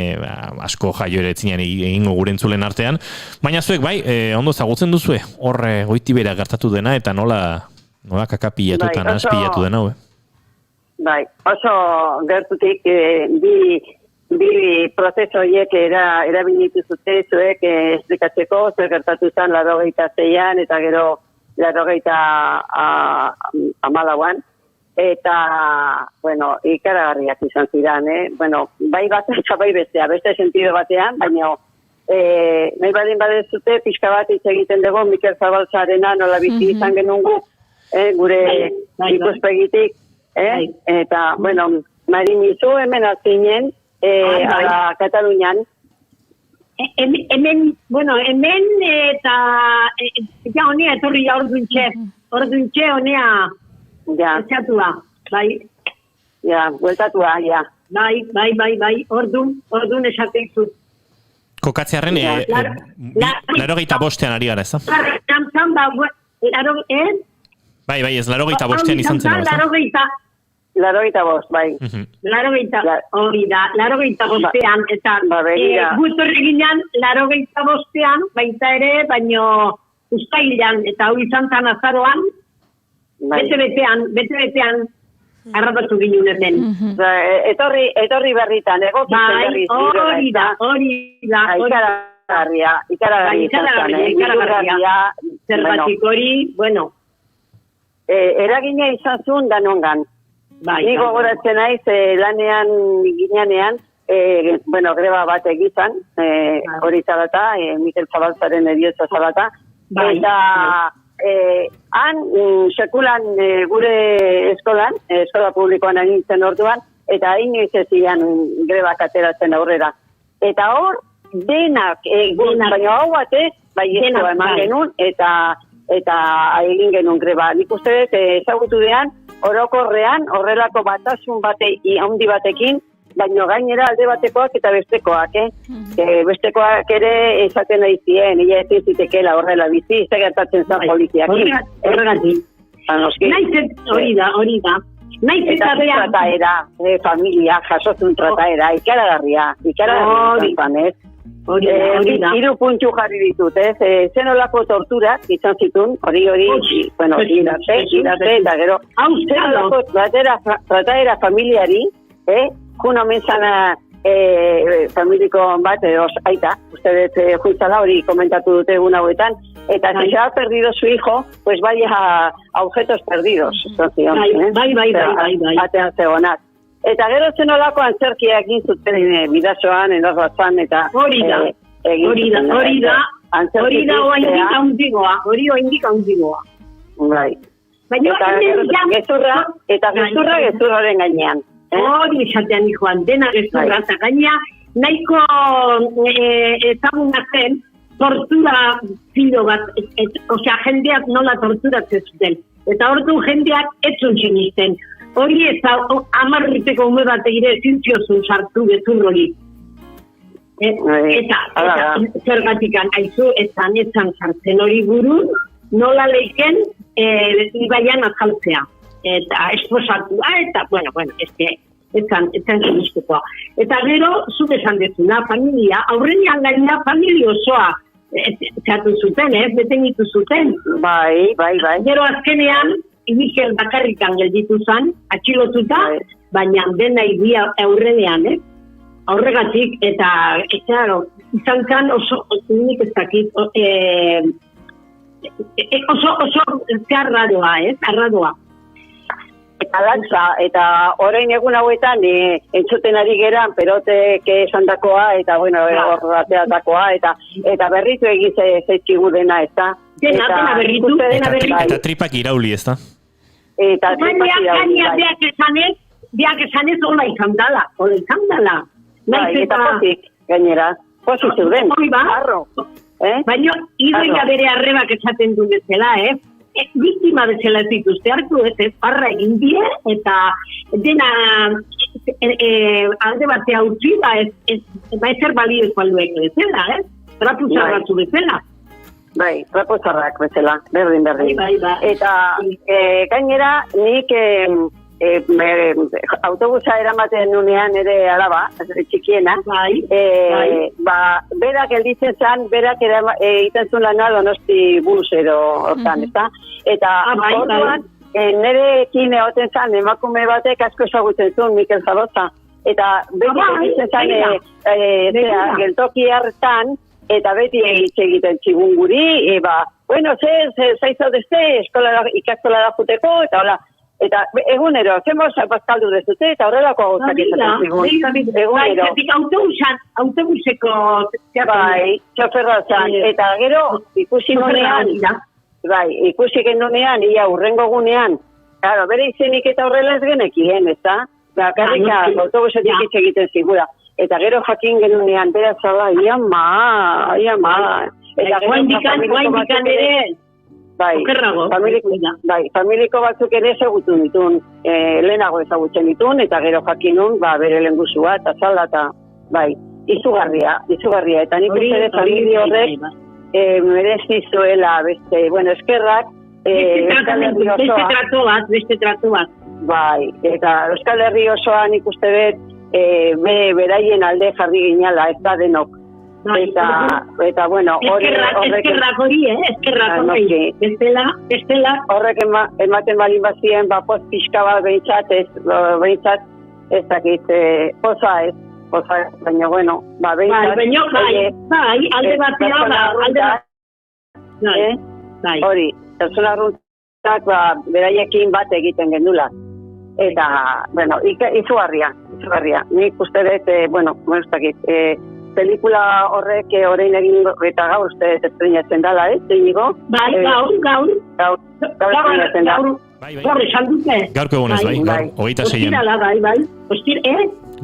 [SPEAKER 5] asko jaio ere etzinean egingo gure entzulen artean, baina zuek ondo zagutzen duzue, hor goitibera gertatu dena, eta nola kakapilatu eta naspilatu dena,
[SPEAKER 18] Bai, oso gertutik bi prozeso horiek erabilitu zute zuek esplikatzeko, zuek gertatu zen 86an eta gero 88an, eta, ikaragarriak izan ziren, bai bat eta bai bestea, beste sentido batean, baina nahi badin badezute, pixka bat hitz egiten dugu, Mikel Zabaltzarena nola bizi izan genungu, gure ikuspegitik, eta, Marimizu hemen azinen, a Katalunian.
[SPEAKER 4] Hemen eta ja honea etorri ja orduntxe honea etxatua, bai.
[SPEAKER 18] Ja, bueltatua, ja.
[SPEAKER 4] Bai, ordun esateizu.
[SPEAKER 5] Kokatzearen, 85 ari gara, ez da? Bai, ez 85 izan zen.
[SPEAKER 18] 85, bai. 85, eta gutorri ginen 85an, baita ere, baino uztailean, eta hau izan zen azaroan, bete-betean, arrapatu ginen hemen. Etorri berritan, ikaragarria, zerbatik hori, bueno. Eragina izan zuen danongan. Ni gogoratzen naiz lanean ginean, greba bat egizan, hori zabata, Mikel Zabaltzaren eriotza zabata, eta han, sekulan gure eskola publikoan agintzen orduan, eta inoiz ez zian grebak ateratzen aurrera. Eta hor, denak, baina hau batez, bai eskoa eman genuen, eta egin genuen greba. Nik uste dut, ezagutu dean, orokorrean, horrelako batasun handi batekin, baina gainera alde batekoak eta bestekoak, bestekoak ere esaten nahi zien, ia ez zitekela horrela bizi, ez gertatzen zen poliziakin. Horregatik. Hori da. Eta trataera, familia, jasozun trataera, ikaragarria izan, ez? Hiru puntu jarri ditut, ez? Zenolako torturak izan zituen, hori, eta gero, zenolako trataera familiari, Juna menzana familiko bat, aita, uste dut juizala hori komentatu dute egun hauetan, eta si se ha perdido su hijo, pues vaya a objetos perdidos. Bai. Batean zegonak. Eta gero zenolako antzerkiak egin zuten bidasoan, enorbatzan, eta hori da, oindik haundigoa. Bai. Eta gezurraren gainean. Hori esatean joan, dena gezurra, eta gainea nahiko ezaguna zen tortura filo bat, osea, jendeak nola torturatzen zuten. Eta ordu jendeak etzun sinisten. Hori ez 10 urteko ume bat egire zintziozun sartu gezur hori. Eta zergatikan aizu etzan sartzen hori burun, nola leiken ibaian azaltzea. Eta esposatua, eta, bueno, etzan sinistikoa. Eta gero, zuk esan dezuna, familia, aurrenian gaina familia osoa zehatu zuten, betenitu zuten. Bai. Gero azkenean, Mikel bakarrikan gelditu zen, atxilotuta, baina dena idia aurrenean, aurregatik, eta izan zen oso, nik ez dakit, oso arradoa, arradoa. Eta latza, eta orain egun hauetan entzuten ari geran perotek esandakoa, eta horrateatakoa, eta berritu egize zaizkigu dena, ez da? Dena berritu.
[SPEAKER 5] Eta tripak irauli, ez da?
[SPEAKER 18] Eta tripak irauli, bai. Biak esanez hola izan dala. Eta pozik, gainera. Pozik zeuden, arro. Baina, idoia bere arrebak esaten du bezala, biktima bezala ez dituzte hartu, ez parra egin die, eta dena alde batea utzi, ezer balio esbalduek bezala, trapuzarratzu bezala. Bai, trapuzarrak bezala, berdin. Eta gainera, nik autobusa eramaten nunean ere alaba, txikiena, berak gelditzen zan, berak egiten zuen lana Donosti bus edo hortan, ez da? Eta orduan, nerekin egoten zan, emakume batek asko ezagutzen zuen, Mikel Zabaltza, eta beti egiten zan, geltoki hartan, eta beti egiten txigun guri, zaizodezte, ikastolara juteko, eta hola, eta egunero, zemos bazkaldu dezute, eta horrelako gauzak izaten zigun. Egunero. Autobuseko... Bai, txoferra zan. Eta gero, ikusi genunean, ia urrengo gunean, bere izenik eta horrela ez genekien, ez da? Karrika, autobusetik hitz egiten zigura. Eta gero jakin genunean, bera zala, ia ma. Eta guaindikan ere... Bai, familiko batzuk ere ezagutu ditun, lehenago ezagutzen ditun, eta gero jakinun, bere lengusua, eta zalda, eta, bai. izugarria, eta nik uste dut familia horrek merezizuela beste, bueno, eskerrak,
[SPEAKER 4] beste tratu bat.
[SPEAKER 18] Bai, eta Euskal Herri osoan ikuste dut beraien alde jarri ginala, ez da denok. Eta bueno,
[SPEAKER 4] eskerrak hori, eskerrak hori. Bestela.
[SPEAKER 18] Horrek ematen balin bazien, poz pixka bat behintzat, ez dakit, poza ez, baina bueno, behintzat.
[SPEAKER 4] Bai, alde batea,
[SPEAKER 18] hori, persona runtzak, beraiekin bat egiten gendula. Eta, bueno, izugarria. Nik uste dut, bueno, ez dakit, pelikula horrek orain egin eta gaur uste estrenatzen dela, Zenigo?
[SPEAKER 4] Bai, gaur estrenatzen da. Gaur esan dute.
[SPEAKER 5] Gaurko egunez, bai, 26.
[SPEAKER 4] Ostirala, bai.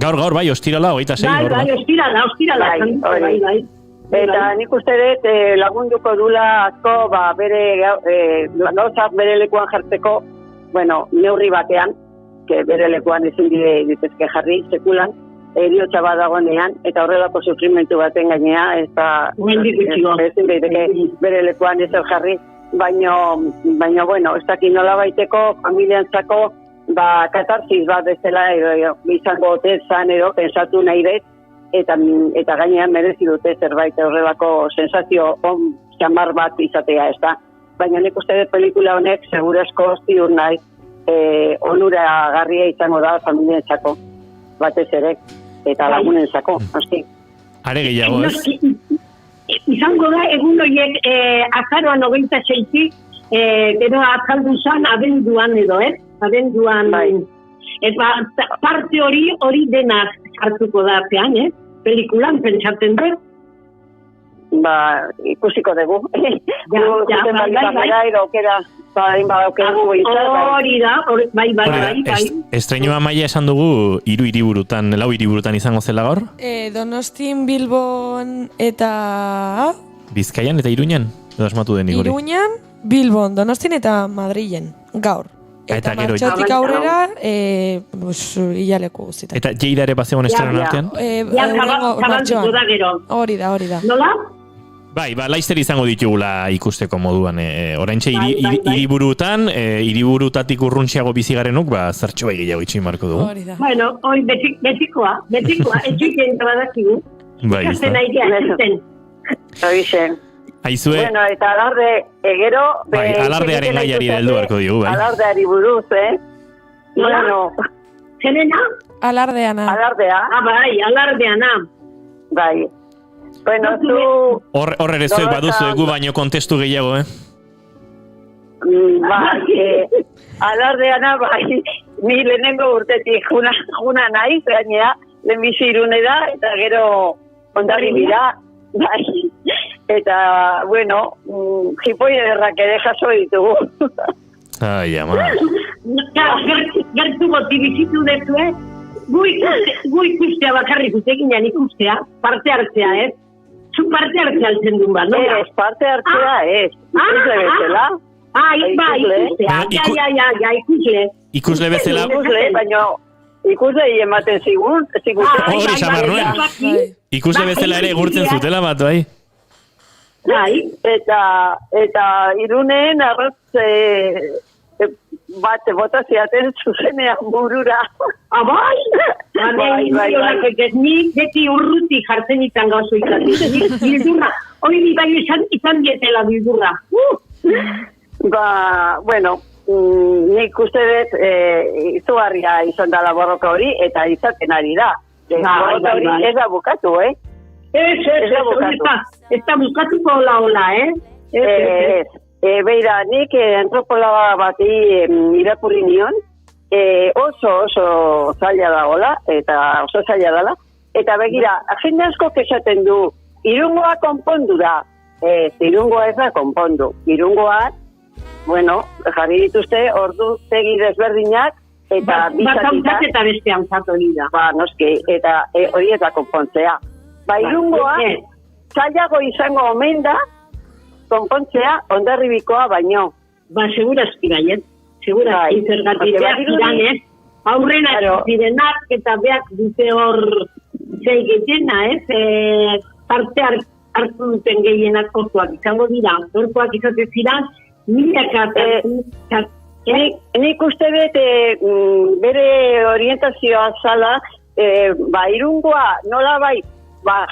[SPEAKER 5] Gaur, bai, ostirala, 26.
[SPEAKER 4] Bai, ostirala. Bai.
[SPEAKER 18] Eta nik uste dut lagunduko dula asko, bere gauzak bere lekuan jartzeko, bueno, neurri batean, bere lekuan ezin ditezke jarri, sekulan, eriotza bat dagoenean, eta horrelako sufrimentu baten gainea, ezin daiteke bere lekuan ez jarri, baina, bueno, ez dakit nola baiteko, familiantzako, katarsis bat bezala, izango otezan, pensatu nahi dut, eta gainean merezi dute zerbait horrelako sensazio xamar bat izatea, ez da. Baina nik uste dut pelikula honek, segurazko ziur nahi, onura garria izango da familientzako, batez ere, eta lagunentzako, noski.
[SPEAKER 5] Are gehiago, ez?
[SPEAKER 4] Izango da, egun horiek azaroan 26-tik, gero azaldu zan abenduan edo, abenduan, eta parte hori denaz hartuko da pean, pelikulan pentsatzen dut.
[SPEAKER 18] Ikusiko dugu.
[SPEAKER 4] Hori da, bai.
[SPEAKER 5] Estreinoa Maia esan dugu 4 hiriburutan, 4 hiriburutan izango zela gaur?
[SPEAKER 3] Donostin, Bilbon eta...
[SPEAKER 5] Bizkaian eta Iruñan? Edo asmatu den igori?
[SPEAKER 3] Iruñan, Bilbon, Donostin eta Madrilen, gaur. Eta martxotik aurrera, ilaleko guztietan.
[SPEAKER 5] Eta Lleida ere bazegoen estrenan artean?
[SPEAKER 3] Hori da.
[SPEAKER 4] Nola?
[SPEAKER 5] Bai, Laster izango ditugula ikusteko moduan. Oraintxe hiriburutan, hiriburutatik urruntxiago bizigarenuk, zertxo bai gehiago itxin marko dugu.
[SPEAKER 3] Hori da.
[SPEAKER 4] Bueno, hori betikoa, etxuken badakigu.
[SPEAKER 5] Bai, izan.
[SPEAKER 4] Zaten airean,
[SPEAKER 18] Zabixen.
[SPEAKER 5] Aizue...
[SPEAKER 18] Bueno, eta alarde, egero...
[SPEAKER 5] Bai, alardearen gaiari da heldu harko dugu, bai.
[SPEAKER 18] Alardeari buruz,
[SPEAKER 4] Bueno... Zenena?
[SPEAKER 3] Alardeana.
[SPEAKER 18] Alardea.
[SPEAKER 4] Bai, alardeana.
[SPEAKER 18] Bai. Bueno, zu...
[SPEAKER 5] Horre ere zuek baduzu egu baino kontestu gehiago,
[SPEAKER 18] Alardeana, bai, ni lehenengo urtetik juna naiz, gainea, lehenbizi Irune da, eta gero Hondarribira, bai. Eta, bueno, jipoi ederrak ere jaso ditugu.
[SPEAKER 5] Ai, ama.
[SPEAKER 4] Gertu motibizitu dezu, gu ikustea bakarrik uteginan ikustea, parte hartzea, Zu parte hartzea altzen duen bat, no?
[SPEAKER 18] Parte hartzea, ikusle bezala.
[SPEAKER 4] Ikusle.
[SPEAKER 5] Ikusle bezala.
[SPEAKER 18] Ikusle, baina ikusle ematen zigun.
[SPEAKER 5] Hori, xamar nuen. Ikusle bezala ere gurtzen zutela bat, bai.
[SPEAKER 18] Bai, eta Iruneen arroz bat botaziaten zuzenean burura.
[SPEAKER 4] Bai? Nik beti urruti jartzen izan gauzu izatik. Bildurra. Hori bai izan dietela bildurra.
[SPEAKER 18] Bueno, nik uste dut izugarria izan dela borroka hori, eta izaten ari da. Borroka hori ez da bukatu,
[SPEAKER 4] Ez da bukatuko hola,
[SPEAKER 18] Beira, nik antropologa bati irakurri nion, oso zaila dagoela, eta oso zaila dela, eta begira, jende asko esaten du, Irungoa konpondu da, Irungoa ez da konpondu, Irungoa, bueno, jarri dituzte, ordutegi desberdinak, eta
[SPEAKER 4] bizatitak, eta bestean hori da.
[SPEAKER 18] Noski, eta hori ez da konpontzea. Irungoa, zailago izango omen da, konpontzea Hondarribikoa baino.
[SPEAKER 4] Segurazki baiet. Segurazki zergatik behar ziren, aurrena zirenak eta behar dute hor entzei gehiena, ez? Parte hartu duten gehienak ortuak izango dira. Ortuak izate ziren, milaka
[SPEAKER 18] nik uste dut bere orientazioa zala, Irungoa nola bai,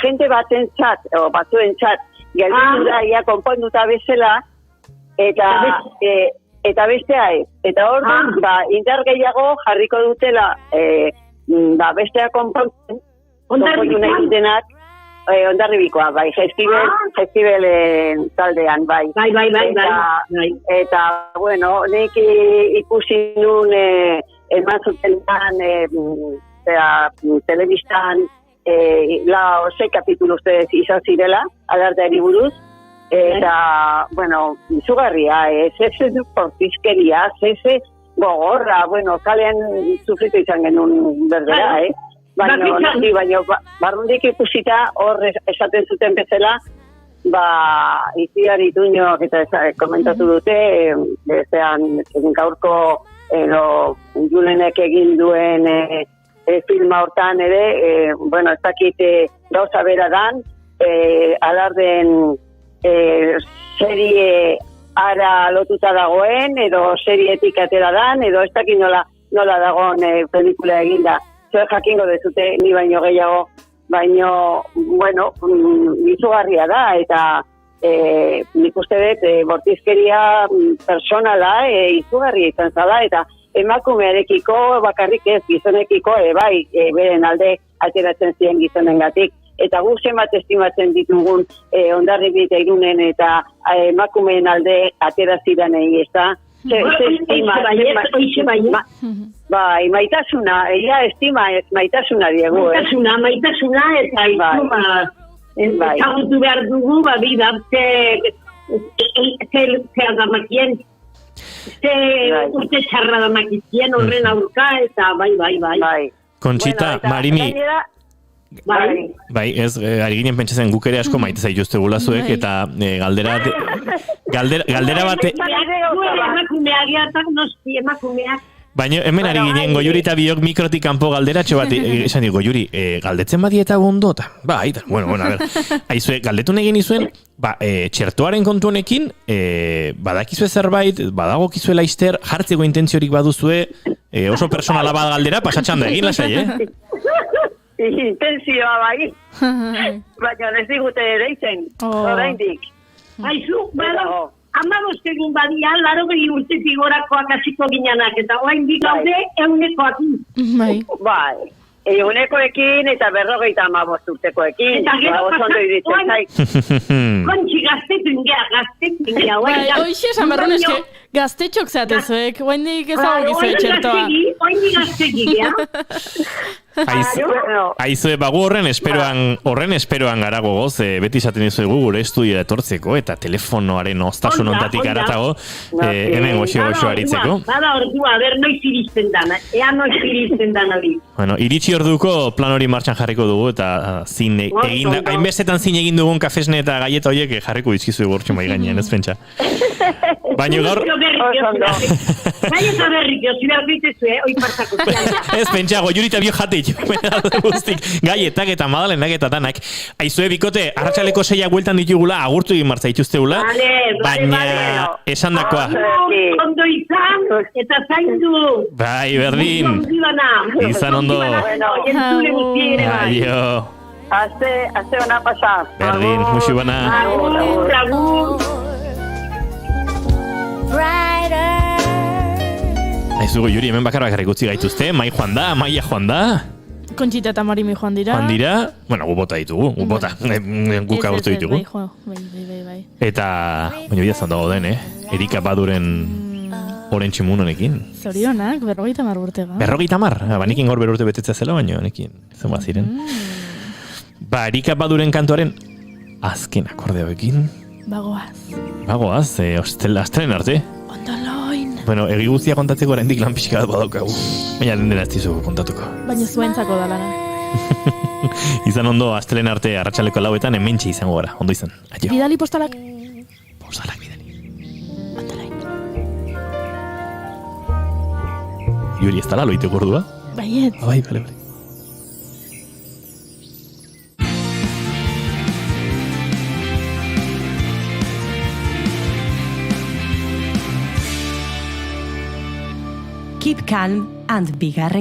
[SPEAKER 18] jente batentzat, o batzuentzat, gelditu da, ia konponduta bezala, eta bestea ez. Eta orduan, indar gehiago jarriko dutela, bestea konpontu nahi denak, Hondarribikoa, bai, festibelen taldean, bai.
[SPEAKER 4] Bai.
[SPEAKER 18] Eta, bueno, nik ikusi nun eman zutenean, telebistan, 6 kapitulu ustez izan zirela, alardeari buruz, eta, bueno, izugarria, ez portizkeria, ez gogorra, bueno, kalean sufritu izan genuen berbera, Baina barrundik ikusita hor esaten zuten bezala, Itziar Ituñok eta komentatu dute, gaurko Julenek egin duen filma hortan ere, bueno, ez dakit gauza bera dan, alarden serie ara lotuta dagoen, edo serietik atera dan, edo ez dakit nola dagoen pelikula eginda. Zer jakingo dezute, ni baino gehiago, baino, bueno, izugarria da, eta nik uste dut, bortizkeria personala, izugarria izan zala, eta emakumearekiko bakarrik ez, gizonekiko, bai, beren alde ateratzen ziren gizonengatik. Eta gu zenbat estimatzen ditugun Hondarribit Irunen eta emakumeen alde ateraziranei, ez da? Bai, maitasuna, estima ez maitasuna diegu.
[SPEAKER 4] Maitasuna eta izuma ezagutu behar dugu, bida, ze adamakien, ze urte txarra adamakizien horren aurka, eta bai.
[SPEAKER 5] Kontxita, Marimi... Bai, ez, ari ginen pentsatzen guk ere asko maite zaituzte gulazuek, eta galdera bate... Baina hemen ari ginen Goiuri eta biok mikrotik kanpo galderatxo bat, esan digo, Goiuri, galdetzen badieta gondota? Bai, bueno, a ber, aizue, galdetu nahi genizuen, txertoaren kontu honekin, badakizue zerbait, badagokizue laizter, jartzeko intentziorik baduzue, oso personala bat galdera, pasatxan da egin, lasai,
[SPEAKER 18] Intenzioa bai, baina ez digute deitzen, oraindik.
[SPEAKER 4] Aizu, amabost egun badia, 80 urtetik gorakoak hasiko ginenak, eta orain gaude eunekoakin.
[SPEAKER 18] Bai, eunekoekin eta 55 urtekoekin. Eta gero
[SPEAKER 4] kontxi gaztetun gea.
[SPEAKER 2] Hoxe, esan barron eske, gaztetxok zeatezuek, oaindik ezagukizu txertoa.
[SPEAKER 4] Oaindik gaztetxik gea.
[SPEAKER 5] Aizue, bagu horren esperoan gara gogoz, beti izaten dizuegu gure estudia etortzeko, eta telefonoaren oztasun ontatik aratago, hemen goxo aritzeko.
[SPEAKER 4] Bada ordua, ber, noiz iristen dana, noiz iristen dana hori.
[SPEAKER 5] Bueno, iritsi orduko plan hori martxan jarriko dugu, eta hainbestetan zin egin dugun kafesne eta galleta horiek jarriko dizkizu gortxo mai gainean, ez pentsa. Baina gaur...
[SPEAKER 4] Galleta berrik, zibar bitezue, oi partzako zian.
[SPEAKER 5] Ez pentsa, Goiuri eta bio jate gaietak eta madalenak eta danak. Aizue, bikote, arratsaleko 6 bueltan ditugula, agurtu egin martza dituzteula, baina esan dakoa.
[SPEAKER 4] Ondo izan, eta zaindu.
[SPEAKER 5] Bai, berdin. Izan ondo. Aio.
[SPEAKER 18] Aste ona pasa.
[SPEAKER 5] Berdin, muxu bana.
[SPEAKER 4] Agur.
[SPEAKER 5] Aizu, Goiuri, hemen bakarrak utzi gaituzte, Maia joan da.
[SPEAKER 2] Kontxita eta Marimi joan dira.
[SPEAKER 5] Bueno, gu bota ditugu, guk agurtu ditugu.
[SPEAKER 2] Bai.
[SPEAKER 5] Eta, baina bidazan dago den, Erika Baduren oren tximun honekin.
[SPEAKER 2] Zorionak, 50 urtega.
[SPEAKER 5] 50? Banikin gaur berurte betetzea zela, baina honekin, zen bat ziren. Erika Baduren kantuaren azken akordeoekin. Bagoaz, astelen arte. Bueno, egi guztia kontatzeko oraindik lan pixka bat badaukagu. Baina dena ez dizugu kontatuko.
[SPEAKER 2] Baina zuentzako da lana.
[SPEAKER 5] Izan ondo, astelen arte arratsaleko 4etan hementxe izango gara. Ondo izan. Aio.
[SPEAKER 2] Bidali postalak.
[SPEAKER 5] Postalak bidali. Yuri, ez tala loiteko ordua?
[SPEAKER 2] Baiet.
[SPEAKER 5] Bai, bale.
[SPEAKER 1] Keep calm and bigarren